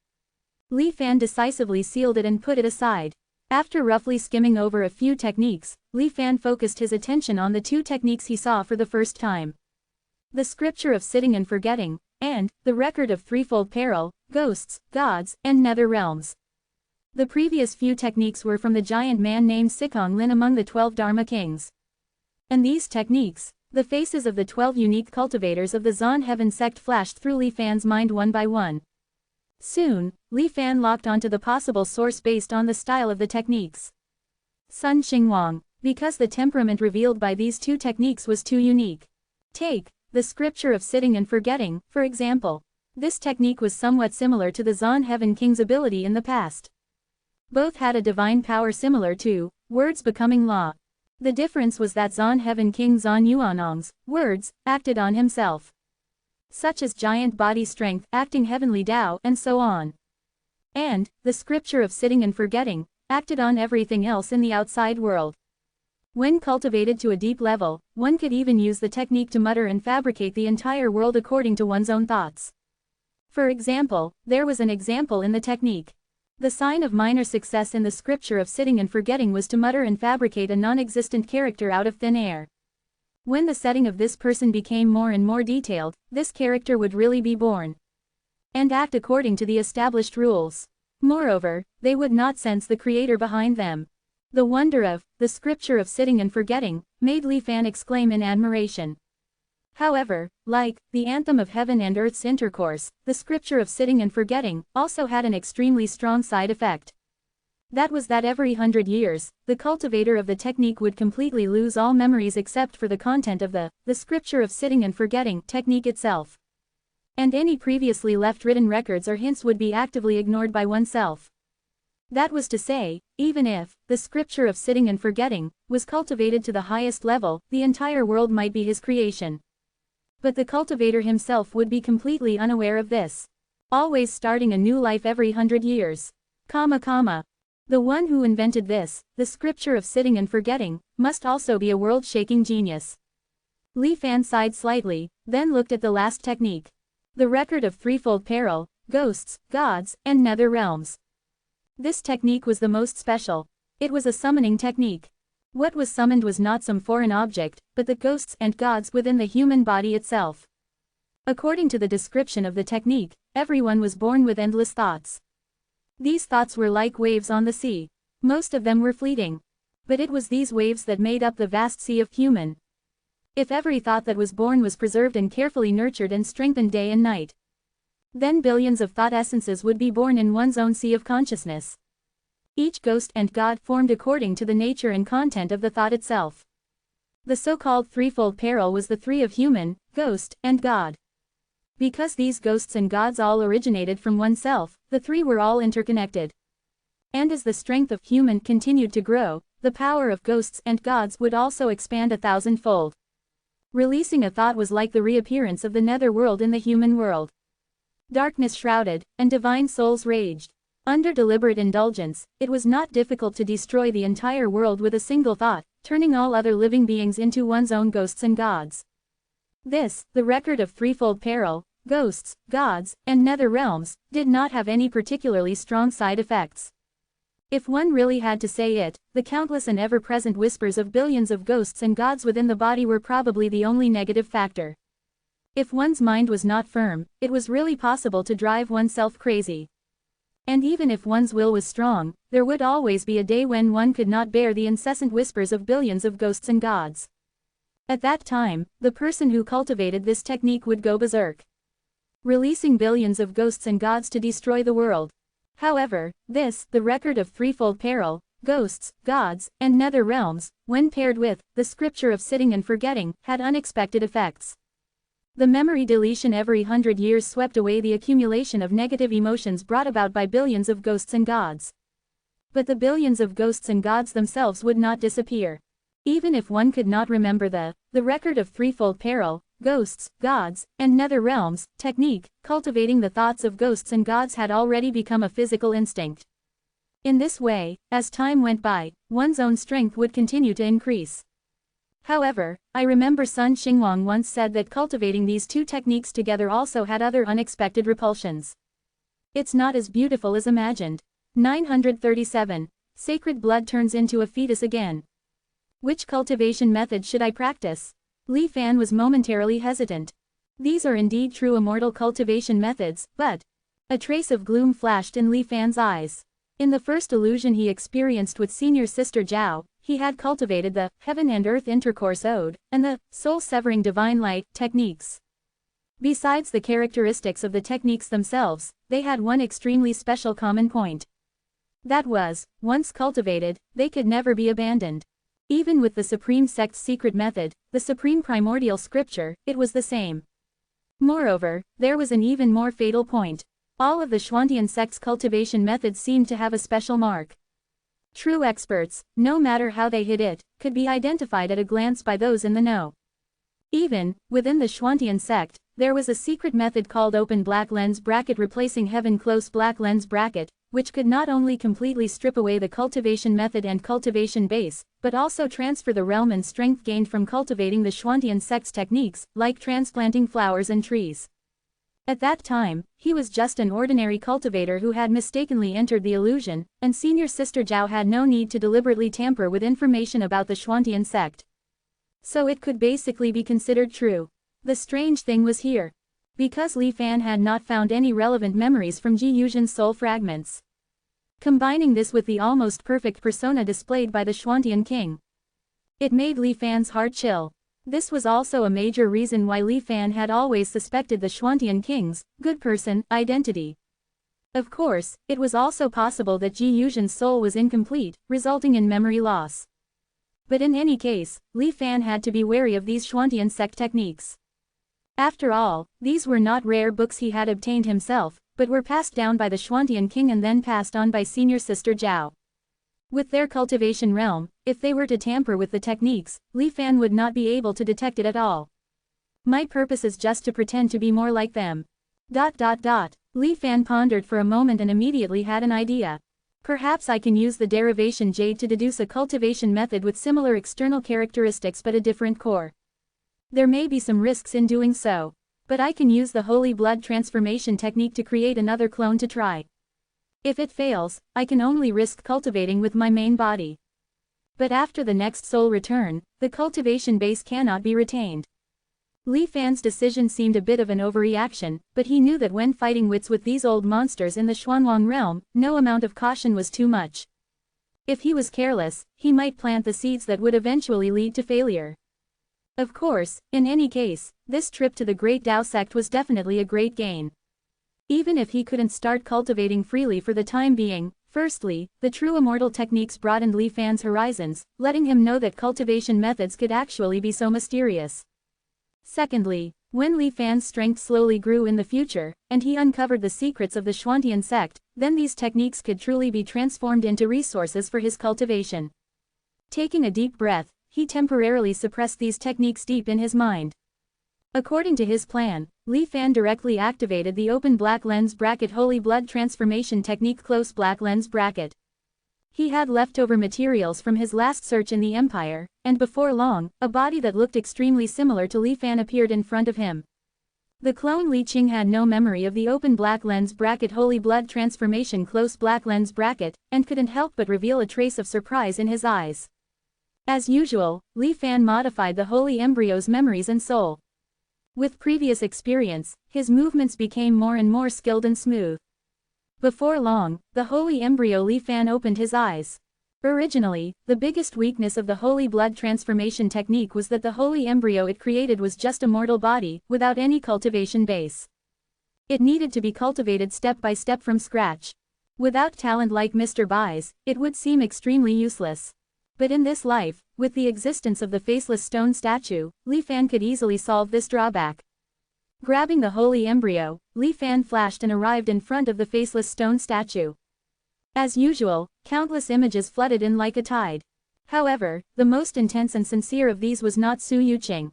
Li Fan decisively sealed it and put it aside. After roughly skimming over a few techniques, Li Fan focused his attention on the two techniques he saw for the first time. The scripture of sitting and forgetting, and the record of threefold peril, ghosts, gods, and nether realms. The previous few techniques were from the giant man named Sikong Lin among the 12 Dharma kings. And these techniques, the faces of the 12 unique cultivators of the Zon Heaven sect flashed through Li Fan's mind one by one. Soon, Li Fan locked onto the possible source based on the style of the techniques. Sun Xingwang, because the temperament revealed by these two techniques was too unique. Take the scripture of sitting and forgetting, for example. This technique was somewhat similar to the Zon Heaven King's ability in the past. Both had a divine power similar to words becoming law. The difference was that Zon Heaven King Zon Yuanong's words acted on himself, such as giant body strength, acting heavenly Tao, and so on. And the scripture of sitting and forgetting acted on everything else in the outside world. When cultivated to a deep level, one could even use the technique to mutter and fabricate the entire world according to one's own thoughts. For example, there was an example in the technique. The sign of minor success in the scripture of sitting and forgetting was to mutter and fabricate a non-existent character out of thin air. When the setting of this person became more and more detailed, this character would really be born and act according to the established rules. Moreover, they would not sense the creator behind them. The wonder of the scripture of sitting and forgetting made Li Fan exclaim in admiration. However, like the anthem of heaven and earth's intercourse, the scripture of sitting and forgetting also had an extremely strong side effect. That was that every 100 years, the cultivator of the technique would completely lose all memories except for the content of the scripture of sitting and forgetting technique itself. And any previously left written records or hints would be actively ignored by oneself. That was to say, even if the scripture of sitting and forgetting was cultivated to the highest level, the entire world might be his creation. But the cultivator himself would be completely unaware of this. Always starting a new life every 100 years. The one who invented this, the scripture of sitting and forgetting, must also be a world-shaking genius. Li Fan sighed slightly, then looked at the last technique. The record of threefold peril, ghosts, gods, and nether realms. This technique was the most special. It was a summoning technique. What was summoned was not some foreign object, but the ghosts and gods within the human body itself. According to the description of the technique, everyone was born with endless thoughts. These thoughts were like waves on the sea. Most of them were fleeting. But it was these waves that made up the vast sea of human. If every thought that was born was preserved and carefully nurtured and strengthened day and night, then billions of thought essences would be born in one's own sea of consciousness. Each ghost and god formed according to the nature and content of the thought itself. The so-called threefold peril was the three of human, ghost, and god. Because these ghosts and gods all originated from oneself, the three were all interconnected. And as the strength of human continued to grow, the power of ghosts and gods would also expand 1,000-fold. Releasing a thought was like the reappearance of the nether world in the human world. Darkness shrouded, and divine souls raged. Under deliberate indulgence, it was not difficult to destroy the entire world with a single thought, turning all other living beings into one's own ghosts and gods. This, the record of threefold peril, ghosts, gods, and nether realms, did not have any particularly strong side effects. If one really had to say it, the countless and ever-present whispers of billions of ghosts and gods within the body were probably the only negative factor. If one's mind was not firm, it was really possible to drive oneself crazy. And even if one's will was strong, there would always be a day when one could not bear the incessant whispers of billions of ghosts and gods. At that time, the person who cultivated this technique would go berserk, releasing billions of ghosts and gods to destroy the world. However, this, the record of threefold peril, ghosts, gods, and nether realms, when paired with the scripture of sitting and forgetting, had unexpected effects. The memory deletion every 100 years swept away the accumulation of negative emotions brought about by billions of ghosts and gods. But the billions of ghosts and gods themselves would not disappear. Even if one could not remember the record of threefold peril, ghosts, gods, and nether realms, technique, cultivating the thoughts of ghosts and gods had already become a physical instinct. In this way, as time went by, one's own strength would continue to increase. However, I remember Sun Xingwang once said that cultivating these two techniques together also had other unexpected repulsions. It's not as beautiful as imagined. 937. Sacred blood turns into a fetus again. Which cultivation method should I practice? Li Fan was momentarily hesitant. These are indeed true immortal cultivation methods, but a trace of gloom flashed in Li Fan's eyes. In the first illusion he experienced with senior sister Zhao, he had cultivated the heaven and earth intercourse ode, and the soul-severing divine light techniques. Besides the characteristics of the techniques themselves, they had one extremely special common point. That was, once cultivated, they could never be abandoned. Even with the Supreme Sect's secret method, the Supreme Primordial Scripture, it was the same. Moreover, there was an even more fatal point. All of the Xuantian sect's cultivation methods seemed to have a special mark. True experts, no matter how they hid it, could be identified at a glance by those in the know. Even, within the Xuantian sect, there was a secret method called open black lens bracket replacing heaven close black lens bracket, which could not only completely strip away the cultivation method and cultivation base, but also transfer the realm and strength gained from cultivating the Xuantian sect's techniques, like transplanting flowers and trees. At that time, he was just an ordinary cultivator who had mistakenly entered the illusion, and senior sister Zhao had no need to deliberately tamper with information about the Xuantian sect. So it could basically be considered true. The strange thing was here. Because Li Fan had not found any relevant memories from Ji Yuzhen's soul fragments. Combining this with the almost perfect persona displayed by the Xuantian king, it made Li Fan's heart chill. This was also a major reason why Li Fan had always suspected the Xuantian king's good person identity. Of course, it was also possible that Ji Yuzhen's soul was incomplete, resulting in memory loss. But in any case, Li Fan had to be wary of these Xuantian sect techniques. After all, these were not rare books he had obtained himself, but were passed down by the Xuantian king and then passed on by senior sister Zhao. With their cultivation realm, if they were to tamper with the techniques, Li Fan would not be able to detect it at all. My purpose is just to pretend to be more like them. Li Fan pondered for a moment and immediately had an idea. Perhaps I can use the derivation jade to deduce a cultivation method with similar external characteristics but a different core. There may be some risks in doing so. But I can use the holy blood transformation technique to create another clone to try. If it fails, I can only risk cultivating with my main body. But after the next soul return, the cultivation base cannot be retained. Li Fan's decision seemed a bit of an overreaction, but he knew that when fighting wits with these old monsters in the Xuanwang realm, no amount of caution was too much. If he was careless, he might plant the seeds that would eventually lead to failure. Of course, in any case, this trip to the Great Tao sect was definitely a great gain. Even if he couldn't start cultivating freely for the time being, firstly, the true immortal techniques broadened Li Fan's horizons, letting him know that cultivation methods could actually be so mysterious. Secondly, when Li Fan's strength slowly grew in the future, and he uncovered the secrets of the Xuantian sect, then these techniques could truly be transformed into resources for his cultivation. Taking a deep breath, he temporarily suppressed these techniques deep in his mind. According to his plan, Li Fan directly activated the open black lens bracket holy blood transformation technique close black lens bracket. He had leftover materials from his last search in the Empire, and before long, a body that looked extremely similar to Li Fan appeared in front of him. The clone Li Qing had no memory of the open black lens bracket holy blood transformation close black lens bracket, and couldn't help but reveal a trace of surprise in his eyes. As usual, Li Fan modified the holy embryo's memories and soul. With previous experience, his movements became more and more skilled and smooth. Before long, the holy embryo Li Fan opened his eyes. Originally, the biggest weakness of the holy blood transformation technique was that the holy embryo it created was just a mortal body, without any cultivation base. It needed to be cultivated step by step from scratch. Without talent like Mr. Bai's, it would seem extremely useless. But in this life, with the existence of the faceless stone statue, Li Fan could easily solve this drawback. Grabbing the holy embryo, Li Fan flashed and arrived in front of the faceless stone statue. As usual, countless images flooded in like a tide. However, the most intense and sincere of these was not Su Yuqing.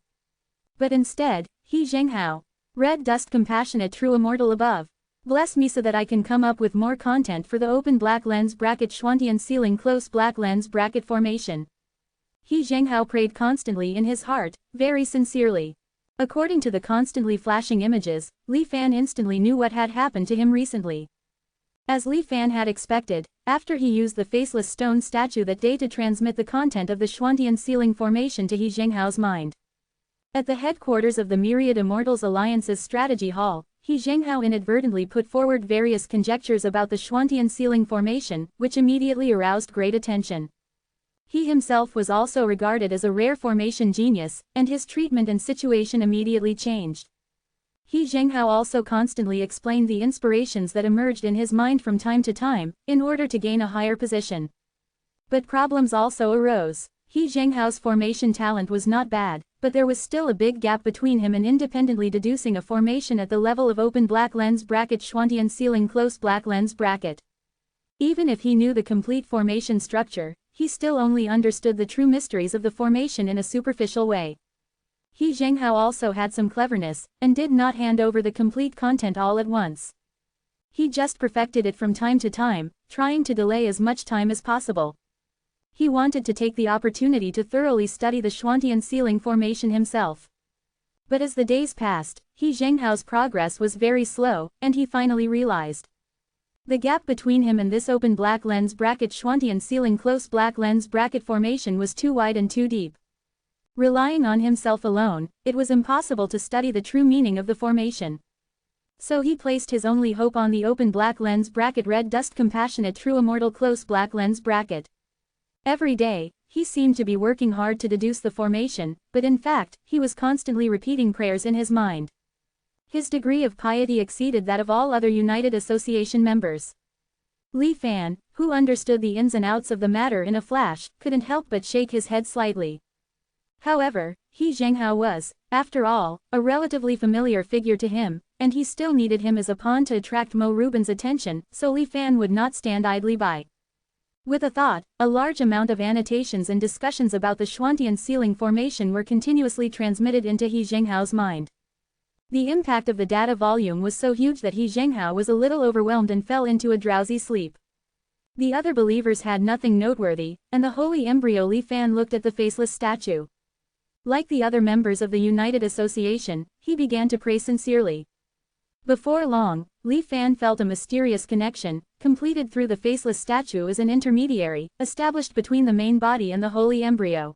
But instead, He Zhenghao. Red dust compassionate true immortal above. Bless me so that I can come up with more content for the open black lens bracket Xuantian ceiling close black lens bracket formation. He Zhenghao prayed constantly in his heart, very sincerely. According to the constantly flashing images, Li Fan instantly knew what had happened to him recently. As Li Fan had expected, after he used the faceless stone statue that day to transmit the content of the Xuantian ceiling formation to He Zhenghao's mind. At the headquarters of the Myriad Immortals Alliance's strategy hall, He Zhenghao inadvertently put forward various conjectures about the Xuantian ceiling formation, which immediately aroused great attention. He himself was also regarded as a rare formation genius, and his treatment and situation immediately changed. He Zhenghao also constantly explained the inspirations that emerged in his mind from time to time, in order to gain a higher position. But problems also arose. He Zhenghao's formation talent was not bad, but there was still a big gap between him and independently deducing a formation at the level of open black lens bracket Xuantian ceiling close black lens bracket. Even if he knew the complete formation structure, he still only understood the true mysteries of the formation in a superficial way. He Zhenghao also had some cleverness, and did not hand over the complete content all at once. He just perfected it from time to time, trying to delay as much time as possible. He wanted to take the opportunity to thoroughly study the Xuantian ceiling formation himself. But as the days passed, He Zhenghao's progress was very slow, and he finally realized. The gap between him and this open black lens bracket Xuantian ceiling close black lens bracket formation was too wide and too deep. Relying on himself alone, it was impossible to study the true meaning of the formation. So he placed his only hope on the open black lens bracket red dust compassionate true immortal close black lens bracket. Every day, he seemed to be working hard to deduce the formation, but in fact, he was constantly repeating prayers in his mind. His degree of piety exceeded that of all other United Association members. Li Fan, who understood the ins and outs of the matter in a flash, couldn't help but shake his head slightly. However, He Zhenghao was, after all, a relatively familiar figure to him, and he still needed him as a pawn to attract Mo Rubin's attention, so Li Fan would not stand idly by. With a thought, a large amount of annotations and discussions about the Xuantian ceiling formation were continuously transmitted into He Zhenghao's mind. The impact of the data volume was so huge that He Zhenghao was a little overwhelmed and fell into a drowsy sleep. The other believers had nothing noteworthy, and the holy embryo Li Fan looked at the faceless statue. Like the other members of the United Association, he began to pray sincerely. Before long, Li Fan felt a mysterious connection, completed through the faceless statue as an intermediary, established between the main body and the holy embryo.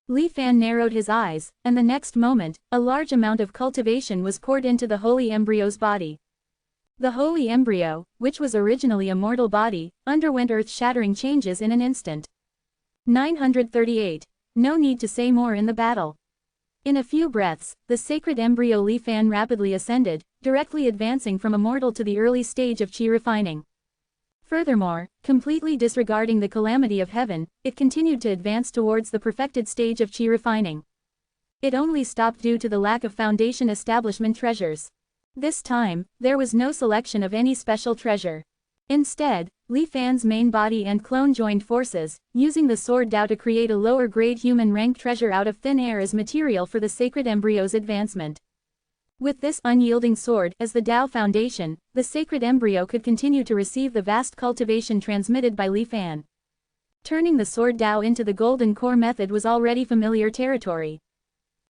Li Fan narrowed his eyes, and the next moment, a large amount of cultivation was poured into the holy embryo's body. The holy embryo, which was originally a mortal body, underwent earth-shattering changes in an instant. 938. No need to say more in the battle. In a few breaths, the sacred embryo Li Fan rapidly ascended, directly advancing from a mortal to the early stage of chi refining. Furthermore, completely disregarding the calamity of heaven, it continued to advance towards the perfected stage of chi refining. It only stopped due to the lack of foundation establishment treasures. This time, there was no selection of any special treasure. Instead, Li Fan's main body and clone joined forces, using the sword Dao to create a lower-grade human rank treasure out of thin air as material for the sacred embryo's advancement. With this unyielding sword as the Dao foundation, the sacred embryo could continue to receive the vast cultivation transmitted by Li Fan. Turning the sword Dao into the golden core method was already familiar territory.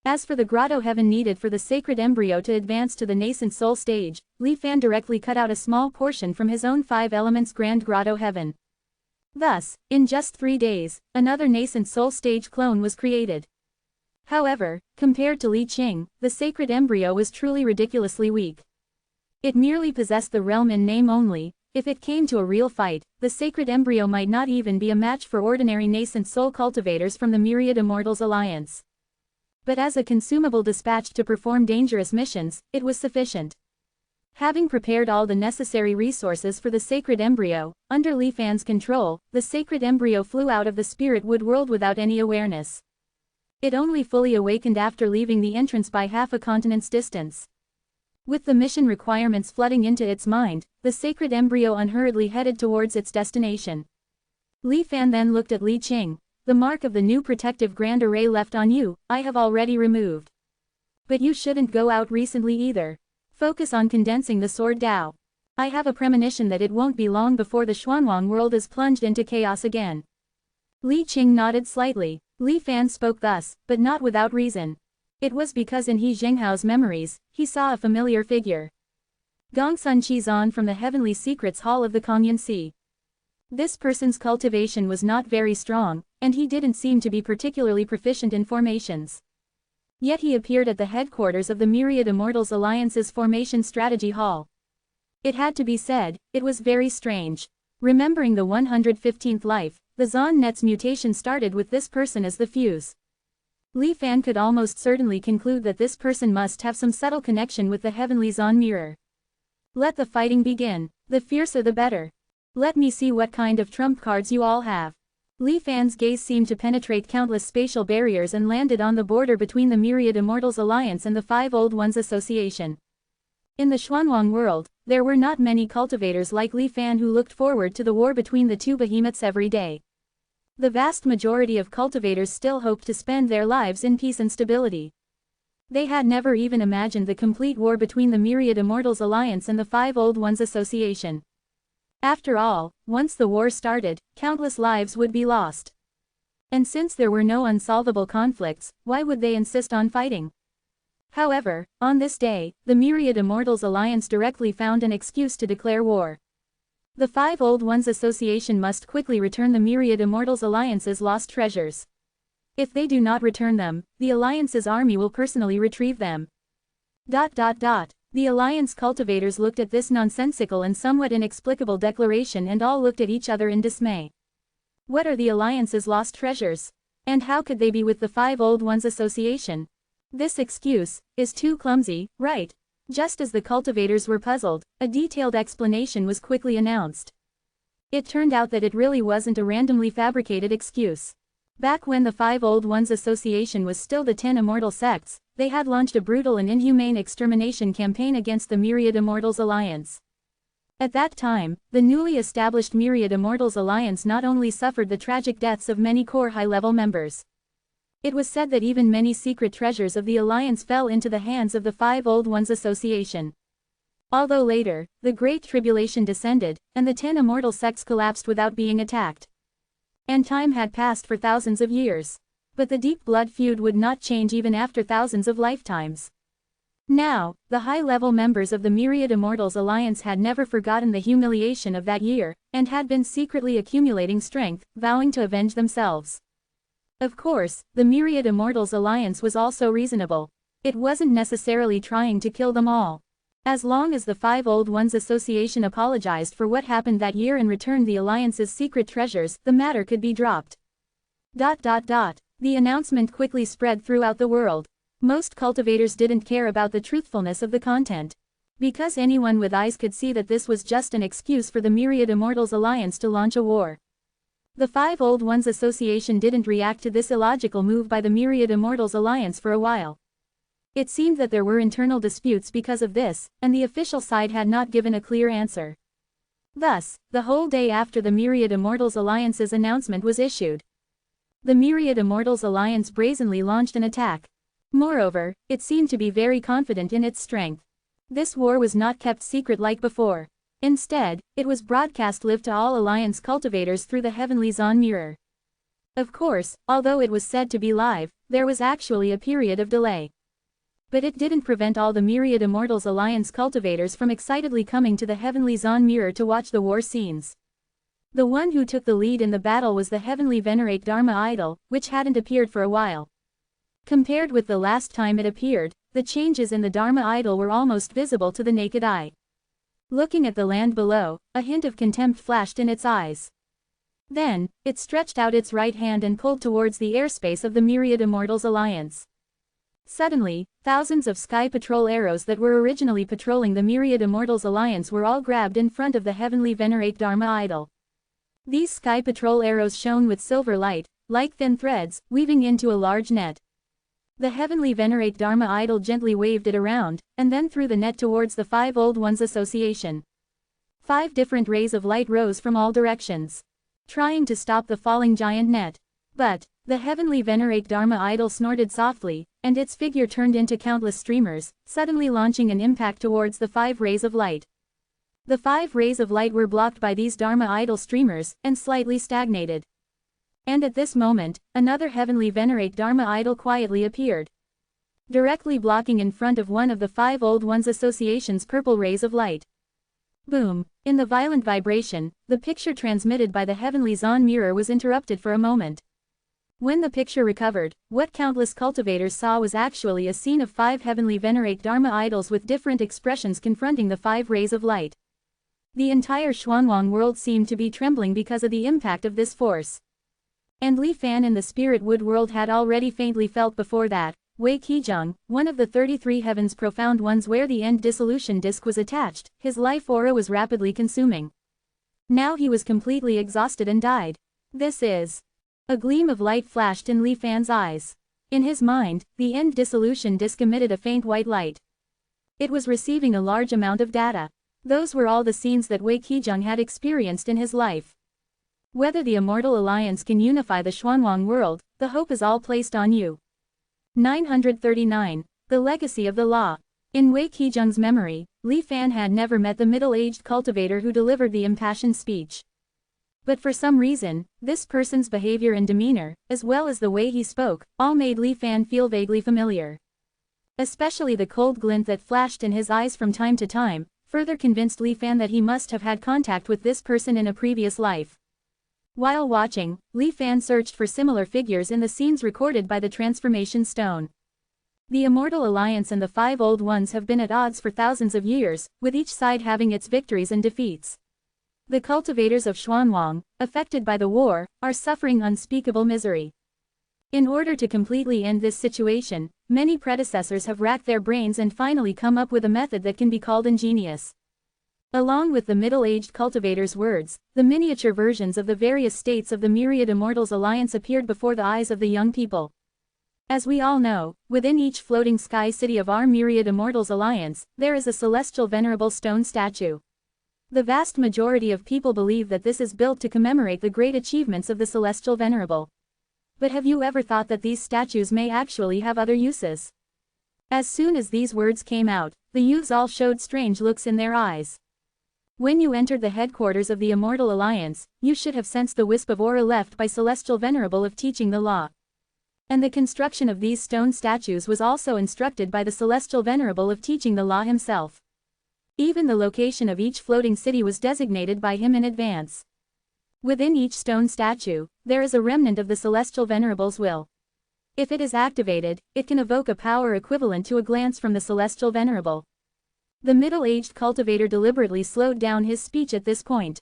As for the grotto heaven needed for the sacred embryo to advance to the nascent soul stage, Li Fan directly cut out a small portion from his own 5 elements grand grotto heaven. Thus, in just 3 days, another nascent soul stage clone was created. However, compared to Li Qing, the sacred embryo was truly ridiculously weak. It merely possessed the realm in name only. If it came to a real fight, the sacred embryo might not even be a match for ordinary nascent soul cultivators from the Myriad Immortals Alliance. But as a consumable dispatched to perform dangerous missions, it was sufficient. Having prepared all the necessary resources for the sacred embryo, under Li Fan's control, the sacred embryo flew out of the spirit wood world without any awareness. It only fully awakened after leaving the entrance by half a continent's distance. With the mission requirements flooding into its mind, the sacred embryo unhurriedly headed towards its destination. Li Fan then looked at Li Qing. The mark of the new protective grand array left on you, I have already removed. But you shouldn't go out recently either. Focus on condensing the sword Dao. I have a premonition that it won't be long before the Xuanwang world is plunged into chaos again. Li Qing nodded slightly. Li Fan spoke thus, but not without reason. It was because in He Zhenghao's memories, he saw a familiar figure. Gongsun Qizan from the Heavenly Secrets Hall of the Kongyan Sea. This person's cultivation was not very strong, and he didn't seem to be particularly proficient in formations. Yet he appeared at the headquarters of the Myriad Immortals Alliance's Formation Strategy Hall. It had to be said, it was very strange. Remembering the 115th life, the Zon Net's mutation started with this person as the fuse. Li Fan could almost certainly conclude that this person must have some subtle connection with the heavenly Zon mirror. Let the fighting begin. The fiercer the better. Let me see what kind of trump cards you all have. Li Fan's gaze seemed to penetrate countless spatial barriers and landed on the border between the Myriad Immortals Alliance and the 5 Old Ones Association. In the Xuanwang world, there were not many cultivators like Li Fan who looked forward to the war between the two behemoths every day. The vast majority of cultivators still hoped to spend their lives in peace and stability. They had never even imagined the complete war between the Myriad Immortals Alliance and the 5 Old Ones Association. After all, once the war started, countless lives would be lost. And since there were no unsolvable conflicts, why would they insist on fighting? However, on this day, the Myriad Immortals Alliance directly found an excuse to declare war. The 5 Old Ones Association must quickly return the Myriad Immortals Alliance's lost treasures. If they do not return them, the Alliance's army will personally retrieve them. The Alliance cultivators looked at this nonsensical and somewhat inexplicable declaration and all looked at each other in dismay. What are the Alliance's lost treasures? And how could they be with the 5 Old Ones Association? This excuse is too clumsy, right? Just as the cultivators were puzzled, a detailed explanation was quickly announced. It turned out that it really wasn't a randomly fabricated excuse. Back when the 5 Old Ones Association was still the 10 immortal sects, they had launched a brutal and inhumane extermination campaign against the Myriad Immortals Alliance. At that time, the newly established Myriad Immortals Alliance not only suffered the tragic deaths of many core high-level members. It was said that even many secret treasures of the Alliance fell into the hands of the 5 Old Ones Association. Although later, the Great Tribulation descended, and the 10 immortal sects collapsed without being attacked. And time had passed for thousands of years. But the deep blood feud would not change even after thousands of lifetimes. Now, the high-level members of the Myriad Immortals Alliance had never forgotten the humiliation of that year, and had been secretly accumulating strength, vowing to avenge themselves. Of course, the Myriad Immortals Alliance was also reasonable. It wasn't necessarily trying to kill them all. As long as the Five Old Ones Association apologized for what happened that year and returned the Alliance's secret treasures, the matter could be dropped. The announcement quickly spread throughout the world. Most cultivators didn't care about the truthfulness of the content. Because anyone with eyes could see that this was just an excuse for the Myriad Immortals Alliance to launch a war. The Five Old Ones Association didn't react to this illogical move by the Myriad Immortals Alliance for a while. It seemed that there were internal disputes because of this, and the official side had not given a clear answer. Thus, the whole day after the Myriad Immortals Alliance's announcement was issued, the Myriad Immortals Alliance brazenly launched an attack. Moreover, it seemed to be very confident in its strength. This war was not kept secret like before. Instead, it was broadcast live to all Alliance cultivators through the Heavenly Zon mirror. Of course, although it was said to be live, there was actually a period of delay. But it didn't prevent all the Myriad Immortals Alliance cultivators from excitedly coming to the Heavenly Zon mirror to watch the war scenes. The one who took the lead in the battle was the Heavenly Venerate Dharma idol, which hadn't appeared for a while. Compared with the last time it appeared, the changes in the Dharma idol were almost visible to the naked eye. Looking at the land below, a hint of contempt flashed in its eyes. Then, it stretched out its right hand and pulled towards the airspace of the Myriad Immortals Alliance. Suddenly, thousands of Sky Patrol arrows that were originally patrolling the Myriad Immortals Alliance were all grabbed in front of the Heavenly Venerate Dharma idol. These Sky Patrol arrows shone with silver light, like thin threads, weaving into a large net. The Heavenly Venerate Dharma idol gently waved it around, and then threw the net towards the Five Old Ones Association. 5 different rays of light rose from all directions, trying to stop the falling giant net. But, the Heavenly Venerate Dharma idol snorted softly, and its figure turned into countless streamers, suddenly launching an impact towards the 5 rays of light. The 5 rays of light were blocked by these Dharma idol streamers, and slightly stagnated. And at this moment, another Heavenly Venerate Dharma idol quietly appeared, directly blocking in front of one of the Five Old Ones Association's purple rays of light. Boom! In the violent vibration, the picture transmitted by the Heavenly Zon mirror was interrupted for a moment. When the picture recovered, what countless cultivators saw was actually a scene of 5 Heavenly Venerate Dharma idols with different expressions confronting the 5 rays of light. The entire Xuanwang world seemed to be trembling because of the impact of this force. And Li Fan in the Spirit Wood world had already faintly felt before that. Wei Qizheng, one of the 33 heavens profound ones where the end dissolution disk was attached, his life aura was rapidly consuming. Now he was completely exhausted and died. This is. A gleam of light flashed in Li Fan's eyes. In his mind, the end dissolution disk emitted a faint white light. It was receiving a large amount of data. Those were all the scenes that Wei Qizheng had experienced in his life. Whether the Immortal Alliance can unify the Xuanwang world, the hope is all placed on you. 939. The Legacy of the Law. In Wei Qizheng's memory, Li Fan had never met the middle-aged cultivator who delivered the impassioned speech. But for some reason, this person's behavior and demeanor, as well as the way he spoke, all made Li Fan feel vaguely familiar. Especially the cold glint that flashed in his eyes from time to time, further convinced Li Fan that he must have had contact with this person in a previous life. While watching, Li Fan searched for similar figures in the scenes recorded by the Transformation Stone. The Immortal Alliance and the 5 Old Ones have been at odds for thousands of years, with each side having its victories and defeats. The cultivators of Xuanwang, affected by the war, are suffering unspeakable misery. In order to completely end this situation, many predecessors have racked their brains and finally come up with a method that can be called ingenious. Along with the middle-aged cultivators' words, the miniature versions of the various states of the Myriad Immortals Alliance appeared before the eyes of the young people. As we all know, within each floating sky city of our Myriad Immortals Alliance, there is a celestial venerable stone statue. The vast majority of people believe that this is built to commemorate the great achievements of the celestial venerable. But have you ever thought that these statues may actually have other uses? As soon as these words came out, the youths all showed strange looks in their eyes. When you entered the headquarters of the Immortal Alliance, you should have sensed the wisp of aura left by Celestial Venerable of teaching the law. And the construction of these stone statues was also instructed by the Celestial Venerable of teaching the law himself. Even the location of each floating city was designated by him in advance. Within each stone statue, there is a remnant of the Celestial Venerable's will. If it is activated, it can evoke a power equivalent to a glance from the Celestial Venerable. The middle-aged cultivator deliberately slowed down his speech at this point.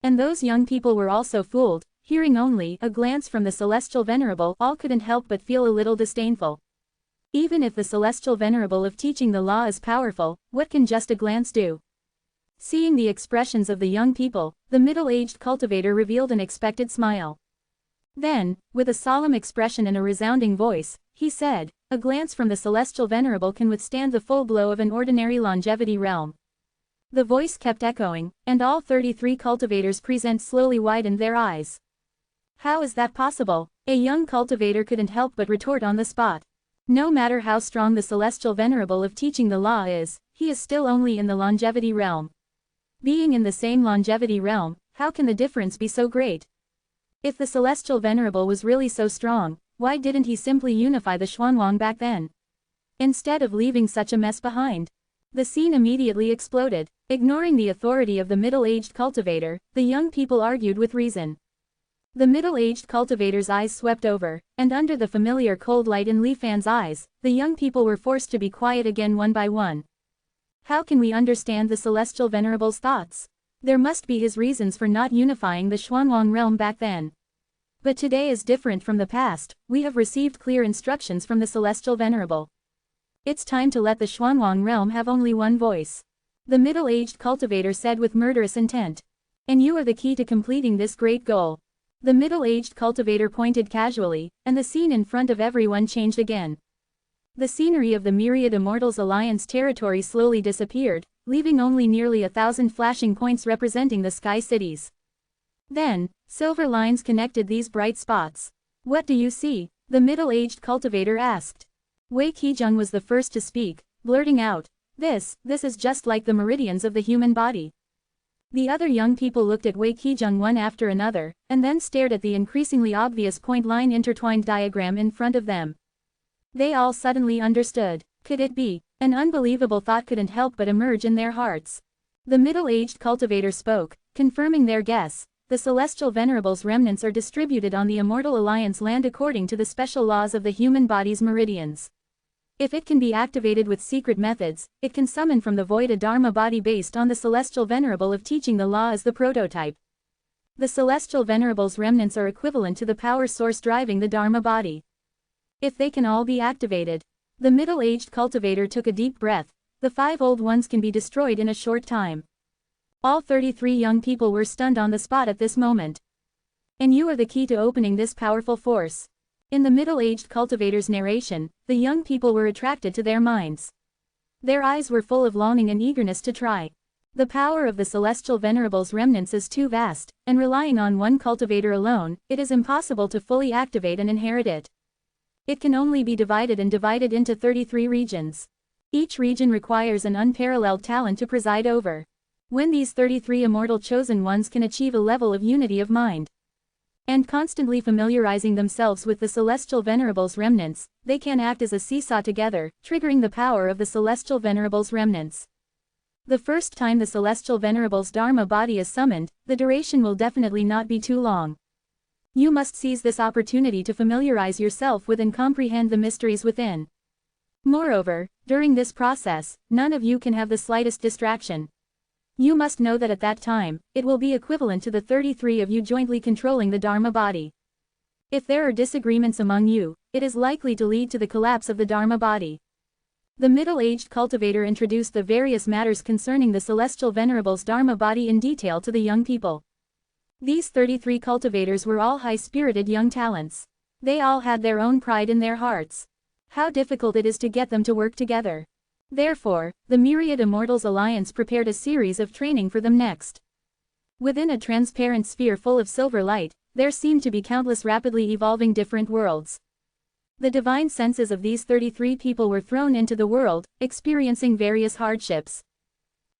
And those young people were also fooled, hearing only a glance from the Celestial Venerable. All couldn't help but feel a little disdainful. Even if the Celestial Venerable of teaching the law is powerful, what can just a glance do? Seeing the expressions of the young people, the middle-aged cultivator revealed an expected smile. Then, with a solemn expression and a resounding voice, he said, "A glance from the Celestial Venerable can withstand the full blow of an ordinary longevity realm." The voice kept echoing, and all 33 cultivators present slowly widened their eyes. How is that possible? A young cultivator couldn't help but retort on the spot. No matter how strong the Celestial Venerable of teaching the law is, he is still only in the longevity realm. Being in the same longevity realm, how can the difference be so great? If the Celestial Venerable was really so strong, why didn't he simply unify the Xuanwang back then? Instead of leaving such a mess behind. The scene immediately exploded. Ignoring the authority of the middle-aged cultivator, the young people argued with reason. The middle-aged cultivator's eyes swept over, and under the familiar cold light in Li Fan's eyes, the young people were forced to be quiet again one by one. How can we understand the Celestial Venerable's thoughts? There must be his reasons for not unifying the Xuanwang realm back then. But today is different from the past. We have received clear instructions from the Celestial Venerable. It's time to let the Xuanwang realm have only one voice. The middle-aged cultivator said with murderous intent. And you are the key to completing this great goal. The middle-aged cultivator pointed casually, and the scene in front of everyone changed again. The scenery of the myriad Immortals Alliance territory slowly disappeared, leaving only nearly 1,000 flashing points representing the sky cities. Then, silver lines connected these bright spots. What do you see? The middle-aged cultivator asked. Wei Qizheng was the first to speak, blurting out, This is just like the meridians of the human body." The other young people looked at Wei Qizheng one after another, and then stared at the increasingly obvious point-line intertwined diagram in front of them. They all suddenly understood. Could it be? An unbelievable thought couldn't help but emerge in their hearts. The middle-aged cultivator spoke, confirming their guess. The Celestial Venerable's remnants are distributed on the Immortal Alliance land according to the special laws of the human body's meridians. If it can be activated with secret methods, it can summon from the void a Dharma body based on the Celestial Venerable of teaching the law as the prototype. The Celestial Venerable's remnants are equivalent to the power source driving the Dharma body. If they can all be activated. The middle-aged cultivator took a deep breath. The 5 old ones can be destroyed in a short time. All 33 young people were stunned on the spot at this moment. And you are the key to opening this powerful force. In the middle-aged cultivator's narration, the young people were attracted to their minds. Their eyes were full of longing and eagerness to try. The power of the Celestial Venerable's remnants is too vast, and relying on one cultivator alone, it is impossible to fully activate and inherit it. It can only be divided into 33 regions. Each region requires an unparalleled talent to preside over. When these 33 immortal chosen ones can achieve a level of unity of mind, and constantly familiarizing themselves with the Celestial Venerable's remnants, they can act as a seesaw together, triggering the power of the Celestial Venerable's remnants. The first time the Celestial Venerable's Dharma body is summoned, the duration will definitely not be too long. You must seize this opportunity to familiarize yourself with and comprehend the mysteries within. Moreover, during this process, none of you can have the slightest distraction. You must know that at that time, it will be equivalent to the 33 of you jointly controlling the Dharma body. If there are disagreements among you, it is likely to lead to the collapse of the Dharma body. The middle-aged cultivator introduced the various matters concerning the Celestial Venerable's Dharma body in detail to the young people. These 33 cultivators were all high-spirited young talents. They all had their own pride in their hearts. How difficult it is to get them to work together. Therefore, the Myriad Immortals Alliance prepared a series of training for them next. Within a transparent sphere full of silver light, there seemed to be countless rapidly evolving different worlds. The divine senses of these 33 people were thrown into the world, experiencing various hardships.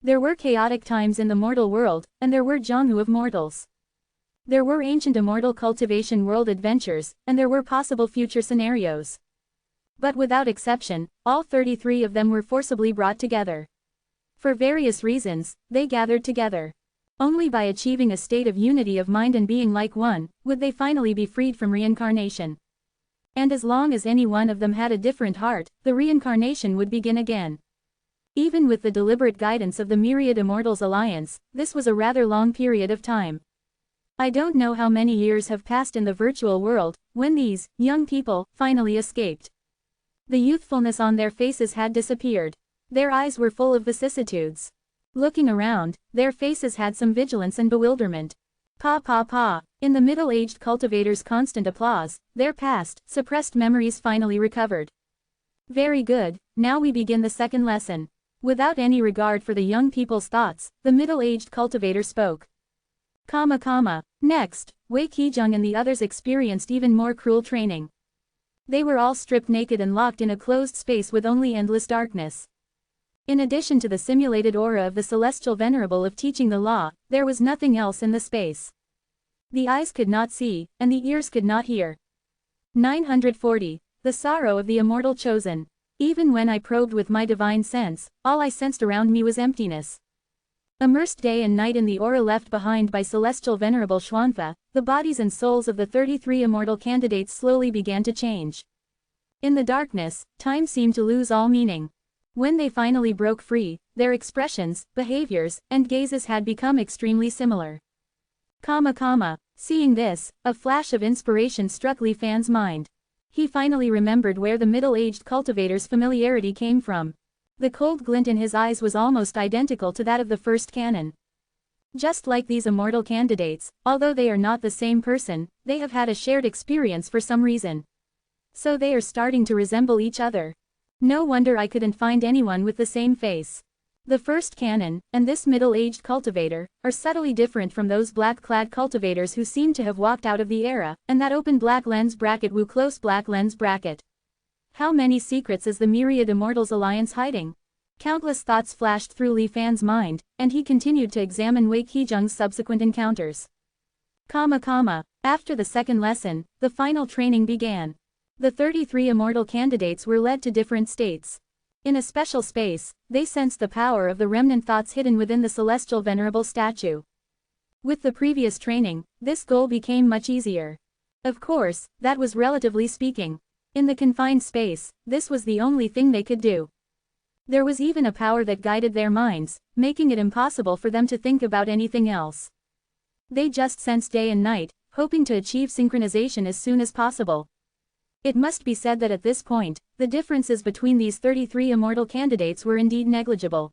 There were chaotic times in the mortal world, and there were Jianghu of mortals. There were ancient immortal cultivation world adventures, and there were possible future scenarios. But without exception, all 33 of them were forcibly brought together. For various reasons, they gathered together. Only by achieving a state of unity of mind and being like one, would they finally be freed from reincarnation. And as long as any one of them had a different heart, the reincarnation would begin again. Even with the deliberate guidance of the Myriad Immortals Alliance, this was a rather long period of time. I don't know how many years have passed in the virtual world, when these young people finally escaped. The youthfulness on their faces had disappeared. Their eyes were full of vicissitudes. Looking around, their faces had some vigilance and bewilderment. Pa pa pa. In the middle-aged cultivator's constant applause, their past, suppressed memories finally recovered. Very good, now we begin the second lesson. Without any regard for the young people's thoughts, the middle-aged cultivator spoke. Next, Wei Qijong and the others experienced even more cruel training. They were all stripped naked and locked in a closed space with only endless darkness. In addition to the simulated aura of the celestial venerable of teaching the law, there was nothing else in the space. The eyes could not see, and the ears could not hear. 940. The sorrow of the immortal chosen. Even when I probed with my divine sense, all I sensed around me was emptiness. Immersed day and night in the aura left behind by celestial venerable Xuanfa, the bodies and souls of the 33 immortal candidates slowly began to change. In the darkness, time seemed to lose all meaning. When they finally broke free, their expressions, behaviors, and gazes had become extremely similar. Seeing this, a flash of inspiration struck Li Fan's mind. He finally remembered where the middle-aged cultivator's familiarity came from. The cold glint in his eyes was almost identical to that of the first canon. Just like these immortal candidates, although they are not the same person, they have had a shared experience for some reason. So they are starting to resemble each other. No wonder I couldn't find anyone with the same face. The first canon, and this middle-aged cultivator, are subtly different from those black-clad cultivators who seem to have walked out of the era, and that open black lens bracket woo close black lens bracket. How many secrets is the Myriad Immortals Alliance hiding? Countless thoughts flashed through Li Fan's mind, and he continued to examine Wei Qijong's subsequent encounters. After the second lesson, the final training began. The 33 immortal candidates were led to different states. In a special space, they sensed the power of the remnant thoughts hidden within the celestial venerable statue. With the previous training, this goal became much easier. Of course, that was relatively speaking. In the confined space, this was the only thing they could do. There was even a power that guided their minds, making it impossible for them to think about anything else. They just sensed day and night, hoping to achieve synchronization as soon as possible. It must be said that at this point, the differences between these 33 immortal candidates were indeed negligible.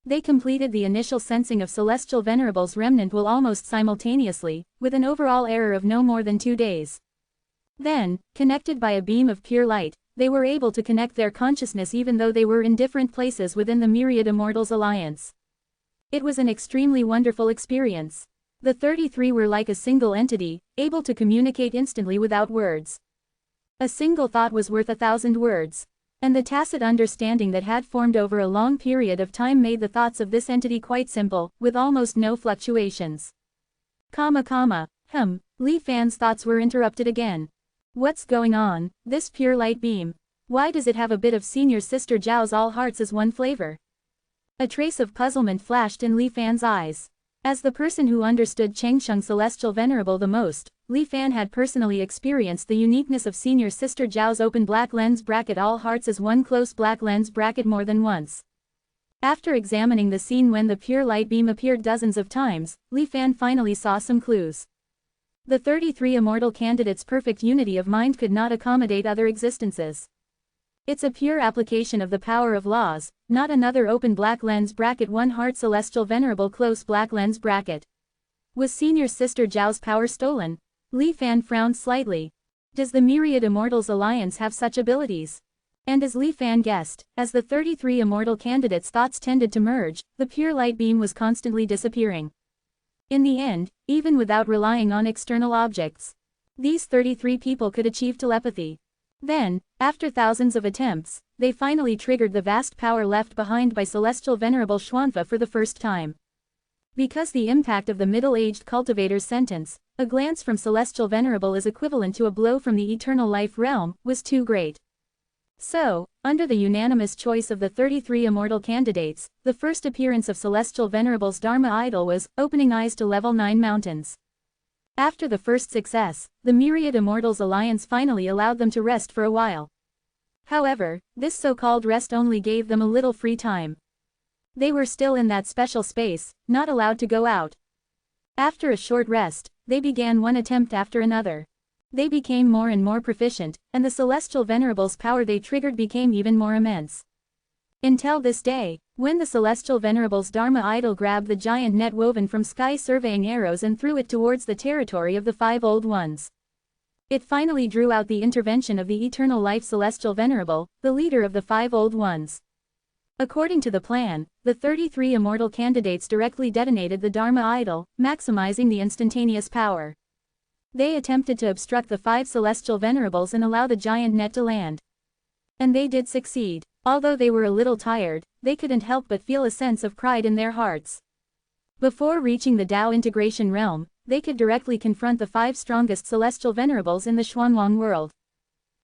They completed the initial sensing of Celestial Venerable's remnant will almost simultaneously, with an overall error of no more than 2 days. Then, connected by a beam of pure light, they were able to connect their consciousness even though they were in different places within the Myriad Immortals Alliance. It was an extremely wonderful experience. The 33 were like a single entity, able to communicate instantly without words. A single thought was worth 1,000 words. And the tacit understanding that had formed over a long period of time made the thoughts of this entity quite simple, with almost no fluctuations. Li Fan's thoughts were interrupted again. What's going on, this pure light beam? Why does it have a bit of Senior Sister Zhao's all hearts as one flavor? A trace of puzzlement flashed in Li Fan's eyes. As the person who understood Chengsheng Celestial Venerable the most, Li Fan had personally experienced the uniqueness of Senior Sister Zhao's open black lens bracket all hearts as one close black lens bracket more than once. After examining the scene when the pure light beam appeared dozens of times, Li Fan finally saw some clues. The 33 immortal candidates' perfect unity of mind could not accommodate other existences. It's a pure application of the power of laws, not another open black lens bracket one heart celestial venerable close black lens bracket. Was Senior Sister Zhao's power stolen? Li Fan frowned slightly. Does the Myriad Immortals Alliance have such abilities? And as Li Fan guessed, as the 33 immortal candidates' thoughts tended to merge, the pure light beam was constantly disappearing. In the end, even without relying on external objects, these 33 people could achieve telepathy. Then, after thousands of attempts, they finally triggered the vast power left behind by Celestial Venerable Xuanfa for the first time. Because the impact of the middle-aged cultivator's sentence, a glance from Celestial Venerable is equivalent to a blow from the eternal life realm, was too great. So, under the unanimous choice of the 33 immortal candidates, the first appearance of Celestial Venerable's Dharma idol was opening eyes to level 9 mountains. After the first success, the Myriad Immortals Alliance finally allowed them to rest for a while. However, this so-called rest only gave them a little free time. They were still in that special space, not allowed to go out. After a short rest, they began one attempt after another. They became more and more proficient, and the Celestial Venerable's power they triggered became even more immense. Until this day, when the Celestial Venerable's Dharma idol grabbed the giant net woven from sky-surveying arrows and threw it towards the territory of the 5 Old Ones. It finally drew out the intervention of the Eternal Life Celestial Venerable, the leader of the 5 Old Ones. According to the plan, the 33 immortal candidates directly detonated the Dharma idol, maximizing the instantaneous power. They attempted to obstruct the 5 Celestial Venerables and allow the giant net to land. And they did succeed. Although they were a little tired, they couldn't help but feel a sense of pride in their hearts. Before reaching the Tao integration realm, they could directly confront the 5 strongest Celestial Venerables in the Xuanwang world.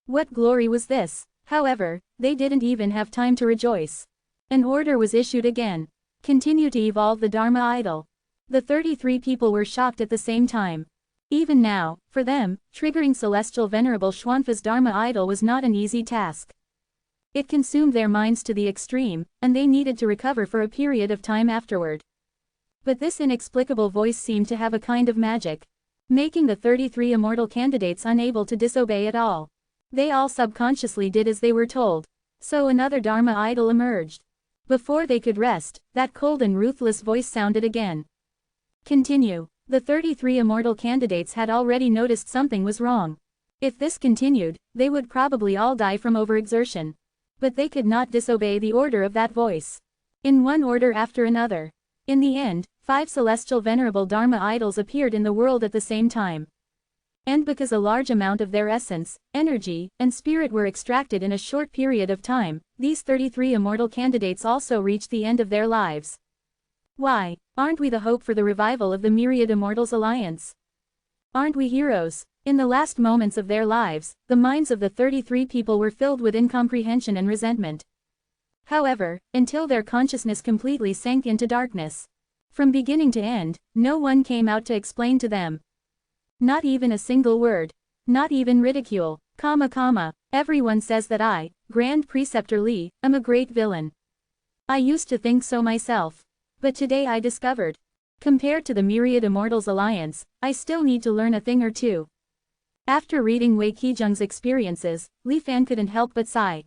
What glory was this? However, they didn't even have time to rejoice. An order was issued again. Continue to evolve the Dharma idol. The 33 people were shocked at the same time. Even now, for them, triggering Celestial Venerable Xuanfa's Dharma idol was not an easy task. It consumed their minds to the extreme, and they needed to recover for a period of time afterward. But this inexplicable voice seemed to have a kind of magic, making the 33 immortal candidates unable to disobey at all. They all subconsciously did as they were told. So another Dharma idol emerged. Before they could rest, that cold and ruthless voice sounded again. Continue. The 33 immortal candidates had already noticed something was wrong. If this continued, they would probably all die from overexertion. But they could not disobey the order of that voice. In one order after another. In the end, 5 Celestial Venerable Dharma idols appeared in the world at the same time. And because a large amount of their essence, energy, and spirit were extracted in a short period of time, these 33 immortal candidates also reached the end of their lives. Why, aren't we the hope for the revival of the Myriad Immortals Alliance? Aren't we heroes? In the last moments of their lives, the minds of the 33 people were filled with incomprehension and resentment. However, until their consciousness completely sank into darkness. From beginning to end, no one came out to explain to them. Not even a single word. Not even ridicule. Everyone says that I, Grand Preceptor Li, am a great villain. I used to think so myself. But today I discovered. Compared to the Myriad Immortals Alliance, I still need to learn a thing or two. After reading Wei Qizheng's experiences, Li Fan couldn't help but sigh.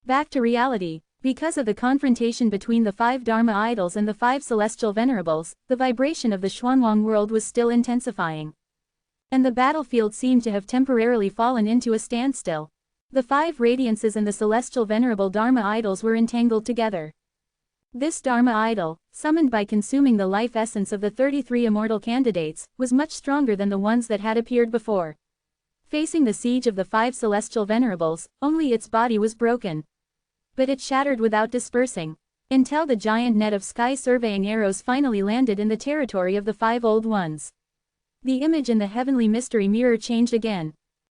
Back to reality. Because of the confrontation between the 5 Dharma idols and the 5 Celestial Venerables, the vibration of the Xuanwang world was still intensifying. And the battlefield seemed to have temporarily fallen into a standstill. The 5 Radiances and the Celestial Venerable Dharma idols were entangled together. This Dharma idol, summoned by consuming the life essence of the 33 immortal candidates, was much stronger than the ones that had appeared before. Facing the siege of the 5 Celestial Venerables, only its body was broken. But it shattered without dispersing, until the giant net of sky-surveying arrows finally landed in the territory of the 5 Old Ones. The image in the heavenly mystery mirror changed again.